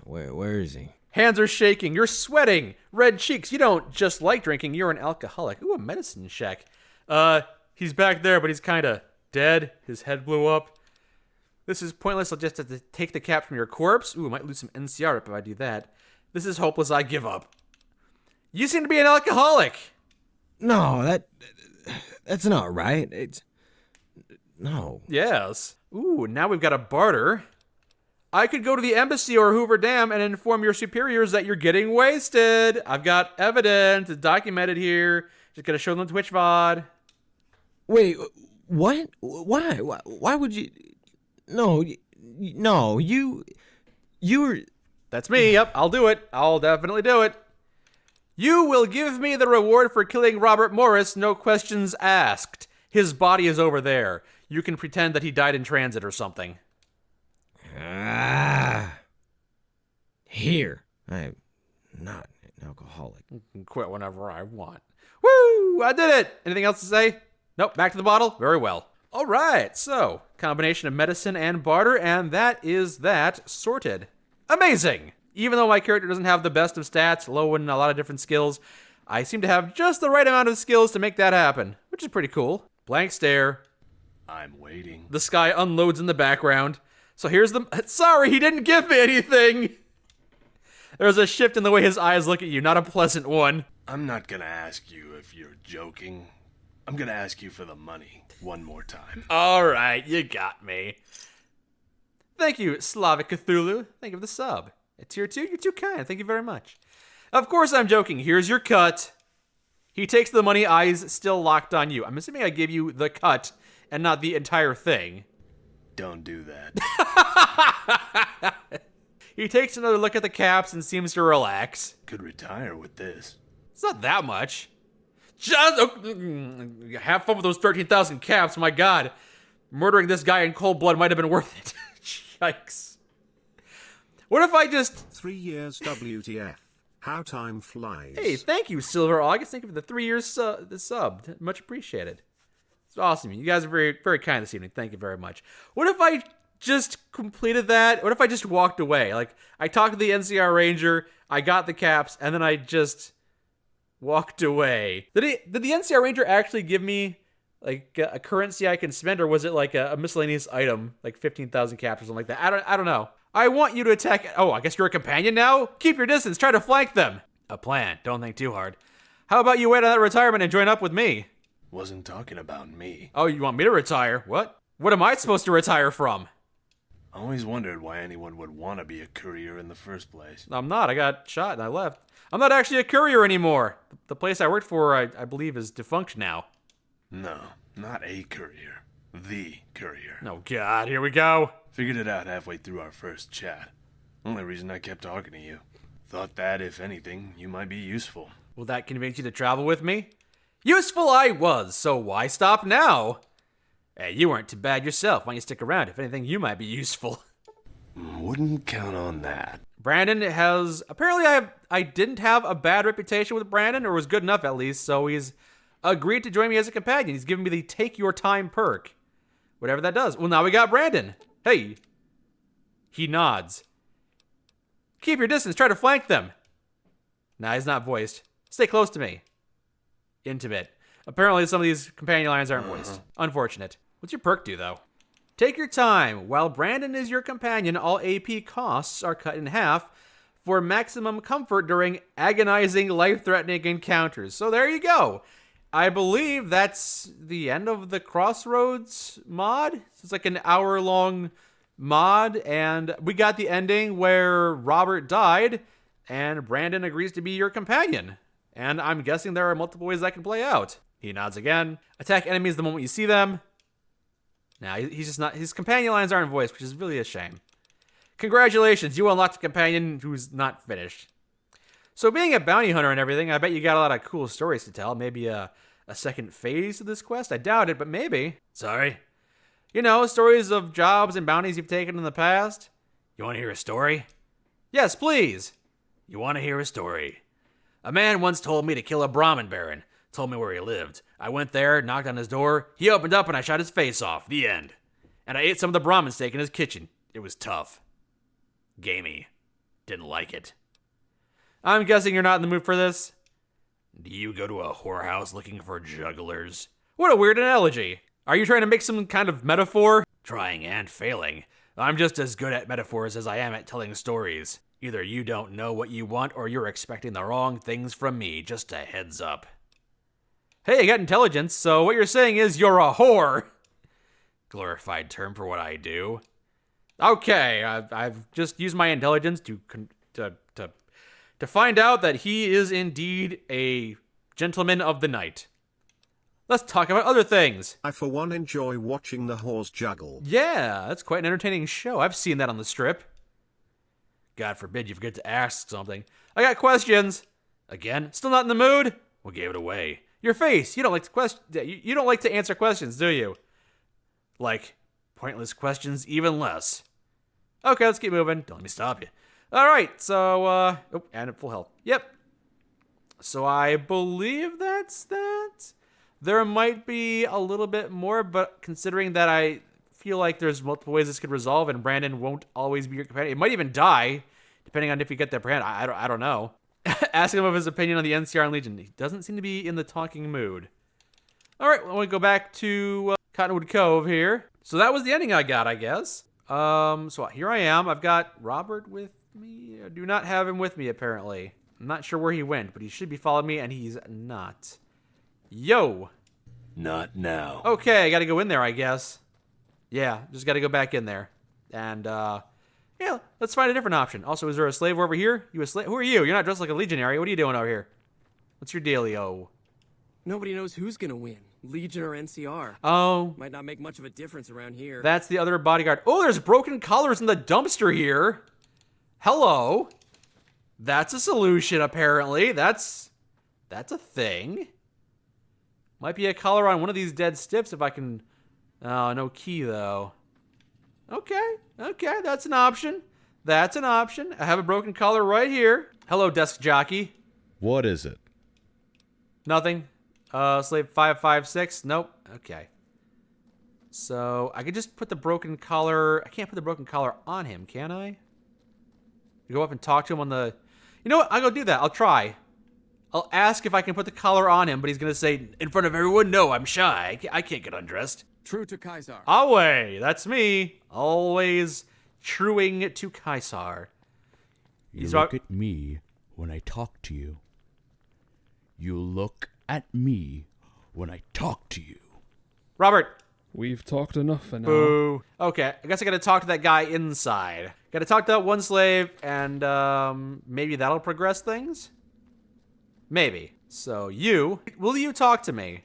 is he? Hands are shaking. You're sweating. Red cheeks. You don't just like drinking. You're an alcoholic. Ooh, a medicine check. He's back there, but he's kind of dead. His head blew up. This is pointless. I'll just have to take the cap from your corpse. Ooh, I might lose some NCR if I do that. This is hopeless. I give up. You seem to be an alcoholic. No, that's not right. No. Yes. Ooh, now we've got a barter. I could go to the embassy or Hoover Dam and inform your superiors that you're getting wasted. I've got evidence. It's documented here. Just gotta show them the Twitch VOD. Wait, what? Why? Why would you... No, you were... That's me, yep, I'll do it. I'll definitely do it. You will give me the reward for killing Robert Morris, no questions asked. His body is over there. You can pretend that he died in transit or something. Here. I'm not an alcoholic. I can quit whenever I want. Woo! I did it! Anything else to say? Nope, back to the bottle? Very well. All right, so combination of medicine and barter, and that is that sorted. Amazing! Even though my character doesn't have the best of stats, low in a lot of different skills, I seem to have just the right amount of skills to make that happen, which is pretty cool. Blank stare. I'm waiting. The sky unloads in the background. So here's the... Sorry, he didn't give me anything! There's a shift in the way his eyes look at you, not a pleasant one. I'm not gonna ask you if you're joking. I'm gonna ask you for the money one more time. All right, you got me. Thank you, Slavic Cthulhu. Thank you for the sub. At tier 2, you're too kind. Thank you very much. Of course I'm joking. Here's your cut. He takes the money, eyes still locked on you. I'm assuming I gave you the cut and not the entire thing. Don't do that. He takes another look at the caps and seems to relax. Could retire with this. It's not that much. Just have fun with those 13,000 caps, my god. Murdering this guy in cold blood might have been worth it. Yikes. What if I just... 3 years WTF. How time flies. Hey, thank you, Silver August. Thank you for the 3 years the sub. Much appreciated. It's awesome. You guys are very, very kind this evening. Thank you very much. What if I just completed that? What if I just walked away? Like, I talked to the NCR Ranger, I got the caps, and then I just walked away. Did the NCR Ranger actually give me like a currency I can spend, or was it like a miscellaneous item, like 15,000 caps or something like that? I don't know. I want you to attack... Oh, I guess you're a companion now? Keep your distance. Try to flank them. A plan. Don't think too hard. How about you wait on that retirement and join up with me? Wasn't talking about me. Oh, you want me to retire? What? What am I supposed to retire from? I always wondered why anyone would want to be a courier in the first place. I'm not. I got shot and I left. I'm not actually a courier anymore. The place I worked for, I believe, is defunct now. No, not a courier. The courier. Oh, God. Here we go. Figured it out halfway through our first chat. Only reason I kept talking to you. Thought that, if anything, you might be useful. Will that convince you to travel with me? Useful I was, so why stop now? Hey, you weren't too bad yourself. Why don't you stick around? If anything, you might be useful. Wouldn't count on that. Brandon has... Apparently, I didn't have a bad reputation with Brandon, or was good enough at least, so he's agreed to join me as a companion. He's given me the take your time perk. Whatever that does. Well, now we got Brandon. Hey. He nods. Keep your distance. Try to flank them. Nah, he's not voiced. Stay close to me. Intimate. Apparently, some of these companion lines aren't voiced. Unfortunate. What's your perk do, though? Take your time. While Brandon is your companion, all AP costs are cut in half for maximum comfort during agonizing, life-threatening encounters. So there you go. I believe that's the end of the Crossroads mod. It's like an hour-long mod, and we got the ending where Robert died, and Brandon agrees to be your companion. And I'm guessing there are multiple ways that can play out. He nods again. Attack enemies the moment you see them. Now, he's just not... His companion lines aren't voiced, which is really a shame. Congratulations, you unlocked a companion who's not finished. So being a bounty hunter and everything, I bet you got a lot of cool stories to tell. Maybe a second phase of this quest? I doubt it, but maybe. Sorry. You know, stories of jobs and bounties you've taken in the past. You want to hear a story? Yes, please. You want to hear a story? A man once told me to kill a Brahmin baron. Told me where he lived. I went there, knocked on his door. He opened up and I shot his face off. The end. And I ate some of the Brahmin steak in his kitchen. It was tough. Gamey. Didn't like it. I'm guessing you're not in the mood for this. Do you go to a whorehouse looking for jugglers? What a weird analogy. Are you trying to make some kind of metaphor? Trying and failing. I'm just as good at metaphors as I am at telling stories. Either you don't know what you want or you're expecting the wrong things from me. Just a heads up. Hey, I got intelligence, so what you're saying is you're a whore. Glorified term for what I do. Okay, I've just used my intelligence to find out that he is indeed a gentleman of the night. Let's talk about other things. I, for one, enjoy watching the whores juggle. Yeah, that's quite an entertaining show. I've seen that on the strip. God forbid you forget to ask something. I got questions. Again, still not in the mood? We gave it away. Your face. You don't like to you don't like to answer questions, do you? Like pointless questions, even less. Okay, let's keep moving. Don't let me stop you. All right, so oh, and at full health. Yep. So I believe that's that. There might be a little bit more, but considering that I feel like there's multiple ways this could resolve, and Brandon won't always be your companion. It might even die, depending on if you get that brand. I don't know. Ask him of his opinion on the NCR and Legion. He doesn't seem to be in the talking mood. All right, well, we go back to Cottonwood Cove here. So that was the ending I got, I guess. So here I am. I've got Robert with me. I do not have him with me, apparently. I'm not sure where he went, but he should be following me, and he's not. Yo. Not now. Okay, I gotta go in there, I guess. Yeah, just gotta go back in there. And, yeah, let's find a different option. Also, is there a slave over here? You a slave? Who are you? You're not dressed like a legionary. What are you doing over here? What's your dealio? Nobody knows who's gonna win, Legion or NCR. Oh. Might not make much of a difference around here. That's the other bodyguard. Oh, there's broken collars in the dumpster here. Hello. That's a solution, apparently. That's a thing. Might be a collar on one of these dead stiffs if I can... Oh, no key, though. Okay, that's an option. That's an option. I have a broken collar right here. Hello, desk jockey. What is it? Nothing. Slave 556. Nope. Okay. So, I could just put the broken collar... I can't put the broken collar on him, can I? Go up and talk to him on the... You know what? I'll go do that. I'll try. I'll ask if I can put the collar on him, but he's going to say, in front of everyone, no, I'm shy. I can't get undressed. True to Kaisar. Away. That's me. Always truing to Kaisar. You look at me when I talk to you. You look at me when I talk to you. Robert. We've talked enough for now. Boo. Okay, I guess I gotta talk to that guy inside. Gotta talk to that one slave, and maybe that'll progress things? Maybe. So will you talk to me?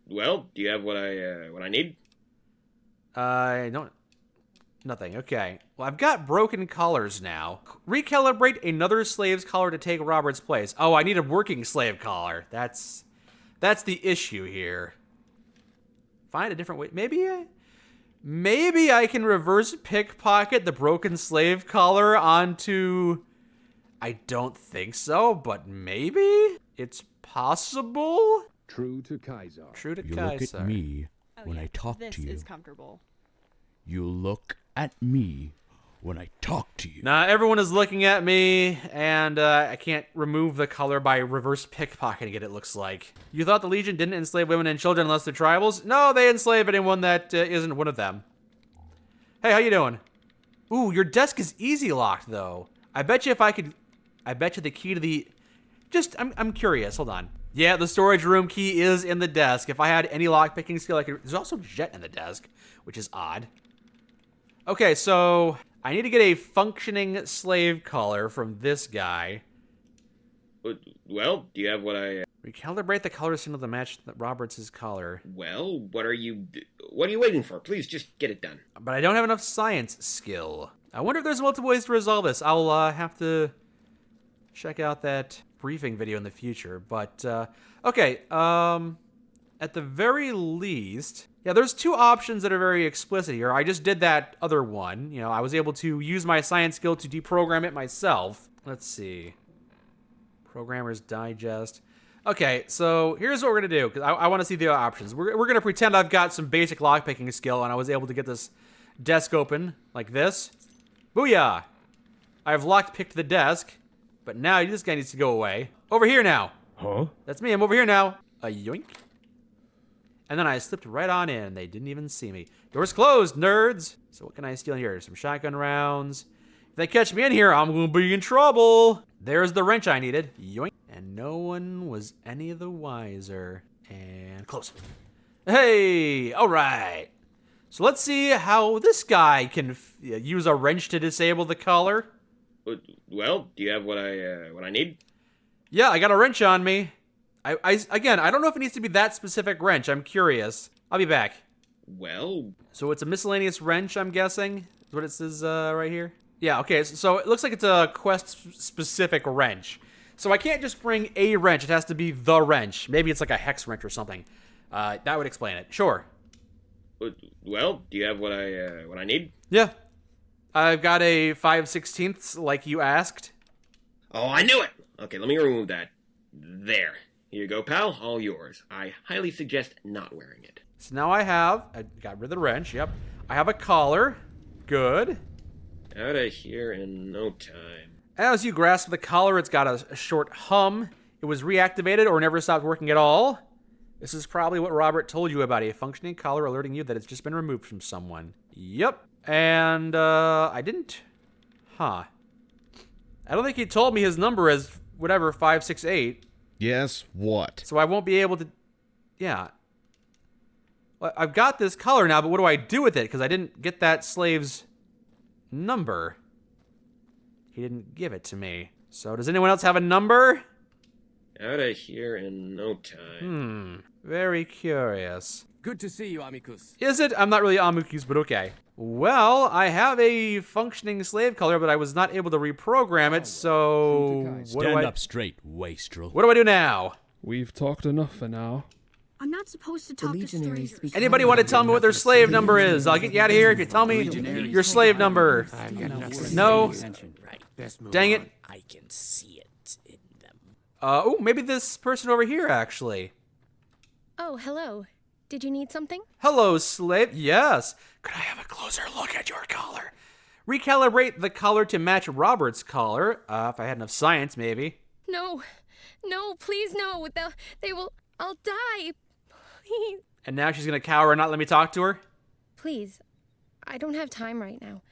Well, do you have what I need? Nothing. Okay. Well, I've got broken collars now. Recalibrate another slave's collar to take Robert's place. Oh, I need a working slave collar. That's the issue here. Find a different way. Maybe I can reverse pickpocket the broken slave collar onto... I don't think so, but maybe? It's possible? True to Kaisar. True to You Kaisar. look at me when I talk to you. This is comfortable. You look at me when I talk to you. Now, everyone is looking at me, and I can't remove the color by reverse pickpocketing it looks like. You thought the Legion didn't enslave women and children unless they're tribals? No, they enslave anyone that isn't one of them. Hey, how you doing? Ooh, your desk is easy locked though. I bet you the key to the... I'm curious, hold on. Yeah, the storage room key is in the desk. If I had any lockpicking skill, I could... There's also jet in the desk, which is odd. Okay, so I need to get a functioning slave collar from this guy. Well, do you have what I... Recalibrate the color signal to match Roberts' color. Well, what are you waiting for? Please, just get it done. But I don't have enough science skill. I wonder if there's multiple ways to resolve this. I'll have to check out that briefing video in the future. But, okay, at the very least... Yeah, there's two options that are very explicit here. I just did that other one. You know, I was able to use my science skill to deprogram it myself. Let's see. Programmer's Digest. Okay, so here's what we're going to do, because I want to see the options. We're going to pretend I've got some basic lockpicking skill, and I was able to get this desk open like this. Booyah! I've lockpicked the desk, but now this guy needs to go away. Over here now. Huh? That's me. I'm over here now. A yoink. And then I slipped right on in. They didn't even see me. Door's closed, nerds. So what can I steal here? Some shotgun rounds. If they catch me in here, I'm going to be in trouble. There's the wrench I needed. Yoink. And no one was any the wiser. And close. Hey, all right. So let's see how this guy can use a wrench to disable the collar. Well, do you have what I need? Yeah, I got a wrench on me. Again, I don't know if it needs to be that specific wrench. I'm curious. I'll be back. Well... So it's a miscellaneous wrench, I'm guessing? Is what it says right here? Yeah, okay, so it looks like it's a quest-specific wrench. So I can't just bring a wrench. It has to be the wrench. Maybe it's like a hex wrench or something. That would explain it. Sure. Well, do you have what I need? Yeah. I've got a 5/16 like you asked. Oh, I knew it! Okay, let me remove that. There. Here you go, pal. All yours. I highly suggest not wearing it. So now I got rid of the wrench, yep. I have a collar. Good. Out of here in no time. As you grasp the collar, it's got a short hum. It was reactivated or never stopped working at all. This is probably what Robert told you about, a functioning collar alerting you that it's just been removed from someone. Yep. And, I didn't... Huh. I don't think he told me his number is whatever, 568. Yes, what? So I won't be able to... Yeah. Well, I've got this collar now, but what do I do with it? Because I didn't get that slave's number. He didn't give it to me. So does anyone else have a number? Out of here in no time. Very curious. Good to see you, amicus. Is it? I'm not really amicus, but okay. Well, I have a functioning slave collar, but I was not able to reprogram it, so... Stand up straight, wastrel. What do I do now? We've talked enough for now. I'm not supposed to talk to strangers. Anybody want to tell me what their slave number is? I'll get you out of here if you tell me your slave number. No? Dang it. I can see it in them. Oh, maybe this person over here, actually. Oh, hello. Did you need something? Hello, slave. Yes. Could I have a closer look at your collar? Recalibrate the collar to match Robert's collar. If I had enough science, maybe. No. No, please no. They will... I'll die. Please. And now she's gonna cower and not let me talk to her? Please. I don't have time right now.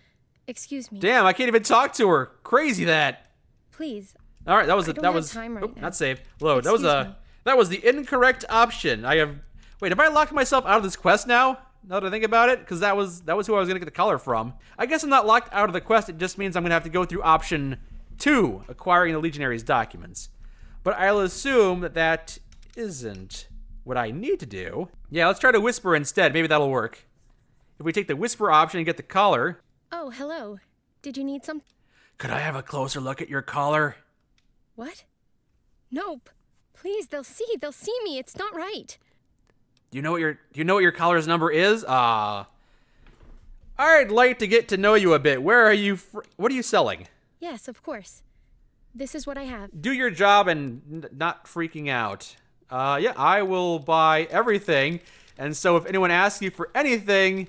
Excuse me. Damn, I can't even talk to her. Crazy that. Please. All right, that was time right now. not save. Load. Excuse me. That was the incorrect option. Wait, have I locked myself out of this quest now? Now that I think about it, because that was who I was gonna get the collar from. I guess I'm not locked out of the quest. It just means I'm gonna have to go through option 2, acquiring the Legionary's documents. But I'll assume that isn't what I need to do. Yeah, let's try to whisper instead. Maybe that'll work. If we take the whisper option and get the collar. Oh, hello. Did you need some? Could I have a closer look at your collar? What? Nope. Please, they'll see me. It's not right. Do you know what your collar's number is? I'd like to get to know you a bit. Where are you what are you selling? Yes, of course. This is what I have. Do your job and not freaking out. Yeah, I will buy everything. And so if anyone asks you for anything,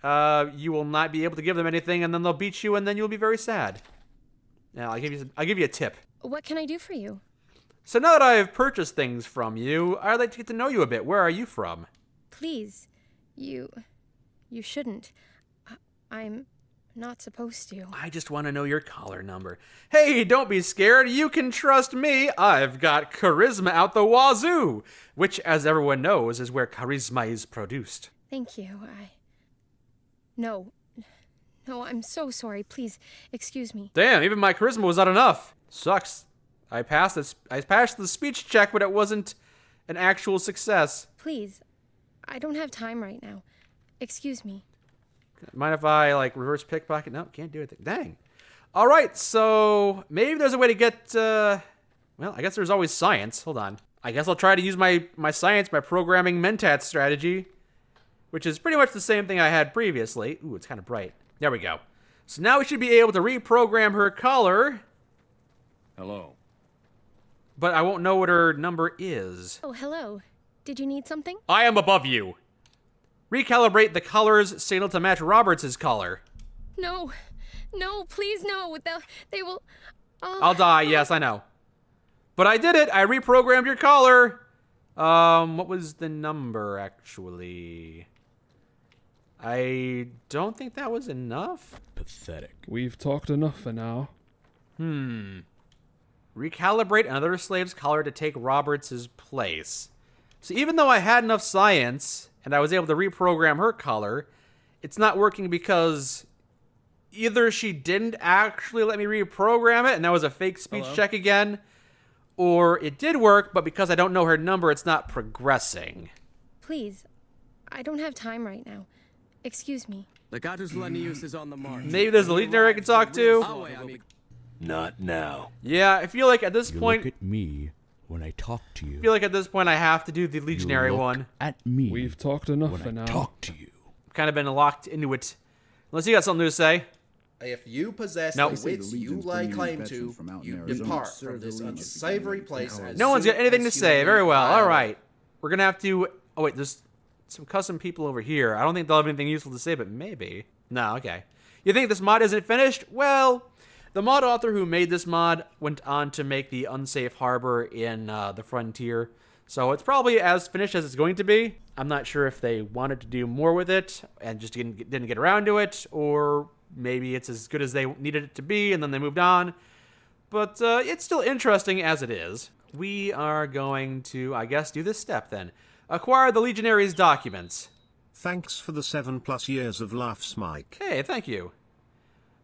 you will not be able to give them anything, and then they'll beat you, and then you'll be very sad. Now, I'll give you a tip. What can I do for you? So now that I have purchased things from you, I'd like to get to know you a bit. Where are you from? Please, you shouldn't. I'm not supposed to. I just want to know your collar number. Hey, don't be scared. You can trust me. I've got charisma out the wazoo, which, as everyone knows, is where charisma is produced. Thank you. No, I'm so sorry. Please, excuse me. Damn, even my charisma was not enough. Sucks. I passed the speech check, but it wasn't an actual success. Please, I don't have time right now. Excuse me. Mind if I, reverse pickpocket? No, can't do anything. Dang. All right, so maybe there's a way to get, well, I guess there's always science. Hold on. I guess I'll try to use my science, my programming mentat strategy, which is pretty much the same thing I had previously. Ooh, it's kind of bright. There we go. So now we should be able to reprogram her collar. Hello. But I won't know what her number is. Oh, hello. Did you need something? I am above you. Recalibrate the color's signal to match Roberts' color. No, please no. They will... I'll die, yes, I know. But I did it. I reprogrammed your collar. What was the number, actually? I don't think that was enough. Pathetic. We've talked enough for now. Recalibrate another slave's collar to take Roberts' place. So even though I had enough science and I was able to reprogram her color, it's not working because either she didn't actually let me reprogram it and that was a fake speech check again, or it did work, but because I don't know her number, it's not progressing. Please, I don't have time right now. Excuse me. The Gatus Lanius is on the march. Maybe there's a legionary I can talk to? Not now. Yeah, I feel like at this point... Look at me when I talk to you. I feel like at this point I have to do the legionary one. At me. We've talked enough for now. Talk to you. Kind of been locked into it. Unless you got something to say. If you possess Nope. the wits you lay claim to, you depart from this unsavory place. No one's got anything to say. Very well. All right. We're going to have to... Oh, wait. There's some custom people over here. I don't think they'll have anything useful to say, but maybe. No, okay. You think this mod isn't finished? Well, the mod author who made this mod went on to make the unsafe harbor in the Frontier. So it's probably as finished as it's going to be. I'm not sure if they wanted to do more with it and just didn't get around to it, or maybe it's as good as they needed it to be and then they moved on. But it's still interesting as it is. We are going to, I guess, do this step then. Acquire the Legionary's documents. Thanks for the 7+ years of laughs, Mike. Hey, thank you.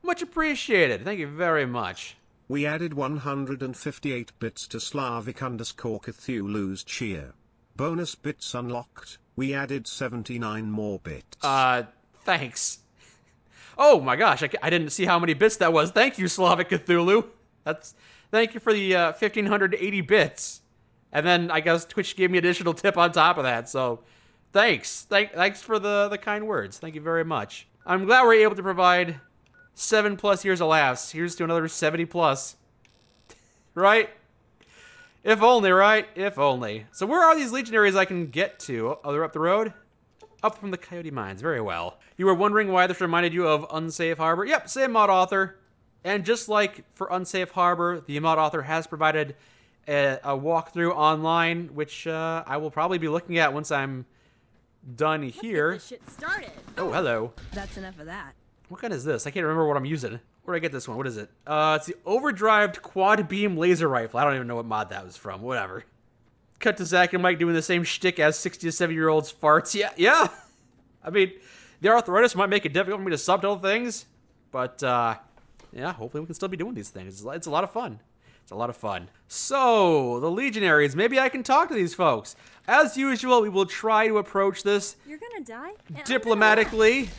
Much appreciated. Thank you very much. We added 158 bits to Slavic_Cthulhu's cheer. Bonus bits unlocked. We added 79 more bits. Thanks. Oh my gosh, I didn't see how many bits that was. Thank you, Slavic Cthulhu. Thank you for the 1,580 bits. And then I guess Twitch gave me an additional tip on top of that, so thanks. Thanks for the kind words. Thank you very much. I'm glad we're able to provide 7+ years of laughs. Here's to another 70+. Right? If only, right? If only. So where are these legionaries I can get to? Oh, they're up the road? Up from the Coyote Mines. Very well. You were wondering why this reminded you of Unsafe Harbor? Yep, same mod author. And just like for Unsafe Harbor, the mod author has provided a walkthrough online, which I will probably be looking at once I'm done here. Let's get this shit started. Oh, hello. That's enough of that. What kind is this? I can't remember what I'm using. Where did I get this one? What is it? It's the overdrived quad beam laser rifle. I don't even know what mod that was from. Whatever. Cut to Zach and Mike doing the same shtick as 60 to 70-year-olds farts. Yeah. I mean, the arthritis might make it difficult for me to subtitle things, but yeah, hopefully we can still be doing these things. It's a lot of fun. It's a lot of fun. So, the Legionaries. Maybe I can talk to these folks. As usual, we will try to approach this You're gonna die? diplomatically.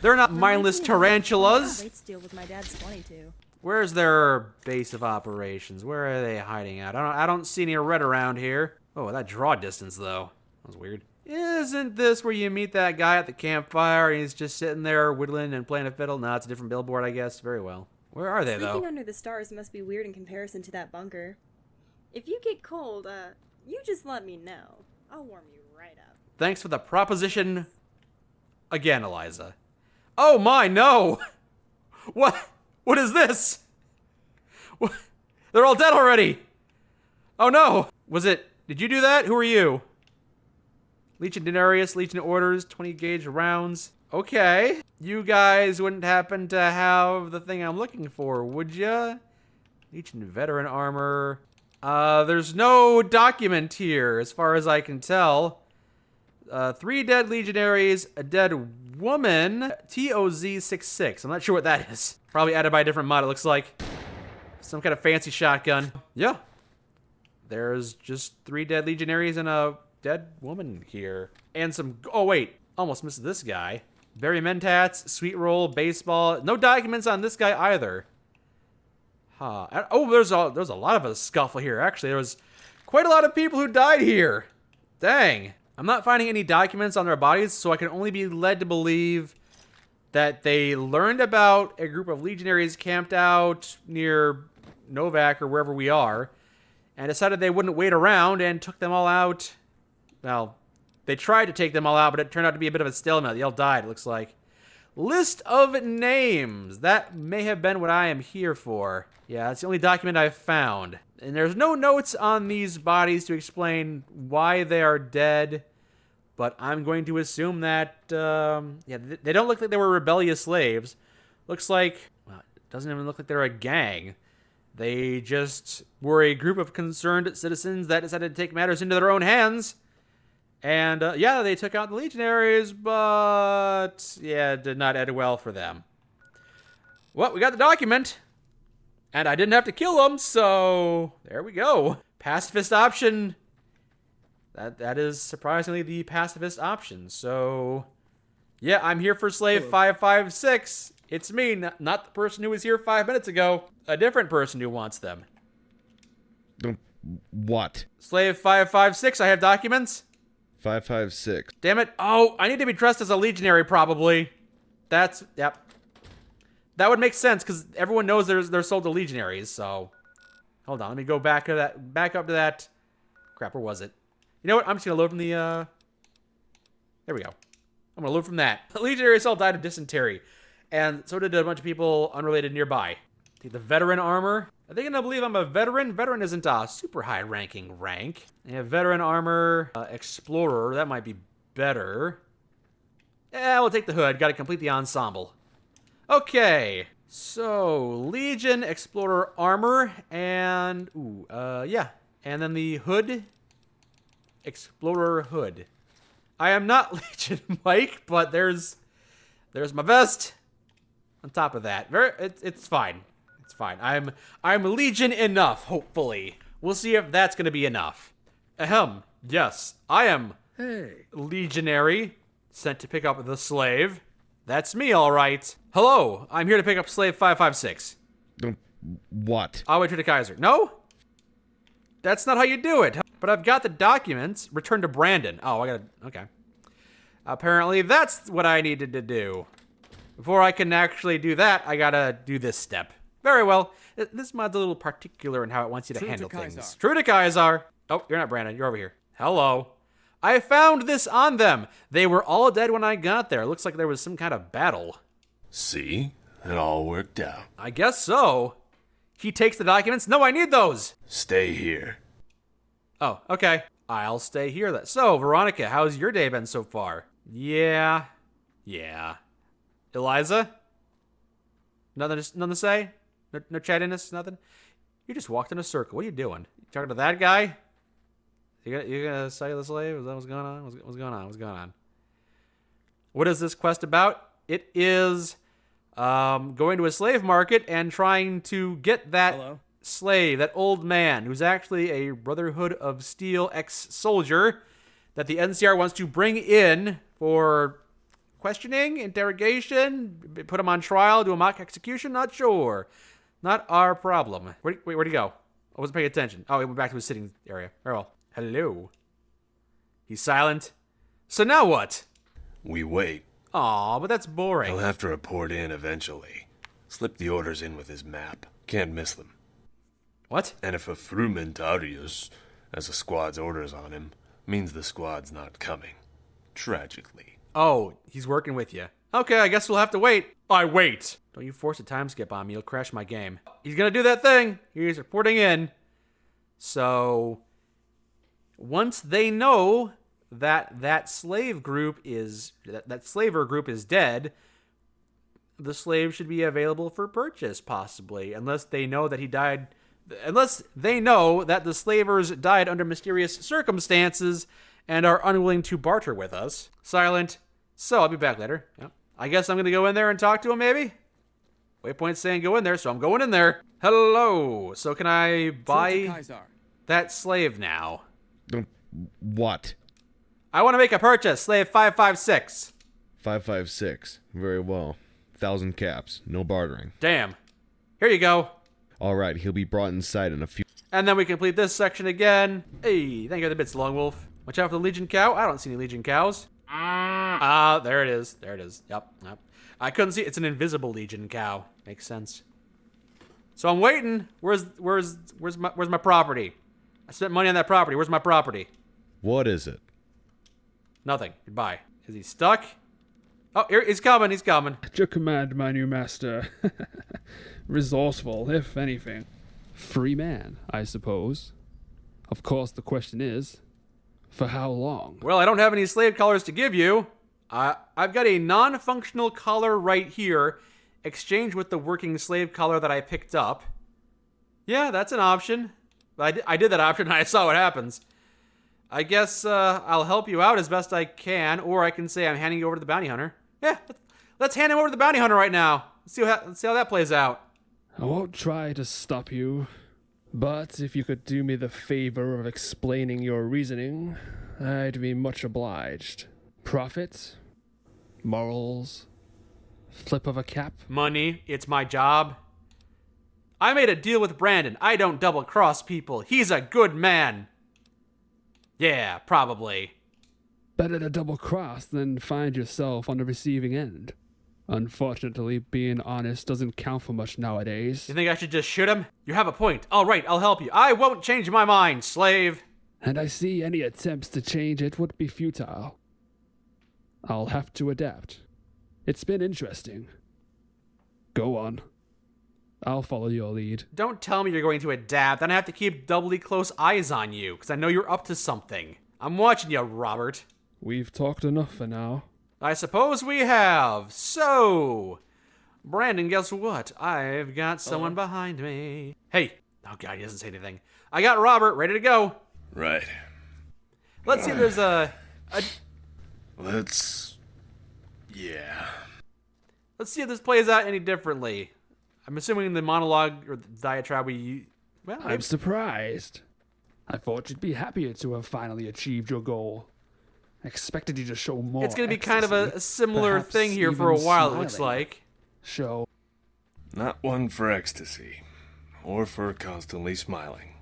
They're not mindless tarantulas. Deal with my dad's 22. Where's their base of operations? Where are they hiding out? I don't see any red around here. Oh, that draw distance, though. That was weird. Isn't this where you meet that guy at the campfire and he's just sitting there whittling and playing a fiddle? No, it's a different billboard, I guess. Very well. Where are they, though? Sleeping under the stars must be weird in comparison to that bunker. If you get cold, you just let me know. I'll warm you right up. Thanks for the proposition again, Eliza. Oh my, no! What is this? What? They're all dead already! Oh no! Did you do that? Who are you? Legion Denarius, Legion Orders, 20 gauge rounds. Okay. You guys wouldn't happen to have the thing I'm looking for, would ya? Legion veteran armor. There's no document here, as far as I can tell. 3 dead legionaries, a dead woman, TOZ-66. I'm not sure what that is. Probably added by a different mod, it looks like. Some kind of fancy shotgun. Yeah. There's just 3 dead legionaries and a dead woman here. And some... Oh, wait. Almost missed this guy. Barry Mentats, Sweet Roll, Baseball. No documents on this guy either. Huh. Oh, there's a lot of a scuffle here. Actually, there was quite a lot of people who died here. Dang. I'm not finding any documents on their bodies, so I can only be led to believe that they learned about a group of legionaries camped out near Novak or wherever we are, and decided they wouldn't wait around and took them all out. Well, they tried to take them all out, but it turned out to be a bit of a stalemate. They all died, it looks like. List of names. That may have been what I am here for. Yeah, that's the only document I've found. And there's no notes on these bodies to explain why they are dead, but I'm going to assume that, yeah, they don't look like they were rebellious slaves. Looks like, well, it doesn't even look like they're a gang. They just were a group of concerned citizens that decided to take matters into their own hands. And, yeah, they took out the legionaries, but, yeah, it did not end well for them. Well, we got the document. And I didn't have to kill them, so there we go. Pacifist option. That is surprisingly the pacifist option. So, yeah, I'm here for Slave 556. It's me, not the person who was here 5 minutes ago. A different person who wants them. What? Slave 556, I have documents. 556. Damn it. Oh, I need to be dressed as a legionary, probably. That's, yep. That would make sense, because everyone knows they're sold to legionaries, so... Hold on, let me go back up to that... Crap, where was it? You know what? I'm just going to load from the, There we go. I'm going to load from that. The legionaries all died of dysentery. And so did a bunch of people unrelated nearby. Take the veteran armor. Are they going to believe I'm a veteran? Veteran isn't a super high-ranking rank. They have veteran armor, explorer. That might be better. Yeah, we'll take the hood. Got to complete the ensemble. Okay. So, Legion, explorer armor, and... Ooh, yeah. And then the hood. Explorer hood. I am not Legion Mike, but there's my vest. On top of that, it's fine. It's fine. I'm Legion enough. Hopefully, we'll see if that's gonna be enough. Ahem. Yes, I am. Hey. Legionary, sent to pick up the slave. That's me, all right. Hello, I'm here to pick up Slave 556. What? I'll wait for the Kaiser. No? That's not how you do it. But I've got the documents. Return to Brandon. Oh, I gotta... Okay. Apparently, that's what I needed to do. Before I can actually do that, I gotta do this step. Very well. This mod's a little particular in how it wants you to handle things. True to Kaiser. Oh, you're not Brandon. You're over here. Hello. I found this on them. They were all dead when I got there. Looks like there was some kind of battle. See? It all worked out. I guess so. He takes the documents. No, I need those. Stay here. Oh, okay. I'll stay here. So, Veronica, how's your day been so far? Yeah. Eliza? Nothing to say? No chattiness? Nothing? You just walked in a circle. What are you doing? You talking to that guy? You gonna sell the slave? Is that what's going on? What's going on? What is this quest about? It is going to a slave market and trying to get that slave, that old man, who's actually a Brotherhood of Steel ex-soldier that the NCR wants to bring in for questioning, interrogation, put him on trial, do a mock execution, not sure. Not our problem. Where'd he go? I wasn't paying attention. Oh, he went back to his sitting area. Very well. Hello. He's silent. So now what? We wait. Aw, but that's boring. He'll have to report in eventually. Slip the orders in with his map. Can't miss them. What? And if a Frumentarius has a squad's orders on him, means the squad's not coming. Tragically. Oh, he's working with you. Okay, I guess we'll have to wait. I wait. Don't you force a time skip on me. You'll crash my game. He's gonna do that thing. He's reporting in. So, once they know that slaver group is dead, the slave should be available for purchase, possibly, unless they know that the slavers died under mysterious circumstances and are unwilling to barter with us. Silent. So I'll be back later. Yep. I guess I'm going to go in there and talk to him, maybe? Waypoint's saying go in there, so I'm going in there. Hello. So can I buy that slave now? What? I want to make a purchase. Slave 556. 556. Very well. 1,000 caps. No bartering. Damn. Here you go. All right, he'll be brought inside in a few... And then we complete this section again. Hey, thank you for the bits, Lone Wolf. Watch out for the Legion cow. I don't see any Legion cows. There it is. There it is. Yep. I couldn't see. It's an invisible Legion cow. Makes sense. So I'm waiting. Where's my property? I spent money on that property. Where's my property? What is it? Nothing. Goodbye. Is he stuck? Oh, here, he's coming. He's coming. At your command, my new master. Resourceful, if anything. Free man, I suppose. Of course, the question is, for how long? Well, I don't have any slave collars to give you. I've got a non-functional collar right here, exchanged with the working slave collar that I picked up. Yeah, that's an option. I did that option and I saw what happens. I guess I'll help you out as best I can, or I can say I'm handing you over to the bounty hunter. Yeah, let's hand him over to the bounty hunter right now. Let's see how that plays out. I won't try to stop you, but if you could do me the favor of explaining your reasoning, I'd be much obliged. Profit? Morals? Flip of a cap? Money. It's my job. I made a deal with Brandon. I don't double-cross people. He's a good man. Yeah, probably. Better to double-cross than find yourself on the receiving end. Unfortunately, being honest doesn't count for much nowadays. You think I should just shoot him? You have a point. All right, I'll help you. I won't change my mind, slave. And I see any attempts to change it would be futile. I'll have to adapt. It's been interesting. Go on. I'll follow your lead. Don't tell me you're going to adapt. Then I have to keep doubly close eyes on you, because I know you're up to something. I'm watching you, Robert. We've talked enough for now. I suppose we have. So, Brandon, guess what? I've got someone behind me. Hey. Oh, God, he doesn't say anything. I got Robert ready to go. Right. Let's see if there's Yeah. Let's see if this plays out any differently. I'm assuming the monologue or the diatribe I'm surprised. I thought you'd be happier to have finally achieved your goal. I expected you to show more. It's going to be kind of a similar thing here for a while, it looks like. Show. Not one for ecstasy, or for constantly smiling.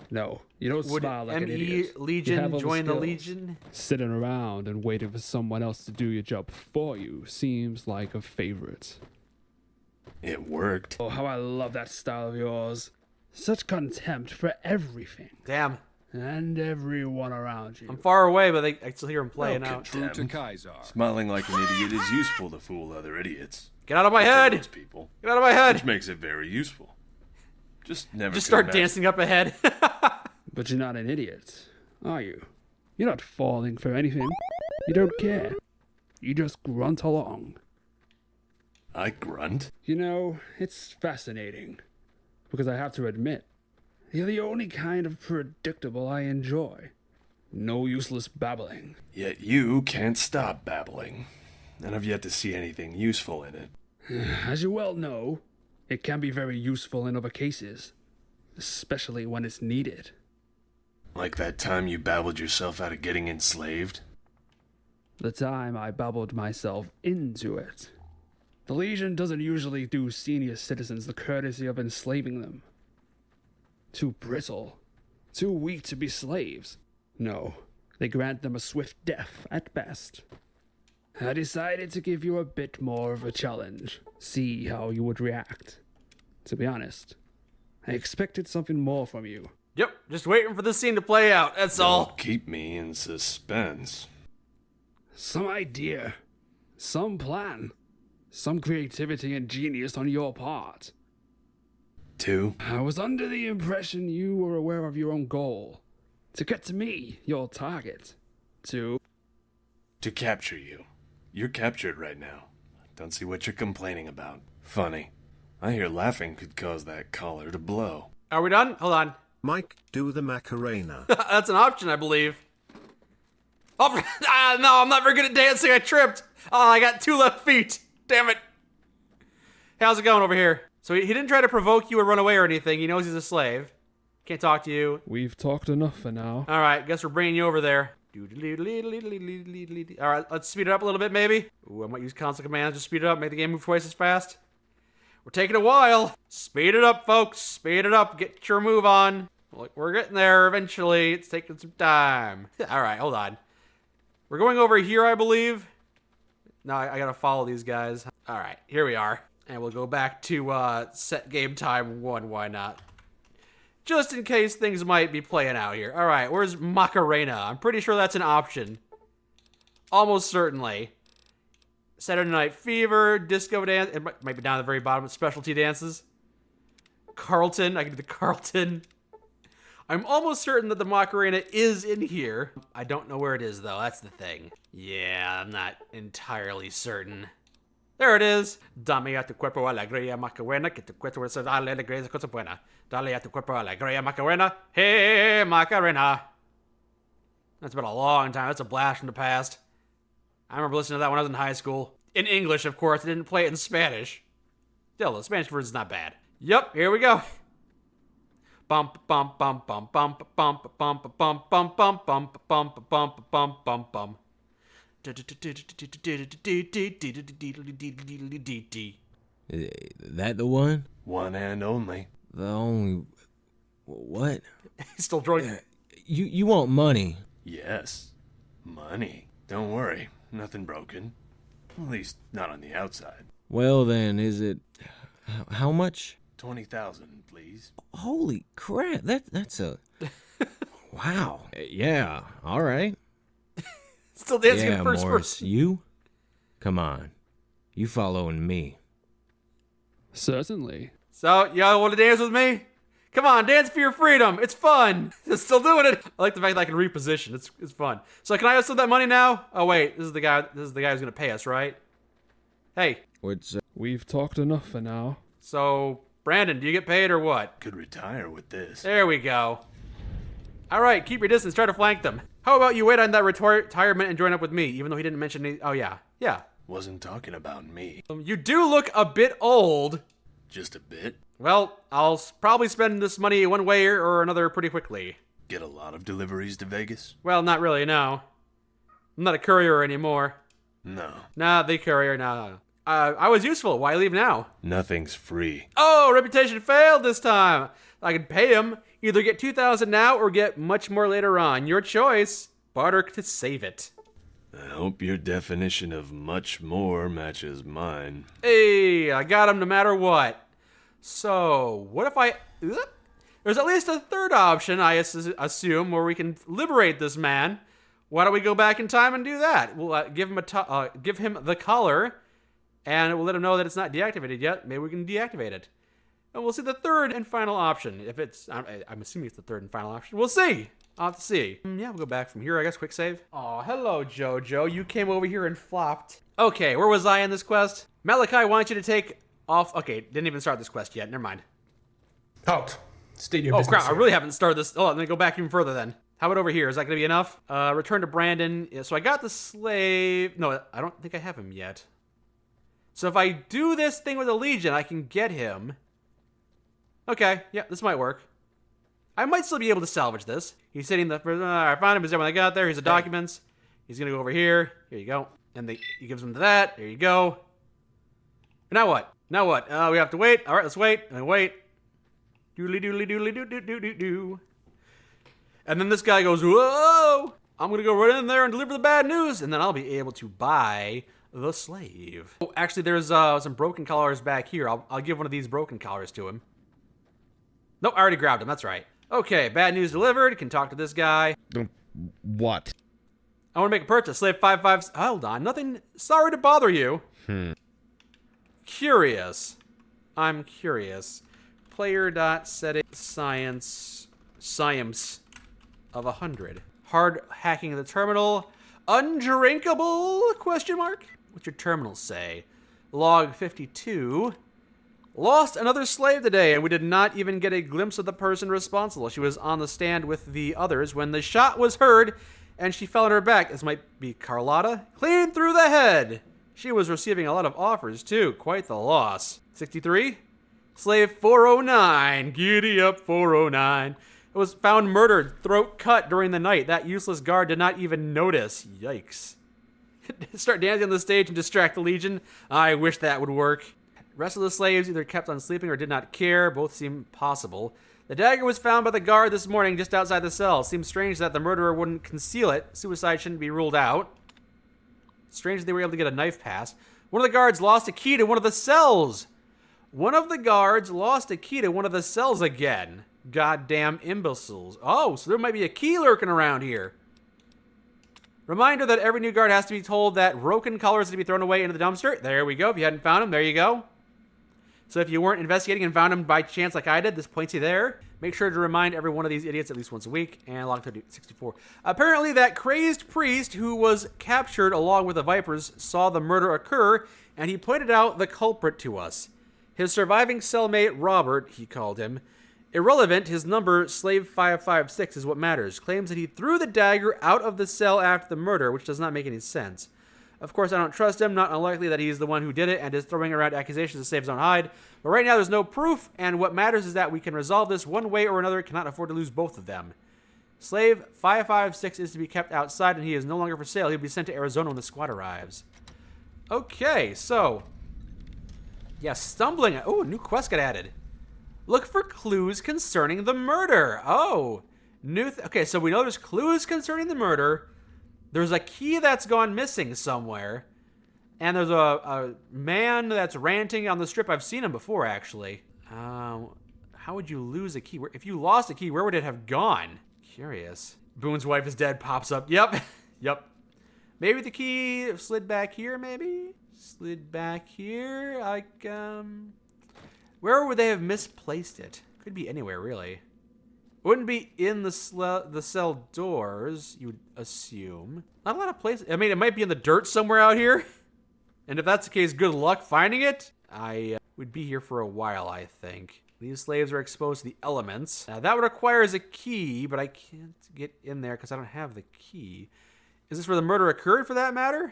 No, you don't smile like an idiot. Legion join the Legion? Sitting around and waiting for someone else to do your job for you seems like a favorite. It worked. Oh, how I love that style of yours. Such contempt for everything. Damn. And everyone around you. I'm far away, but I still hear him playing out. True to Kaiser. Smiling like an idiot is useful to fool other idiots. Get out of my head! Those people. Get out of my head! Which makes it very useful. Just start dancing up ahead. But you're not an idiot, are you? You're not falling for anything. You don't care. You just grunt along. I grunt? You know, it's fascinating. Because I have to admit, you're the only kind of predictable I enjoy. No useless babbling. Yet you can't stop babbling. And I've yet to see anything useful in it. As you well know, it can be very useful in other cases. Especially when it's needed. Like that time you babbled yourself out of getting enslaved? The time I babbled myself into it. The Legion doesn't usually do senior citizens the courtesy of enslaving them. Too brittle. Too weak to be slaves. No, they grant them a swift death at best. I decided to give you a bit more of a challenge. See how you would react. To be honest, I expected something more from you. Yep, just waiting for this scene to play out, that's all. Keep me in suspense. Some idea. Some plan. Some creativity and genius on your part. I was under the impression you were aware of your own goal. To get to me, your target. To capture you. You're captured right now. Don't see what you're complaining about. Funny. I hear laughing could cause that collar to blow. Are we done? Hold on. Mike, do the Macarena. That's an option, I believe. Oh, no, I'm not very good at dancing. I tripped. Oh, I got 2 left feet. Damn it. How's it going over here? So he didn't try to provoke you or run away or anything. He knows he's a slave. Can't talk to you. We've talked enough for now. All right, guess we're bringing you over there. All right, let's speed it up a little bit, maybe. Ooh, I might use console commands to speed it up, make the game move twice as fast. We're taking a while. Speed it up, folks. Speed it up. Get your move on. Look, we're getting there eventually. It's taking some time. All right, hold on. We're going over here, I believe. No, I gotta follow these guys. All right, here we are. And we'll go back to set game time 1. Why not? Just in case things might be playing out here. All right, where's Macarena? I'm pretty sure that's an option. Almost certainly. Saturday Night Fever, disco dance. It might be down at the very bottom. Specialty dances. Carlton. I can do the Carlton. I'm almost certain that the Macarena is in here. I don't know where it is, though. That's the thing. Yeah, I'm not entirely certain. There it is. Dame a tu cuerpo alegría Macarena, que tu cuerpo es alegría cosa buena. Dale a tu cuerpo alegría Macarena. Hey, Macarena. That's been a long time. That's a blast from the past. I remember listening to that when I was in high school. In English, of course. I didn't play it in Spanish. Still, the Spanish version's not bad. Yep, here we go. Bump bump bump bump bump bump bump bump bump bump bump bump bump bump bump bump. That the one? One and only. The only... What? He's still drawing. You want money? Yes. Money. Don't worry. Nothing broken. At least not on the outside. Well then, is it... How much? 20,000, please. Holy crap, that's a... Wow. Yeah, all right. Still dancing in first Morris, person. You? Come on. You following me. Certainly. So, y'all want to dance with me? Come on, dance for your freedom. It's fun. Still doing it. I like the fact that I can reposition. It's fun. So can I have some of that money now? Oh wait, this is the guy who's gonna pay us, right? Hey. We've talked enough for now. So, Brandon, do you get paid or what? Could retire with this. There we go. All right, keep your distance. Try to flank them. How about you wait on that retirement and join up with me, even though he didn't mention any... Oh, yeah. Yeah. Wasn't talking about me. You do look a bit old. Just a bit? Well, I'll probably spend this money one way or another pretty quickly. Get a lot of deliveries to Vegas? Well, not really, no. I'm not a courier anymore. No. Nah, the courier, no. I was useful. Why leave now? Nothing's free. Oh, reputation failed this time. I could pay him. Either get 2,000 now or get much more later on. Your choice. Barter to save it. I hope your definition of much more matches mine. Hey, I got him no matter what. So, what if I... There's at least a third option, I assume, where we can liberate this man. Why don't we go back in time and do that? We'll give him the collar, and we'll let him know that it's not deactivated yet. Maybe we can deactivate it. And we'll see the third and final option. If it's... I'm assuming it's the third and final option. We'll see. I'll have to see. Yeah, we'll go back from here, I guess. Quick save. Oh, hello, Jojo. You came over here and flopped. Okay, where was I in this quest? Malachi wants you to take off... Okay, didn't even start this quest yet. Never mind. Halt. State your Oh, business. crap. I really haven't started this. Oh, let me go back even further then. How about over here? Is that going to be enough? Return to Brandon. Yeah, so I got the slave... No, I don't think I have him yet. So if I do this thing with the Legion, I can get him. Okay, yeah, this might work. I might still be able to salvage this. He's sitting the... I found him. He's there when I got there. Here's the documents. He's going to go over here. Here you go. And he gives them to that. There you go. Now what? Now what? We have to wait. All right, let's wait. And wait. Doodly doodly doodly doo doo doo doo doo. And then this guy goes, whoa! I'm going to go right in there and deliver the bad news. And then I'll be able to buy the slave. Oh, actually, there's some broken collars back here. I'll give one of these broken collars to him. Nope, I already grabbed him. That's right. Okay, bad news delivered. Can talk to this guy. What? I want to make a purchase. Slave 55... Hold on. Nothing... Sorry to bother you. Curious. I'm curious. Player.setting science of 100. Hard hacking the terminal. Undrinkable? Question mark? What's your terminal say? Log 52. Lost another slave today, and we did not even get a glimpse of the person responsible. She was on the stand with the others when the shot was heard, and she fell on her back. This might be Carlotta. Clean through the head. She was receiving a lot of offers, too. Quite the loss. 63. Slave 409. Giddy up, 409. It was found murdered, throat cut during the night. That useless guard did not even notice. Yikes. Start dancing on the stage and distract the Legion. I wish that would work. Rest of the slaves either kept on sleeping or did not care. Both seem possible. The dagger was found by the guard this morning just outside the cell. Seems strange that the murderer wouldn't conceal it. Suicide shouldn't be ruled out. Strange that they were able to get a knife pass. One of the guards lost a key to one of the cells. One of the guards lost a key to one of the cells again. Goddamn imbeciles. Oh, so there might be a key lurking around here. Reminder that every new guard has to be told that broken colors are to be thrown away into the dumpster. There we go. If you hadn't found them, there you go. So if you weren't investigating and found them by chance like I did, this points you there. Make sure to remind every one of these idiots at least once a week. And log to 64. Apparently that crazed priest who was captured along with the Vipers saw the murder occur, and he pointed out the culprit to us. His surviving cellmate, Robert, he called him. Irrelevant, his number, Slave 556, is what matters. Claims that he threw the dagger out of the cell after the murder, which does not make any sense. Of course, I don't trust him. Not unlikely that he's the one who did it and is throwing around accusations to save his own hide. But right now, there's no proof, and what matters is that we can resolve this one way or another. Cannot afford to lose both of them. Slave 556 is to be kept outside, and he is no longer for sale. He'll be sent to Arizona when the squad arrives. Okay, so... yeah, stumbling... oh, a new quest got added. Look for clues concerning the murder. Oh, okay, so we know there's clues concerning the murder. There's a key that's gone missing somewhere. And there's a man that's ranting on the strip. I've seen him before, actually. How would you lose a key? If you lost a key, where would it have gone? Curious. Boone's wife is dead pops up. Yep. Yep. Maybe the key slid back here, maybe? Slid back here. Like, where would they have misplaced it? Could be anywhere, really. Wouldn't be in the cell doors, you would assume. Not a lot of places. I mean, it might be in the dirt somewhere out here. And if that's the case, good luck finding it. I would be here for a while, I think. These slaves are exposed to the elements. Now, that would require a key, but I can't get in there because I don't have the key. Is this where the murder occurred, for that matter?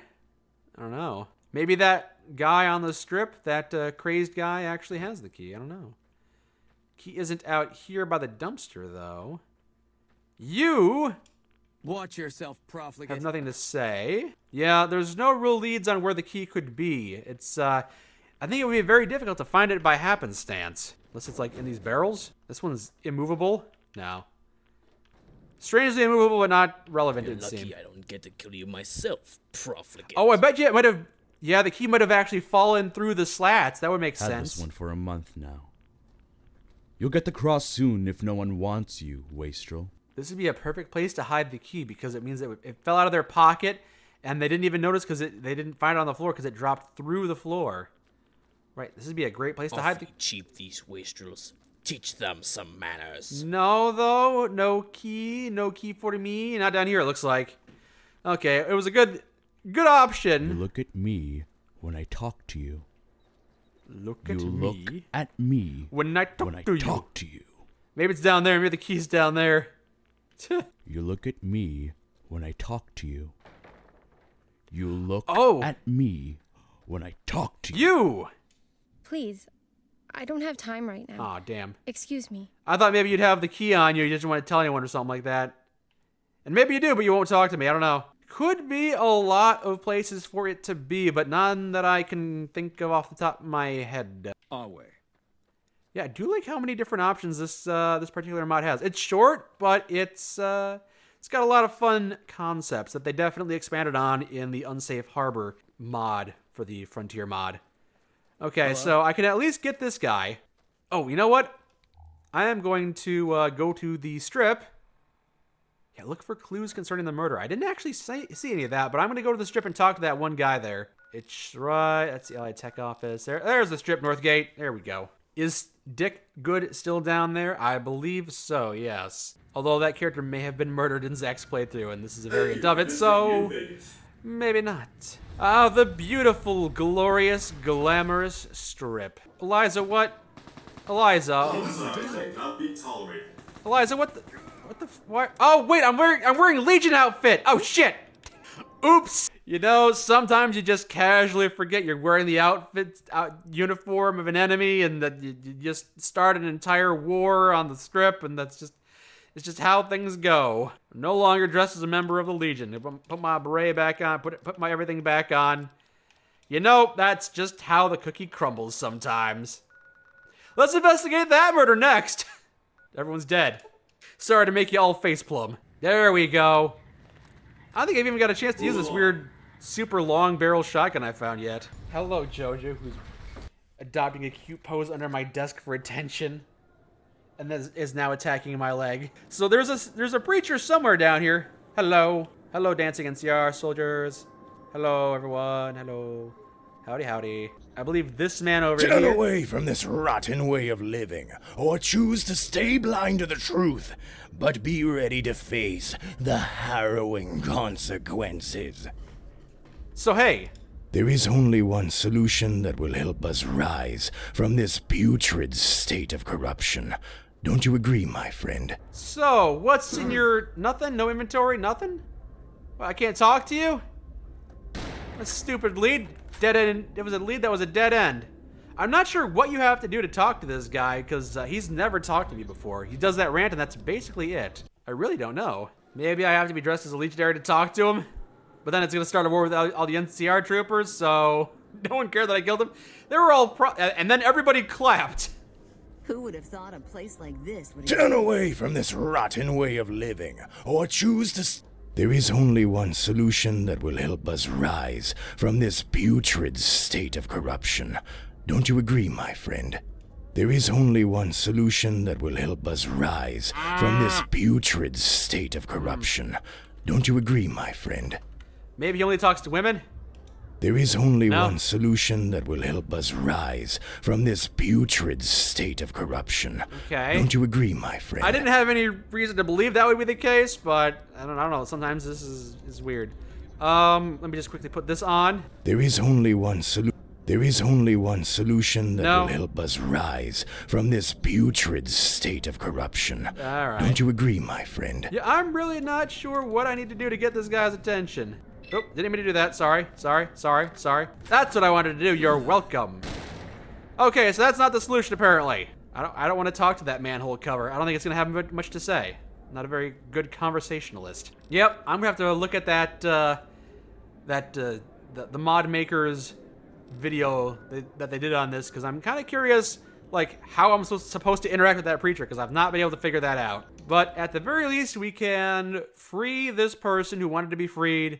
I don't know. Maybe that guy on the strip, that crazed guy, actually has the key. I don't know. Key isn't out here by the dumpster, though. You... watch yourself, profligate. Have nothing to say. Yeah, there's no real leads on where the key could be. It's, I think it would be very difficult to find it by happenstance. Unless it's, like, in these barrels. This one's immovable. No. Strangely immovable, but not relevant, You're it lucky seems. I don't get to kill you myself, profligate. Oh, I bet you it might have... yeah, the key might have actually fallen through the slats. That would make Had sense. this one for a month now. You'll get the cross soon if no one wants you, Wastrel. This would be a perfect place to hide the key because it means that it fell out of their pocket and they didn't even notice because they didn't find it on the floor because it dropped through the floor. Right, this would be a great place to hide the... cheap, these wastrels. Teach them some manners. No, though. No key. No key for me. Not down here, it looks like. Okay, it was a good option. You look at me when I talk to you. Look at me. Look at me when I talk to you. Maybe it's down there. Maybe the key's down there. You look at me when I talk to you. You look at me when I talk to you. Please, I don't have time right now. Aw, damn. Excuse me. I thought maybe you'd have the key on you. You just want to tell anyone or something like that. And maybe you do, but you won't talk to me. I don't know. Could be a lot of places for it to be, but none that I can think of off the top of my head. Our way. Yeah, I do like how many different options this particular mod has. It's short, but it's got a lot of fun concepts that they definitely expanded on in the Unsafe Harbor mod for the Frontier mod. Okay, so I can at least get this guy. Oh, you know what? I am going to go to the strip. Yeah, look for clues concerning the murder. I didn't actually see any of that, but I'm going to go to the strip and talk to that one guy there. It's right. That's the LA Tech office. There's the strip, Northgate. There we go. Is Dick Good still down there? I believe so, yes. Although that character may have been murdered in Zach's playthrough, and this is a variant of it, so Maybe not. Ah, the beautiful, glorious, glamorous strip. Eliza, what? Eliza. Eliza, what the why? Oh wait, I'm wearing Legion outfit. Oh shit. Oops. You know, sometimes you just casually forget you're wearing the uniform of an enemy, and that you just start an entire war on the strip, and it's just how things go. I'm no longer dressed as a member of the Legion. Put my beret back on, put my everything back on. You know, that's just how the cookie crumbles sometimes. Let's investigate that murder next. Everyone's dead. Sorry to make you all faceplum. There we go. I don't think I've even got a chance to use this weird, super long barrel shotgun I found yet. Hello, Jojo, who's adopting a cute pose under my desk for attention, and is now attacking my leg. So there's a preacher somewhere down here. Hello, hello, dancing NCR soldiers. Hello, everyone. Hello, howdy, howdy. I believe this man over here. Turn away from this rotten way of living, or choose to stay blind to the truth, but be ready to face the harrowing consequences. So hey. There is only one solution that will help us rise from this putrid state of corruption. Don't you agree, my friend? So, what's in your... nothing? No inventory? Nothing? Well, I can't talk to you? A stupid lead. Dead end. It was a lead that was a dead end. I'm not sure what you have to do to talk to this guy, because he's never talked to me before. He does that rant, and that's basically it. I really don't know. Maybe I have to be dressed as a legionary to talk to him, but then it's going to start a war with all the NCR troopers, so no one cared that I killed him. They were all and then everybody clapped. Who would have thought a place like this would... Turn away from this rotten way of living, or choose to... There is only one solution that will help us rise from this putrid state of corruption. Don't you agree, my friend? There is only one solution that will help us rise from this putrid state of corruption. Don't you agree, my friend? Maybe he only talks to women? There is only one solution that will help us rise from this putrid state of corruption. Okay. Don't you agree, my friend? I didn't have any reason to believe that would be the case, but I don't know. Sometimes this is weird. Let me just quickly put this on. There is only one solution. There is only one solution that will help us rise from this putrid state of corruption. All right. Don't you agree, my friend? Yeah, I'm really not sure what I need to do to get this guy's attention. Oh, didn't mean to do that. Sorry. That's what I wanted to do. You're welcome. Okay, so that's not the solution, apparently. I don't want to talk to that manhole cover. I don't think it's going to have much to say. I'm not a very good conversationalist. Yep, I'm going to have to look at the mod maker's video that they did on this, because I'm kind of curious, like, how I'm supposed to interact with that preacher, because I've not been able to figure that out. But at the very least, we can free this person who wanted to be freed,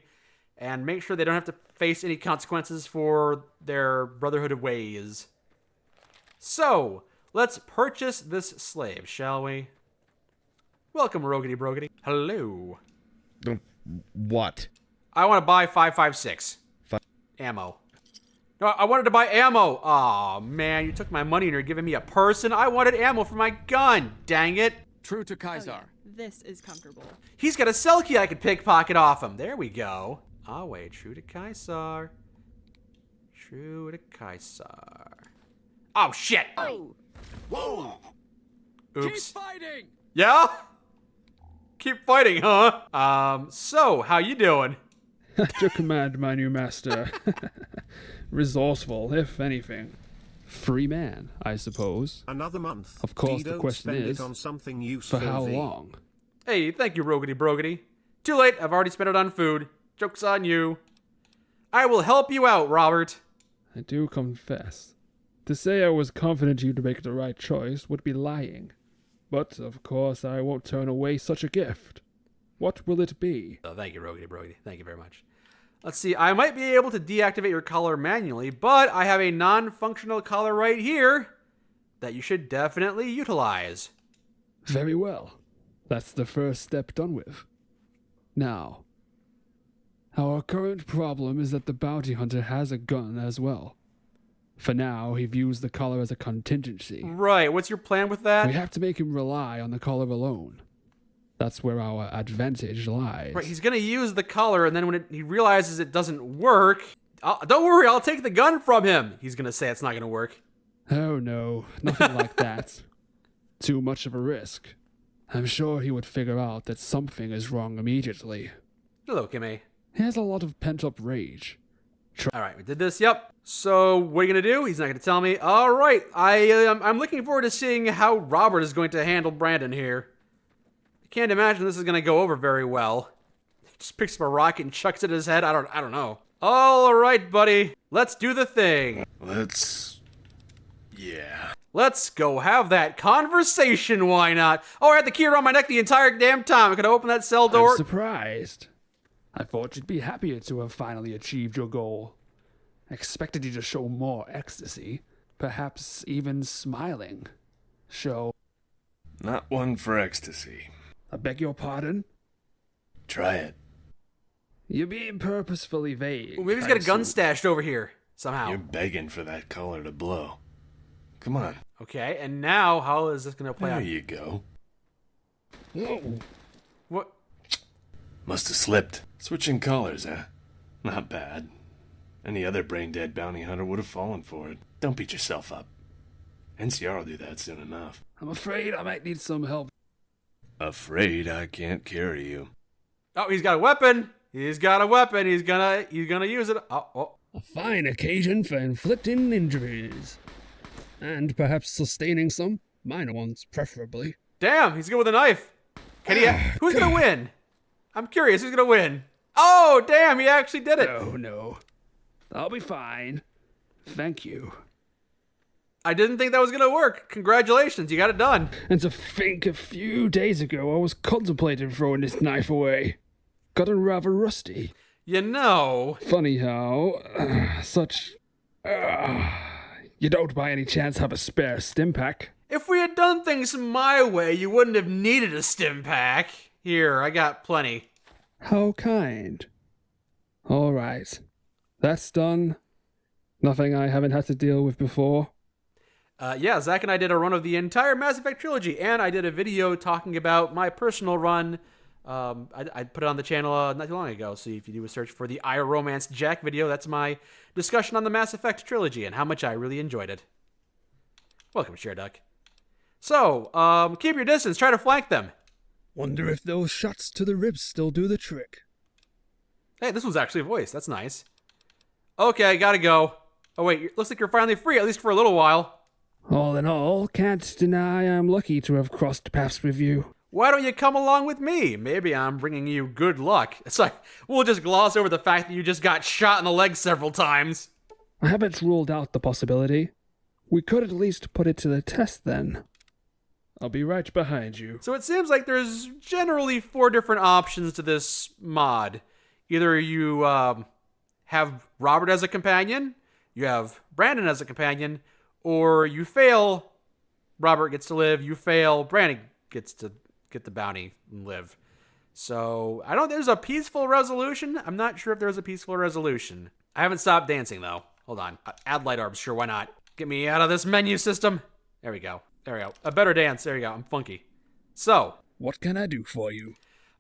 and make sure they don't have to face any consequences for their brotherhood of ways. So, let's purchase this slave, shall we? Welcome, Rogity Brogity. Hello. What? I want to buy 5.56. Ammo. No, I wanted to buy ammo. Aw, man, you took my money and you're giving me a person. I wanted ammo for my gun. Dang it. True to Kaisar. Oh, yeah. This is comfortable. He's got a cell key I could pickpocket off him. There we go. Oh, wait. True to Kaisar. True to Kaisar. Oh, shit. Oh. Whoa. Oops. Keep fighting. Yeah? Keep fighting, huh? So, how you doing? At your command, my new master. Resourceful, if anything. Free man, I suppose. Another month. Of course, the question is, on something useful for how long? Hey, thank you, Rogity Brogity. Too late, I've already spent it on food. Joke's on you. I will help you out, Robert. I do confess. To say I was confident you'd make the right choice would be lying. But, of course, I won't turn away such a gift. What will it be? Oh, thank you, Rogity Brogity. Thank you very much. Let's see, I might be able to deactivate your collar manually, but I have a non-functional collar right here that you should definitely utilize. Very well. That's the first step done with. Now, our current problem is that the bounty hunter has a gun as well. For now, he views the collar as a contingency. Right, what's your plan with that? We have to make him rely on the collar alone. That's where our advantage lies. Right, he's gonna use the collar, and then when he realizes it doesn't work, don't worry, I'll take the gun from him. He's gonna say it's not gonna work. Oh no, nothing like that. Too much of a risk. I'm sure he would figure out that something is wrong immediately. Hello, Kimmy. He has a lot of pent-up rage. All right, we did this. Yep. So what are you gonna do? He's not gonna tell me. All right, I'm looking forward to seeing how Robert is going to handle Brandon here. I can't imagine this is gonna go over very well. He just picks up a rock and chucks it at his head. I don't know. All right, buddy. Let's do the thing. Yeah. Let's go have that conversation, why not? Oh, I had the key around my neck the entire damn time. I could open that cell door. I'm surprised. I thought you'd be happier to have finally achieved your goal. I expected you to show more ecstasy, perhaps even smiling. Show. Not one for ecstasy. I beg your pardon? Try it. You're being purposefully vague. Well, maybe he's got a gun stashed over here, somehow. You're begging for that color to blow. Come on. Okay, and now, how is this going to play out? There you go. Whoa. What? Must have slipped. Switching colors, huh? Not bad. Any other brain-dead bounty hunter would have fallen for it. Don't beat yourself up. NCR will do that soon enough. I'm afraid I might need some help. Afraid I can't carry you. Oh, he's got a weapon. He's got a weapon. He's gonna use it. Oh. A fine occasion for inflicting injuries. And perhaps sustaining some. Minor ones, preferably. Damn, he's good with a knife. Can he? Who's gonna win? I'm curious. Who's gonna win? Oh, damn! He actually did it. No. I'll be fine. Thank you. I didn't think that was gonna work. Congratulations, you got it done. And to think a few days ago I was contemplating throwing this knife away. Gotten rather rusty. You know. Funny how you don't by any chance have a spare stim pack? If we had done things my way, you wouldn't have needed a stim pack. Here, I got plenty. How kind. All right. That's done. Nothing I haven't had to deal with before. Yeah, Zach and I did a run of the entire Mass Effect trilogy, and I did a video talking about my personal run. I put it on the channel not too long ago, so if you do a search for the I Romance Jack video, that's my discussion on the Mass Effect trilogy and how much I really enjoyed it. Welcome, Sherduck. So, keep your distance, try to flank them. Wonder if those shots to the ribs still do the trick. Hey, this was actually a voice, that's nice. Okay, gotta go. Oh wait, looks like you're finally free, at least for a little while. All in all, can't deny I'm lucky to have crossed paths with you. Why don't you come along with me? Maybe I'm bringing you good luck. It's like, we'll just gloss over the fact that you just got shot in the leg several times. I haven't ruled out the possibility. We could at least put it to the test then. I'll be right behind you. So it seems like there's generally 4 different options to this mod. Either you have Robert as a companion, you have Brandon as a companion, or you fail, Robert gets to live, you fail, Brandon gets to get the bounty and live. So, I don't think there's a peaceful resolution. I'm not sure if there's a peaceful resolution. I haven't stopped dancing, though. Hold on. Add light orbs, sure, why not? Get me out of this menu system. There we go. A better dance. There you go. I'm funky. So. What can I do for you?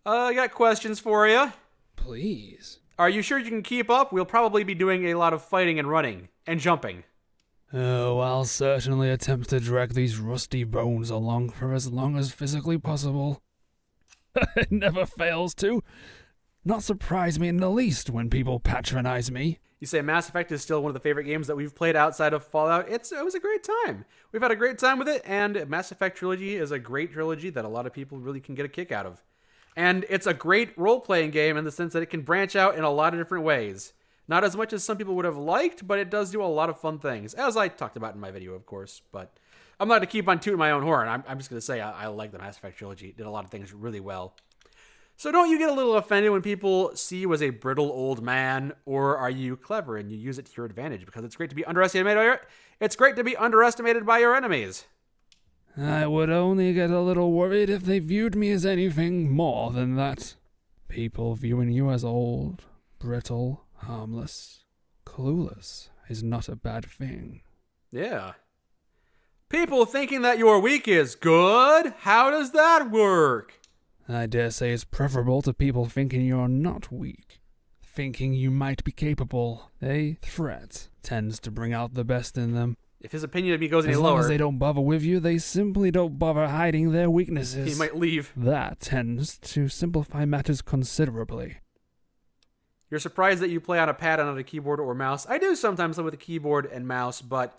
I got questions for you. Please. Are you sure you can keep up? We'll probably be doing a lot of fighting and running. And jumping. Oh, I'll certainly attempt to drag these rusty bones along for as long as physically possible. It never fails to. Not surprise me in the least when people patronize me. You say Mass Effect is still one of the favorite games that we've played outside of Fallout. It was a great time. We've had a great time with it, and Mass Effect Trilogy is a great trilogy that a lot of people really can get a kick out of. And it's a great role-playing game in the sense that it can branch out in a lot of different ways. Not as much as some people would have liked, but it does do a lot of fun things, as I talked about in my video, of course. But I'm not going to keep on tooting my own horn. I'm just going to say I like the Mass Effect trilogy. It did a lot of things really well. So don't you get a little offended when people see you as a brittle old man, or are you clever and you use it to your advantage? Because it's great to be underestimated by your enemies. I would only get a little worried if they viewed me as anything more than that. People viewing you as old, brittle, harmless, clueless is not a bad thing. Yeah. People thinking that you're weak is good? How does that work? I dare say it's preferable to people thinking you're not weak. Thinking you might be capable. A threat tends to bring out the best in them. If his opinion of me goes any As lower, long as they don't bother with you, they simply don't bother hiding their weaknesses. he might leave. That tends to simplify matters considerably. You're surprised that you play on a pad and not a keyboard or mouse. I do sometimes play with a keyboard and mouse, but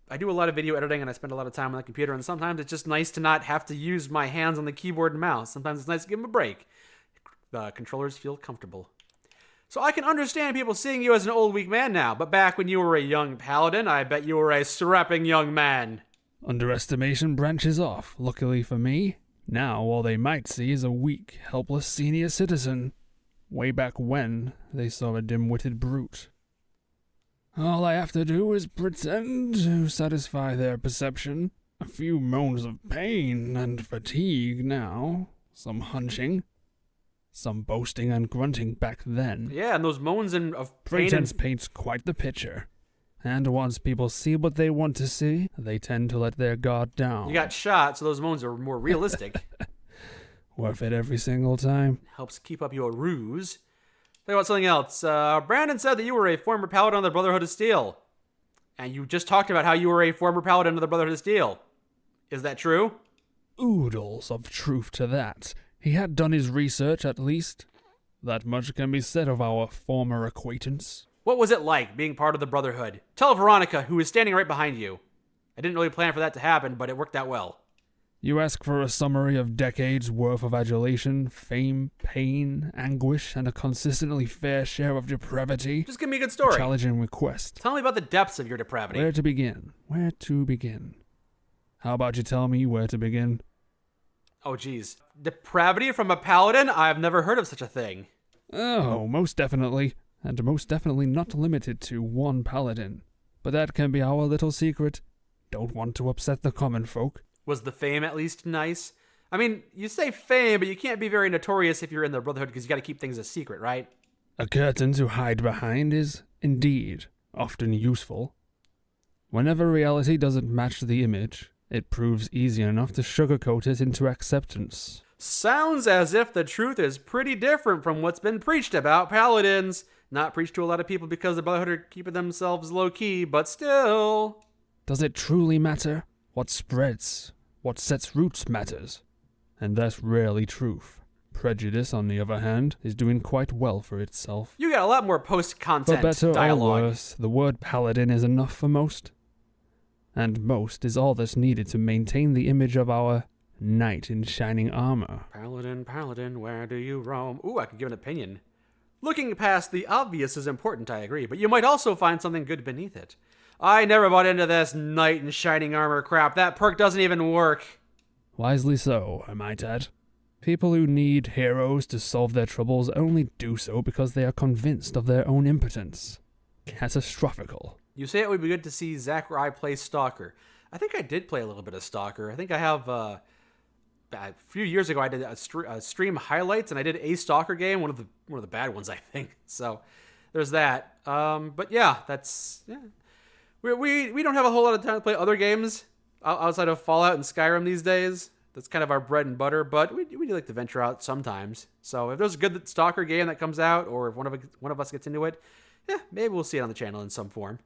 I do a lot of video editing and I spend a lot of time on the computer, and sometimes it's just nice to not have to use my hands on the keyboard and mouse. Sometimes it's nice to give them a break. The controllers feel comfortable. So I can understand people seeing you as an old, weak man now, but back when you were a young paladin, I bet you were a strapping young man. Underestimation branches off, luckily for me. Now all they might see is a weak, helpless senior citizen. Way back when, they saw a dim-witted brute. All I have to do is pretend to satisfy their perception. A few moans of pain and fatigue now. Some hunching. Some boasting and grunting back then. Yeah, and those moans of pain Pretense paints quite the picture. And once people see what they want to see, they tend to let their guard down. You got shot, so those moans are more realistic. Worth it every single time. Helps keep up your ruse. Think about something else. Brandon said that you were a former paladin of the Brotherhood of Steel. And you just talked about how you were a former paladin of the Brotherhood of Steel. Is that true? Oodles of truth to that. He had done his research, at least. That much can be said of our former acquaintance. What was it like being part of the Brotherhood? Tell Veronica, who is standing right behind you. I didn't really plan for that to happen, but it worked out well. You ask for a summary of decades' worth of adulation, fame, pain, anguish, and a consistently fair share of depravity. Just give me a good story. A challenging request. Tell me about the depths of your depravity. Where to begin? Where to begin? How about you tell me where to begin? Oh, geez. Depravity from a paladin? I've never heard of such a thing. Oh, most definitely. And most definitely not limited to one paladin. But that can be our little secret. Don't want to upset the common folk. Was the fame at least nice? I mean, you say fame, but you can't be very notorious if you're in the Brotherhood because you got to keep things a secret, right? A curtain to hide behind is, indeed, often useful. Whenever reality doesn't match the image, it proves easy enough to sugarcoat it into acceptance. Sounds as if the truth is pretty different from what's been preached about paladins. Not preached to a lot of people because the Brotherhood are keeping themselves low-key, but still. Does it truly matter? What spreads, what sets roots matters. And that's rarely truth. Prejudice, on the other hand, is doing quite well for itself. You got a lot more post-content For better dialogue. or worse, the word paladin is enough for most. And most is all that's needed to maintain the image of our knight in shining armor. Paladin, paladin, where do you roam? Ooh, I could give an opinion. Looking past the obvious is important, I agree, but you might also find something good beneath it. I never bought into this knight in shining armor crap. That perk doesn't even work. Wisely so, I might add. People who need heroes to solve their troubles only do so because they are convinced of their own impotence. Catastrophical. You say it would be good to see Zach or I play Stalker. I think I did play a little bit of Stalker. I think I have, a few years ago I did a stream highlights, and I did a Stalker game, one of the bad ones, I think. So there's that. But yeah, that's, yeah. We don't have a whole lot of time to play other games outside of Fallout and Skyrim these days. That's kind of our bread and butter, but we do like to venture out sometimes. So if there's a good Stalker game that comes out, or if one of us gets into it, yeah, maybe we'll see it on the channel in some form.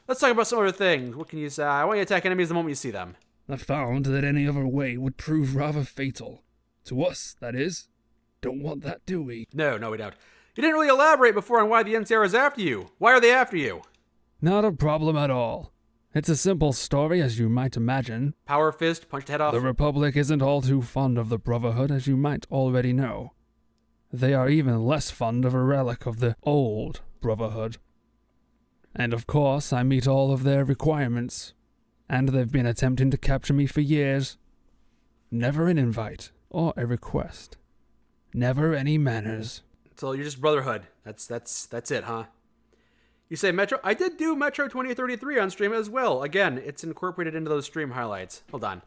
Let's talk about some other things. What can you say? I want you to attack enemies the moment you see them. I found that any other way would prove rather fatal. To us, that is. Don't want that, do we? No, we don't. You didn't really elaborate before on why the NCR is after you. Why are they after you? Not a problem at all. It's a simple story, as you might imagine. Power fist, punched head off. The Republic isn't all too fond of the Brotherhood, as you might already know. They are even less fond of a relic of the old Brotherhood. And of course, I meet all of their requirements. And they've been attempting to capture me for years. Never an invite or a request. Never any manners. So you're just Brotherhood. That's it, huh? You say Metro? I did do Metro 2033 on stream as well. Again, it's incorporated into those stream highlights. Hold on.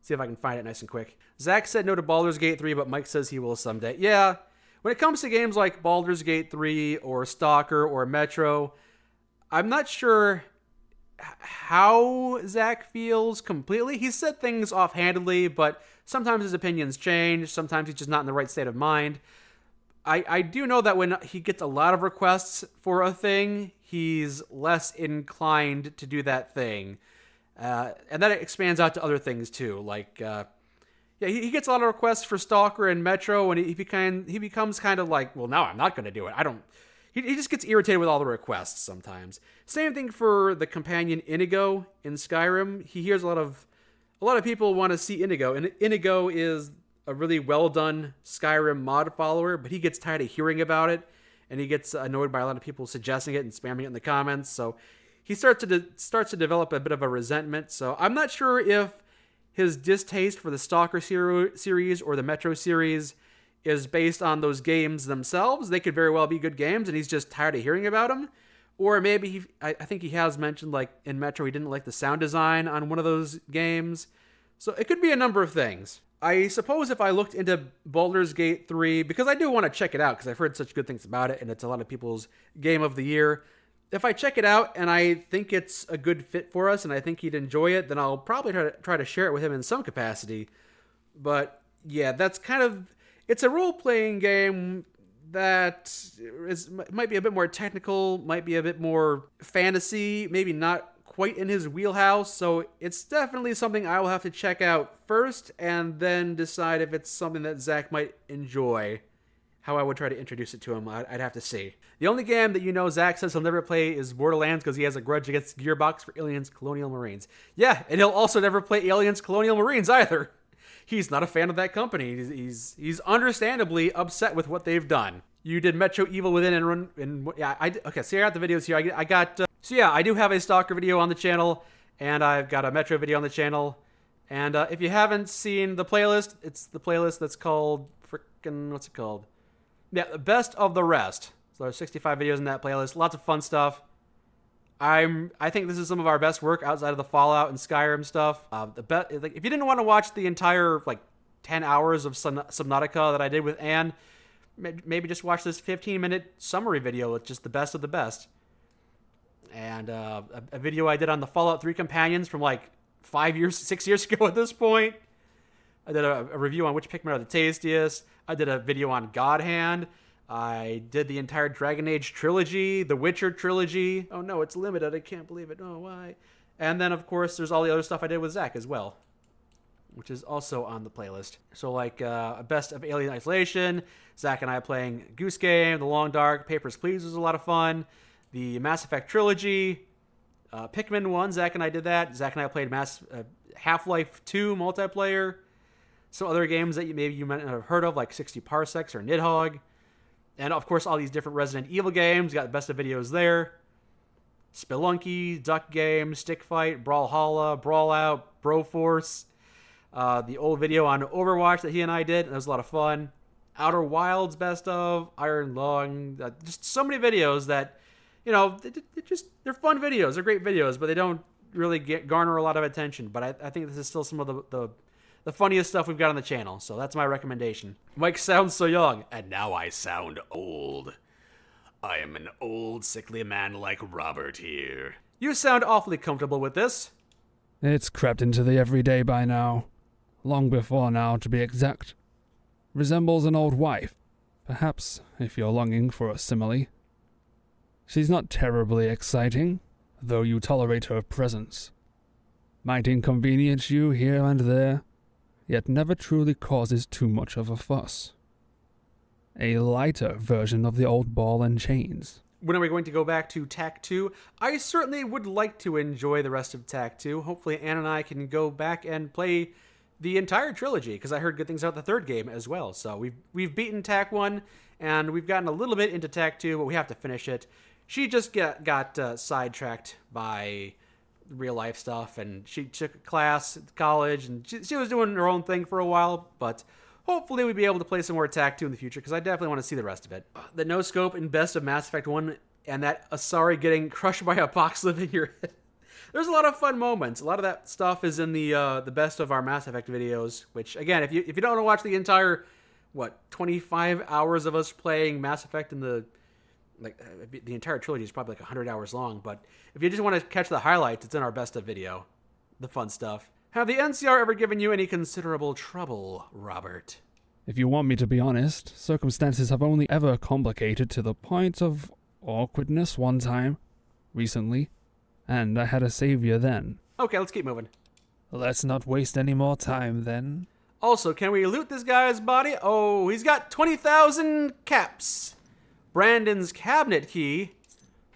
See if I can find it nice and quick. Zach said no to Baldur's Gate 3, but Mike says he will someday. Yeah, when it comes to games like Baldur's Gate 3 or Stalker or Metro, I'm not sure how Zach feels completely. He said things offhandedly, but sometimes his opinions change. Sometimes he's just not in the right state of mind. I do know that when he gets a lot of requests for a thing, he's less inclined to do that thing. And that expands out to other things too. Like, he gets a lot of requests for Stalker and Metro, and he becomes kind of like, well, no, I'm not going to do it. He just gets irritated with all the requests sometimes. Same thing for the companion Inigo in Skyrim. He hears a lot of people want to see Inigo, and Inigo is a really well done Skyrim mod follower, but he gets tired of hearing about it, and he gets annoyed by a lot of people suggesting it and spamming it in the comments. So he starts to develop a bit of a resentment. So I'm not sure if his distaste for the Stalker series or the Metro series is based on those games themselves. They could very well be good games, and he's just tired of hearing about them. Or maybe I think he has mentioned, like, in Metro, he didn't like the sound design on one of those games. So it could be a number of things. I suppose if I looked into Baldur's Gate 3, because I do want to check it out, because I've heard such good things about it, and it's a lot of people's game of the year. If I check it out and I think it's a good fit for us and I think he'd enjoy it, then I'll probably try to share it with him in some capacity. But yeah, that's kind of... It's a role-playing game that might be a bit more technical, might be a bit more fantasy, maybe not quite in his wheelhouse, so it's definitely something I will have to check out first and then decide if it's something that Zach might enjoy. How I would try to introduce it to him, I'd have to see. The only game that Zach says he'll never play is Borderlands because he has a grudge against Gearbox for Aliens Colonial Marines. Yeah, and he'll also never play Aliens Colonial Marines either. He's not a fan of that company. He's understandably upset with what they've done. You did Metro Evil Within and Run... Okay, so I got the videos here. I do have a Stalker video on the channel, and I've got a Metro video on the channel. And if you haven't seen the playlist, it's the playlist that's called... what's it called? Yeah, the best of the rest. So there's 65 videos in that playlist. Lots of fun stuff. I think this is some of our best work outside of the Fallout and Skyrim stuff. If you didn't want to watch the entire 10 hours of Subnautica that I did with Anne, maybe just watch this 15-minute summary video with just the best of the best. And a video I did on the Fallout 3 companions from 6 years ago at this point. I did a review on which Pikmin are the tastiest. I did a video on God Hand. I did the entire Dragon Age trilogy, the Witcher trilogy. Oh no, it's limited. I can't believe it. Oh, why? And then, of course, there's all the other stuff I did with Zach as well, which is also on the playlist. So, a best of Alien Isolation, Zach and I playing Goose Game, The Long Dark, Papers, Please was a lot of fun. The Mass Effect trilogy, Pikmin 1, Zach and I did that. Zach and I played Half-Life 2 multiplayer. Some other games that you might not have heard of, like 60 Parsecs or Nidhogg. And, of course, all these different Resident Evil games. Got the best of videos there. Spelunky, Duck Game, Stick Fight, Brawlhalla, Brawlout, Broforce. The old video on Overwatch that he and I did. That was a lot of fun. Outer Wilds best of. Iron Lung. Just so many videos that, they're fun videos. They're great videos, but they don't really garner a lot of attention. But I think this is still some of the funniest stuff we've got on the channel, so that's my recommendation. Mike sounds so young, and now I sound old. I am an old, sickly man like Robert here. You sound awfully comfortable with this. It's crept into the everyday by now. Long before now, to be exact. Resembles an old wife, perhaps, if you're longing for a simile. She's not terribly exciting, though you tolerate her presence. Might inconvenience you here and there, yet never truly causes too much of a fuss. A lighter version of the old ball and chains. When are we going to go back to TAC 2? I certainly would like to enjoy the rest of TAC 2. Hopefully Ann and I can go back and play the entire trilogy, because I heard good things about the third game as well. So we've beaten TAC 1, and we've gotten a little bit into TAC 2, but we have to finish it. She just got sidetracked by real life stuff, and she took a class at college, and she was doing her own thing for a while, but hopefully we'll be able to play some more TAC 2 in the future, because I definitely want to see the rest of it. The no-scope in Best of Mass Effect 1, and that Asari getting crushed by a box lift in your head. There's a lot of fun moments. A lot of that stuff is in the Best of our Mass Effect videos, which, again, if you don't want to watch the entire, 25 hours of us playing Mass Effect in the the entire trilogy is probably like 100 hours long, but if you just want to catch the highlights, it's in our best of video. The fun stuff. Have the NCR ever given you any considerable trouble, Robert? If you want me to be honest, circumstances have only ever complicated to the point of awkwardness one time, recently, and I had a savior then. Okay, let's keep moving. Let's not waste any more time then. Also, can we loot this guy's body? Oh, he's got 20,000 caps. Brandon's cabinet key.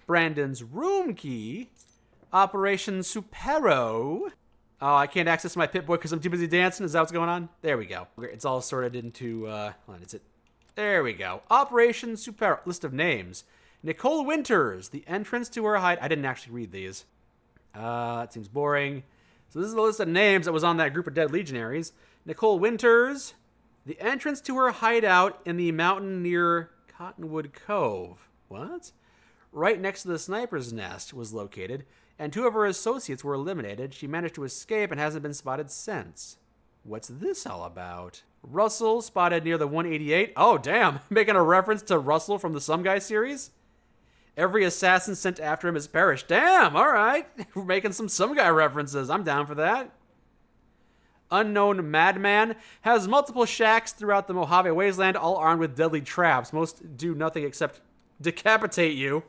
Brandon's room key. Operation Supero. Oh, I can't access my Pip-Boy because I'm too busy dancing. Is that what's going on? There we go. It's all sorted into, hold on, is it? There we go. Operation Supero. List of names. Nicole Winters. The entrance to her hide. I didn't actually read these. That seems boring. So this is the list of names that was on that group of dead legionaries. Nicole Winters. The entrance to her hideout in the mountain near Cottonwood Cove. What? Right next to the sniper's nest was located, and 2 of her associates were eliminated. She managed to escape and hasn't been spotted since. What's this all about? Russell spotted near the 188. Oh, damn. Making a reference to Russell from the Some Guy series? Every assassin sent after him has perished. Damn, all right. We're making some Guy references. I'm down for that. Unknown Madman has multiple shacks throughout the Mojave Wasteland, all armed with deadly traps. Most do nothing except decapitate you.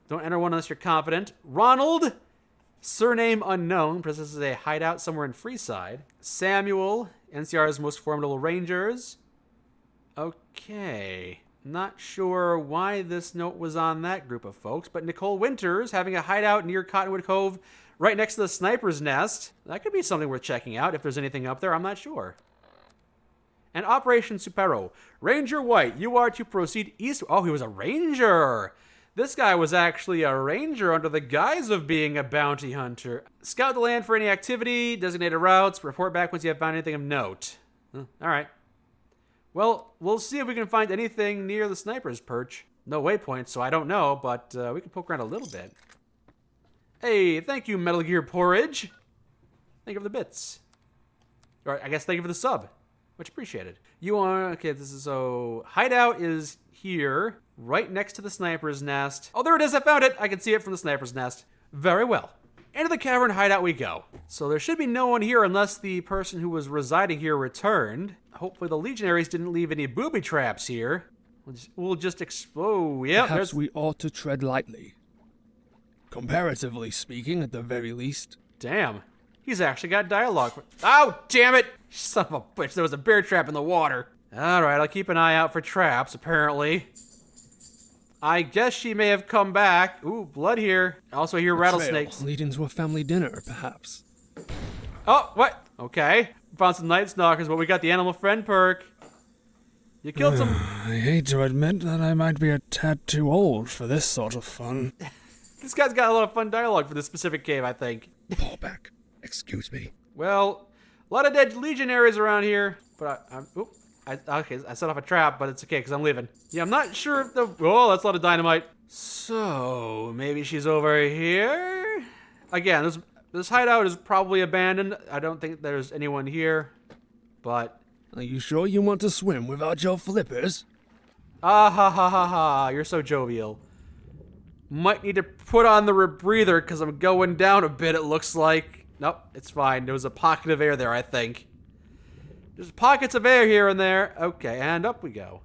Don't enter one unless you're confident. Ronald, surname unknown, possesses a hideout somewhere in Freeside. Samuel, NCR's most formidable rangers. Okay. Not sure why this note was on that group of folks, but Nicole Winters having a hideout near Cottonwood Cove right next to the sniper's nest. That could be something worth checking out if there's anything up there. I'm not sure. And Operation Supero. Ranger White, you are to proceed east. Oh, he was a ranger. This guy was actually a ranger under the guise of being a bounty hunter. Scout the land for any activity, designated routes, report back once you have found anything of note. All right. Well, we'll see if we can find anything near the sniper's perch. No waypoints, so I don't know, but we can poke around a little bit. Hey, thank you, Metal Gear Porridge. Thank you for the bits. Or I guess thank you for the sub. Much appreciated. You are, okay, this is, so, hideout is here, right next to the sniper's nest. Oh, there it is, I found it. I can see it from the sniper's nest. Very well. Into the cavern hideout we go. So there should be no one here unless the person who was residing here returned. Hopefully the legionaries didn't leave any booby traps here. We'll just explode. Yeah, perhaps we ought to tread lightly. Comparatively speaking, at the very least. Damn. He's actually got dialogue. Oh, damn it! Son of a bitch, there was a bear trap in the water. Alright, I'll keep an eye out for traps, apparently. I guess she may have come back. Ooh, blood here. I also hear rattlesnakes. Leading to a family dinner, perhaps. Oh, what? Okay. Found some night stalkers, but we got the animal friend perk. You killed some... I hate to admit that I might be a tad too old for this sort of fun. This guy's got a lot of fun dialogue for this specific cave, I think. Fall back. Excuse me. Well, a lot of dead legionaries around here, but I set off a trap, but it's okay because I'm leaving. Yeah, I'm not sure if the... Oh, that's a lot of dynamite. So, maybe she's over here? Again, this hideout is probably abandoned. I don't think there's anyone here, but... Are you sure you want to swim without your flippers? Ah ha ha ha ha, you're so jovial. Might need to put on the rebreather because I'm going down a bit, it looks like. Nope, it's fine. There was a pocket of air there, I think. There's pockets of air here and there. Okay, and up we go.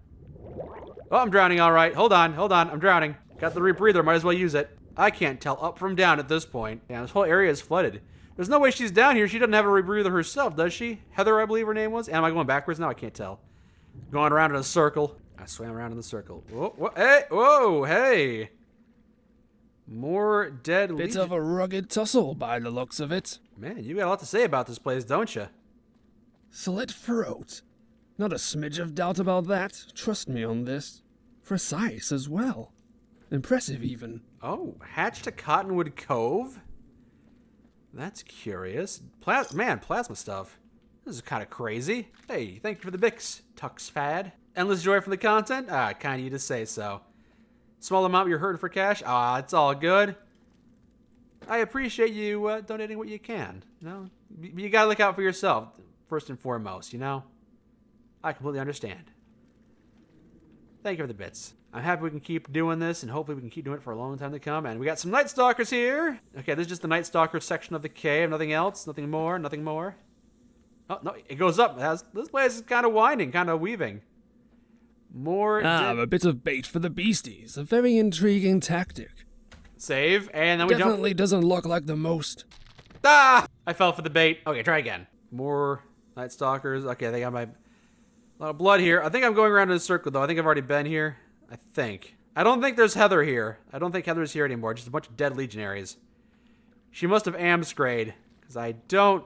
Oh, I'm drowning, all right. Hold on, I'm drowning. Got the rebreather, might as well use it. I can't tell up from down at this point. Yeah, this whole area is flooded. There's no way she's down here. She doesn't have a rebreather herself, does she? Heather, I believe her name was. Am I going backwards now? I can't tell. Going around in a circle. I swam around in the circle. Whoa, hey, whoa, hey. More dead Bit of a rugged tussle by the looks of it. Man, you got a lot to say about this place, don't you? Slit throat. Not a smidge of doubt about that. Trust me on this. Precise as well. Impressive, even. Oh, hatched to Cottonwood Cove? That's curious. Plasma stuff. This is kind of crazy. Hey, thank you for the Bix, Tux Fad. Endless joy from the content? Ah, kind of you to say so. Small amount you're hurting for cash? Ah, it's all good. I appreciate you donating what you can. You know, you gotta look out for yourself first and foremost. You know, I completely understand. Thank you for the bits. I'm happy we can keep doing this, and hopefully we can keep doing it for a long time to come. And we got some Night Stalkers here. Okay, this is just the Night Stalker section of the cave. Nothing else. Nothing more. Nothing more. Oh, no, it goes up. This place is kind of winding, kind of weaving. More... a bit of bait for the beasties. A very intriguing tactic. Save, and then we Definitely doesn't look like the most. Ah! I fell for the bait. Okay, try again. More Night Stalkers. Okay, I think I might... A lot of blood here. I think I'm going around in a circle, though. I think I've already been here. I think. I don't think there's Heather here. I don't think Heather's here anymore. Just a bunch of dead legionaries. She must have amscrayed, because I don't...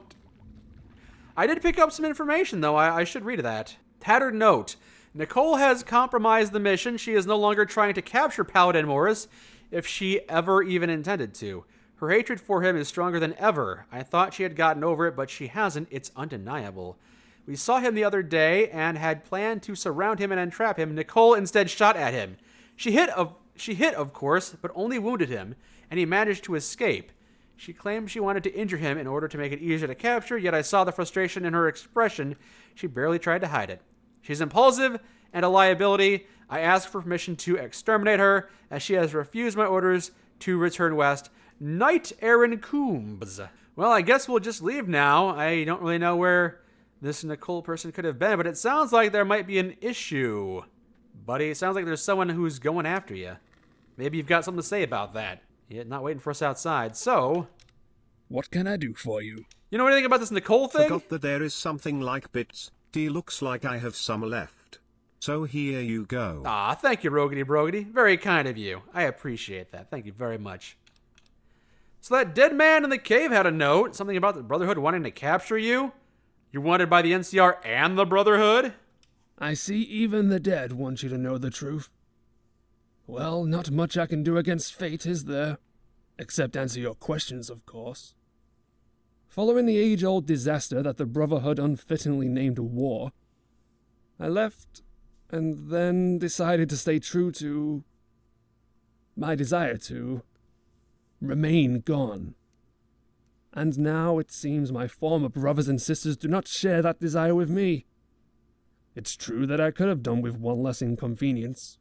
I did pick up some information, though. I should read that. Tattered note. Nicole has compromised the mission. She is no longer trying to capture Paladin Morris, if she ever even intended to. Her hatred for him is stronger than ever. I thought she had gotten over it, but she hasn't. It's undeniable. We saw him the other day and had planned to surround him and entrap him. Nicole instead shot at him. She hit, of course, but only wounded him, and he managed to escape. She claimed she wanted to injure him in order to make it easier to capture, yet I saw the frustration in her expression. She barely tried to hide it. She's impulsive and a liability. I asked for permission to exterminate her, as she has refused my orders to return west. Knight Aaron Coombs. Well, I guess we'll just leave now. I don't really know where this Nicole person could have been, but it sounds like there might be an issue. Buddy, it sounds like there's someone who's going after you. Maybe you've got something to say about that. You're not waiting for us outside, so... What can I do for you? You know anything about this Nicole thing? Forgot that there is something like bits. Looks like I have some left. So here you go. Ah, thank you, Rogity Brogity. Very kind of you. I appreciate that. Thank you very much. So that dead man in the cave had a note. Something about the Brotherhood wanting to capture you. You're wanted by the NCR and the Brotherhood? I see even the dead want you to know the truth. Well, not much I can do against fate, is there? Except answer your questions, of course. Following the age-old disaster that the Brotherhood unfittingly named a war, I left and then decided to stay true to my desire to remain gone. And now it seems my former brothers and sisters do not share that desire with me. It's true that I could have done with one less inconvenience.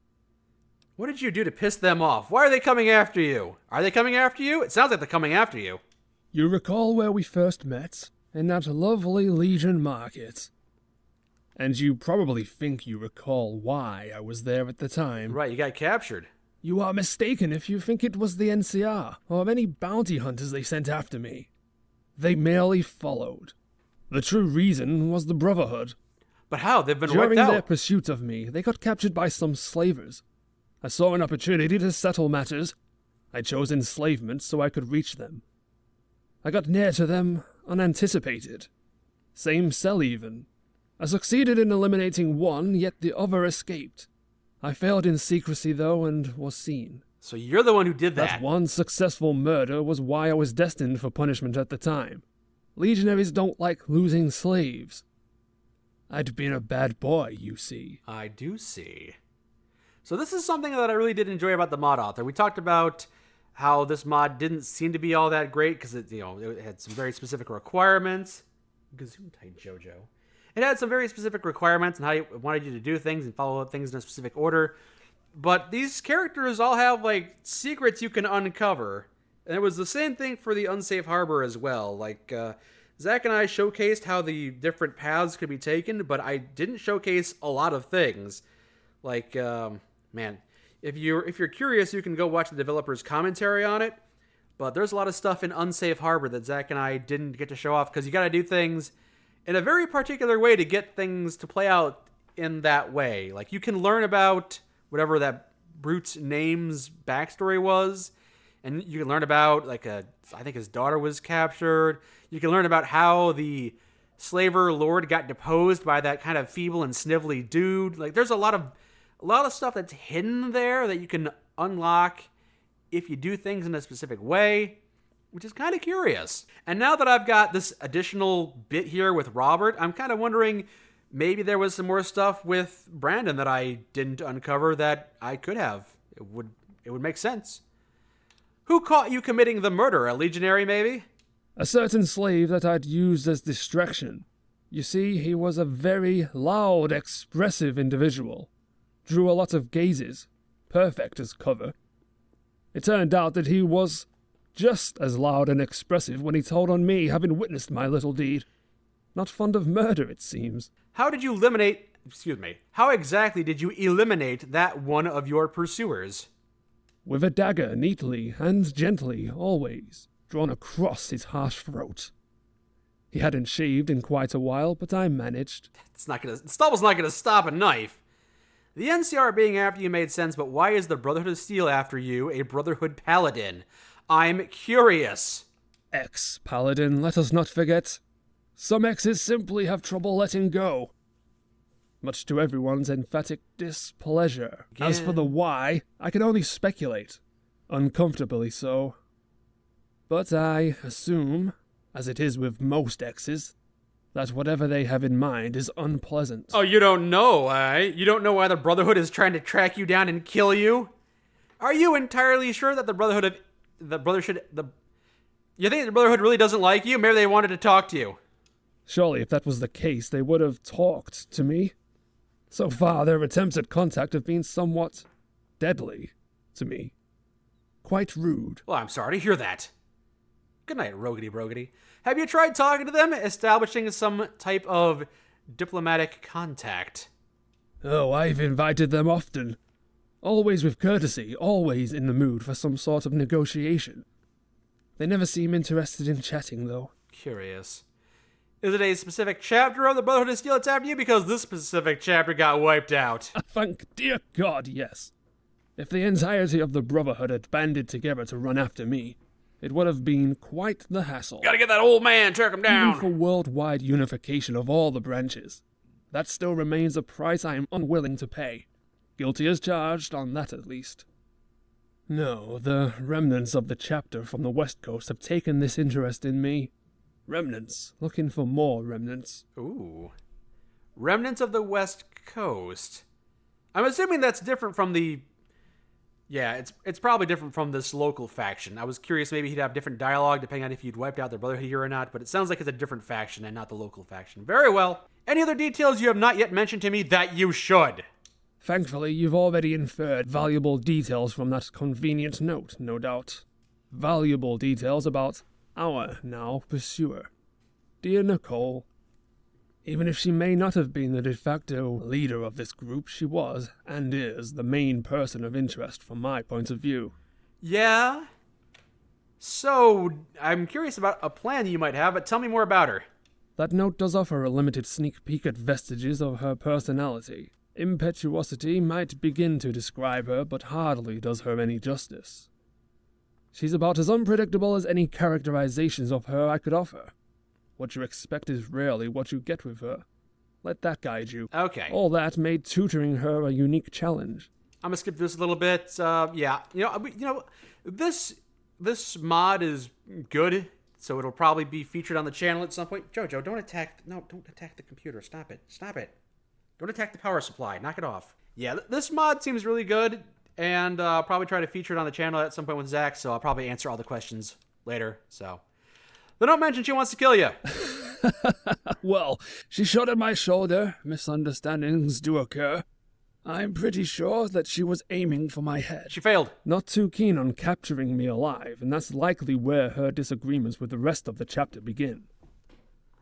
What did you do to piss them off? Why are they coming after you? Are they coming after you? It sounds like they're coming after you. You recall where we first met? In that lovely Legion market. And you probably think you recall why I was there at the time. Right, you got captured. You are mistaken if you think it was the NCR, or any bounty hunters they sent after me. They merely followed. The true reason was the Brotherhood. But how? They've been During wiped out. their pursuit of me, they got captured by some slavers. I saw an opportunity to settle matters. I chose enslavement so I could reach them. I got near to them unanticipated. Same cell even. I succeeded in eliminating one, yet the other escaped. I failed in secrecy though and was seen. So you're the one who did that. That one successful murder was why I was destined for punishment at the time. Legionaries don't like losing slaves. I'd been a bad boy, you see. I do see. So this is something that I really did enjoy about the mod author. We talked about how this mod didn't seem to be all that great because it had some very specific requirements. Gesundheit, Jojo. It had some very specific requirements and how it wanted you to do things and follow things in a specific order. But these characters all have like secrets you can uncover. And it was the same thing for the Unsafe Harbor as well. Like Zach and I showcased how the different paths could be taken, but I didn't showcase a lot of things. Like, man, if you're curious, you can go watch the developer's commentary on it. But there's a lot of stuff in Unsafe Harbor that Zach and I didn't get to show off because you got to do things in a very particular way to get things to play out in that way. Like, you can learn about whatever that brute's name's backstory was, and you can learn about, like, I think his daughter was captured. You can learn about how the slaver lord got deposed by that kind of feeble and snivelly dude. Like, there's a lot of stuff that's hidden there that you can unlock if you do things in a specific way, which is kind of curious. And now that I've got this additional bit here with Robert, I'm kind of wondering maybe there was some more stuff with Brandon that I didn't uncover that I could have. It would make sense. Who caught you committing the murder? A legionary, maybe? A certain slave that I'd used as distraction. You see, he was a very loud, expressive individual. Drew a lot of gazes. perfect as cover. It turned out that he was just as loud and expressive when he told on me, having witnessed my little deed. Not fond of murder, it seems. How exactly did you eliminate that one of your pursuers? With a dagger, neatly and gently, always, drawn across his harsh throat. He hadn't shaved in quite a while, but I managed. Stubble's not gonna stop a knife. The NCR being after you made sense, but why is the Brotherhood of Steel after you, a Brotherhood Paladin? I'm curious. Ex-Paladin, let us not forget. Some exes simply have trouble letting go. Much to everyone's emphatic displeasure. Again. As for the why, I can only speculate. Uncomfortably so. But I assume, as it is with most exes, that whatever they have in mind is unpleasant. Oh, you don't know, You don't know why the Brotherhood is trying to track you down and kill you? Are you entirely sure that you think the Brotherhood really doesn't like you? Maybe they wanted to talk to you. Surely, if that was the case, they would have talked to me. So far, their attempts at contact have been somewhat deadly to me. Quite rude. Well, I'm sorry to hear that. Good night, Rogity Brogity. Have you tried talking to them, establishing some type of diplomatic contact? Oh, I've invited them often. Always with courtesy, always in the mood for some sort of negotiation. They never seem interested in chatting, though. Curious. Is it a specific chapter of the Brotherhood of Steel that's after you? Because this specific chapter got wiped out. Thank dear God, yes. If the entirety of the Brotherhood had banded together to run after me, it would have been quite the hassle. Gotta get that old man, track him down. Even for worldwide unification of all the branches, that still remains a price I am unwilling to pay. Guilty as charged, on that at least. No, the remnants of the chapter from the West Coast have taken this interest in me. Remnants, looking for more remnants. Ooh. Remnants of the West Coast. I'm assuming that's different from the... Yeah, it's probably different from this local faction. I was curious, maybe he'd have different dialogue depending on if you'd wiped out the Brotherhood here or not, but it sounds like it's a different faction and not the local faction. Very well. Any other details you have not yet mentioned to me that you should? Thankfully, you've already inferred valuable details from that convenient note, no doubt. Valuable details about our now pursuer. Dear Nicole. Even if she may not have been the de facto leader of this group, she was, and is, the main person of interest from my point of view. Yeah? So, I'm curious about a plan you might have, but tell me more about her. That note does offer a limited sneak peek at vestiges of her personality. Impetuosity might begin to describe her, but hardly does her any justice. She's about as unpredictable as any characterizations of her I could offer. What you expect is rarely what you get with her. Let that guide you. Okay. All that made tutoring her a unique challenge. I'm gonna skip this a little bit. Yeah, this mod is good, so it'll probably be featured on the channel at some point. Jojo, don't attack the computer. Stop it. Don't attack the power supply. Knock it off. Yeah, this mod seems really good, and I'll probably try to feature it on the channel at some point with Zach, so I'll probably answer all the questions later, so. But don't mention she wants to kill you. Well, she shot at my shoulder. Misunderstandings do occur. I'm pretty sure that she was aiming for my head. She failed. Not too keen on capturing me alive, and that's likely where her disagreements with the rest of the chapter begin.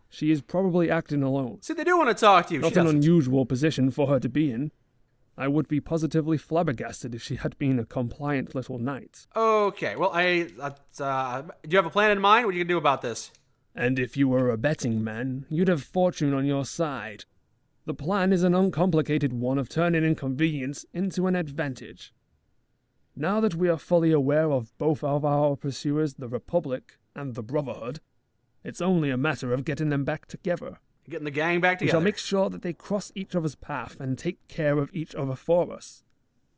She is probably acting alone. See, they do want to talk to you. Not an unusual position for her to be in. I would be positively flabbergasted if she had been a compliant little knight. Okay, well, do you have a plan in mind? What are you going to do about this? And if you were a betting man, you'd have fortune on your side. The plan is an uncomplicated one of turning inconvenience into an advantage. Now that we are fully aware of both of our pursuers, the Republic and the Brotherhood, it's only a matter of getting them back together. Getting the gang back We together. shall make sure that they cross each other's path and take care of each other for us.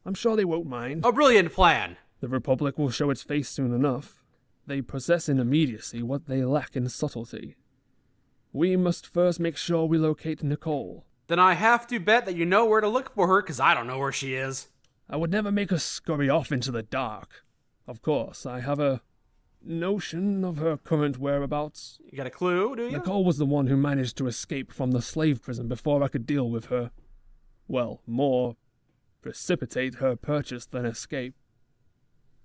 I'm sure they won't mind. A brilliant plan. The Republic will show its face soon enough. They possess in immediacy what they lack in subtlety. We must first make sure we locate Nicole. Then I have to bet that you know where to look for her, because I don't know where she is. I would never make her scurry off into the dark. Of course, I have a notion of her current whereabouts. You got a clue, do you? Nicole was the one who managed to escape from the slave prison before I could deal with her. Well, more precipitate her purchase than escape.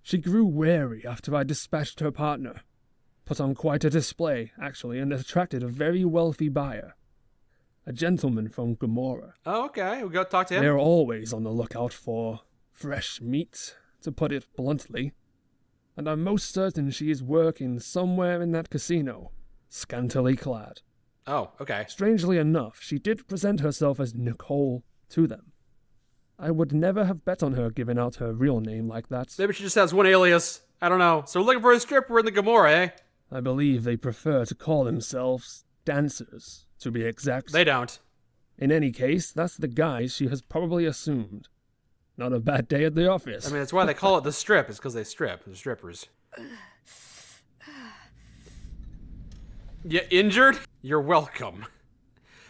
She grew wary after I dispatched her partner, put on quite a display, actually, and attracted a very wealthy buyer. A gentleman from Gomorrah. Oh, okay. We'll go talk to him. They're always on the lookout for fresh meat, to put it bluntly. And I'm most certain she is working somewhere in that casino, scantily clad. Oh, okay. Strangely enough, she did present herself as Nicole to them. I would never have bet on her giving out her real name like that. Maybe she just has one alias. I don't know. So we're looking for a stripper in the Gomorrah, eh? I believe they prefer to call themselves dancers, to be exact. They don't. In any case, that's the guise she has probably assumed. Not a bad day at the office. I mean, that's why they call it the strip, is because they strip. They're strippers. You injured? You're welcome.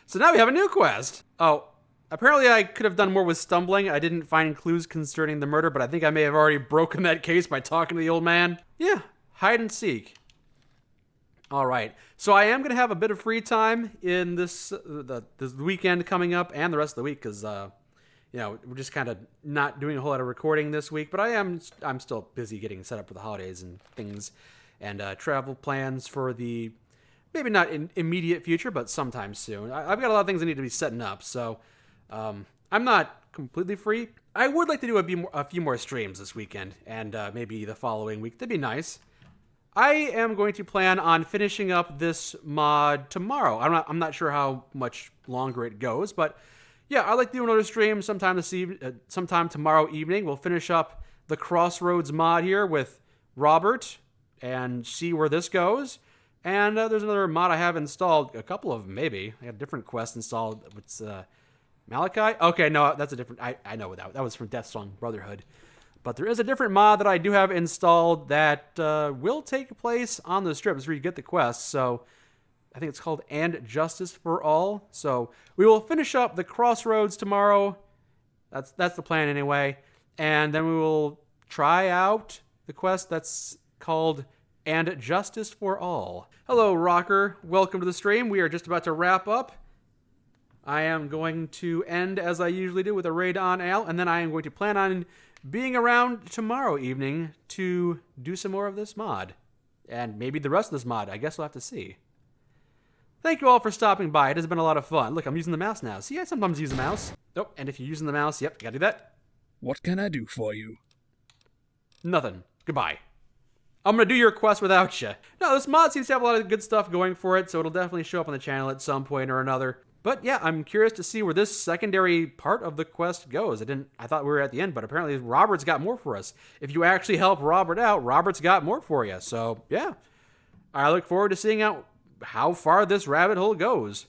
So now we have a new quest. Oh, apparently I could have done more with stumbling. I didn't find clues concerning the murder, but I think I may have already broken that case by talking to the old man. Yeah, hide and seek. All right, so I am going to have a bit of free time in this weekend coming up and the rest of the week because, we're just kind of not doing a whole lot of recording this week, but I'm still busy getting set up for the holidays and things and travel plans for the, maybe not in immediate future, but sometime soon. I've got a lot of things I need to be setting up, so I'm not completely free. I would like to do a few more streams this weekend and maybe the following week. That'd be nice. I am going to plan on finishing up this mod tomorrow. I'm not sure how much longer it goes, but yeah, I'd like to do another stream sometime tomorrow evening. We'll finish up the Crossroads mod here with Robert and see where this goes. And there's another mod I have installed, a couple of them maybe. I got a different quest installed. It's Malachi? Okay, no, that's a different. I know that was from Deathsong Brotherhood. But there is a different mod that I do have installed that will take place on the strip. That's where you get the quest. So I think it's called And Justice for All. So we will finish up the Crossroads tomorrow. That's the plan anyway. And then we will try out the quest that's called And Justice for All. Hello, Rocker. Welcome to the stream. We are just about to wrap up. I am going to end, as I usually do, with a raid on Al. And then I am going to plan on being around tomorrow evening to do some more of this mod. And maybe the rest of this mod. I guess we'll have to see. Thank you all for stopping by. It has been a lot of fun. Look, I'm using the mouse now. See, I sometimes use the mouse. Oh, and if you're using the mouse, yep, gotta do that. What can I do for you? Nothing. Goodbye. I'm gonna do your quest without you. No, this mod seems to have a lot of good stuff going for it, so it'll definitely show up on the channel at some point or another. But yeah, I'm curious to see where this secondary part of the quest goes. I thought we were at the end, but apparently Robert's got more for us. If you actually help Robert out, Robert's got more for you. So yeah, I look forward to seeing out how far this rabbit hole goes.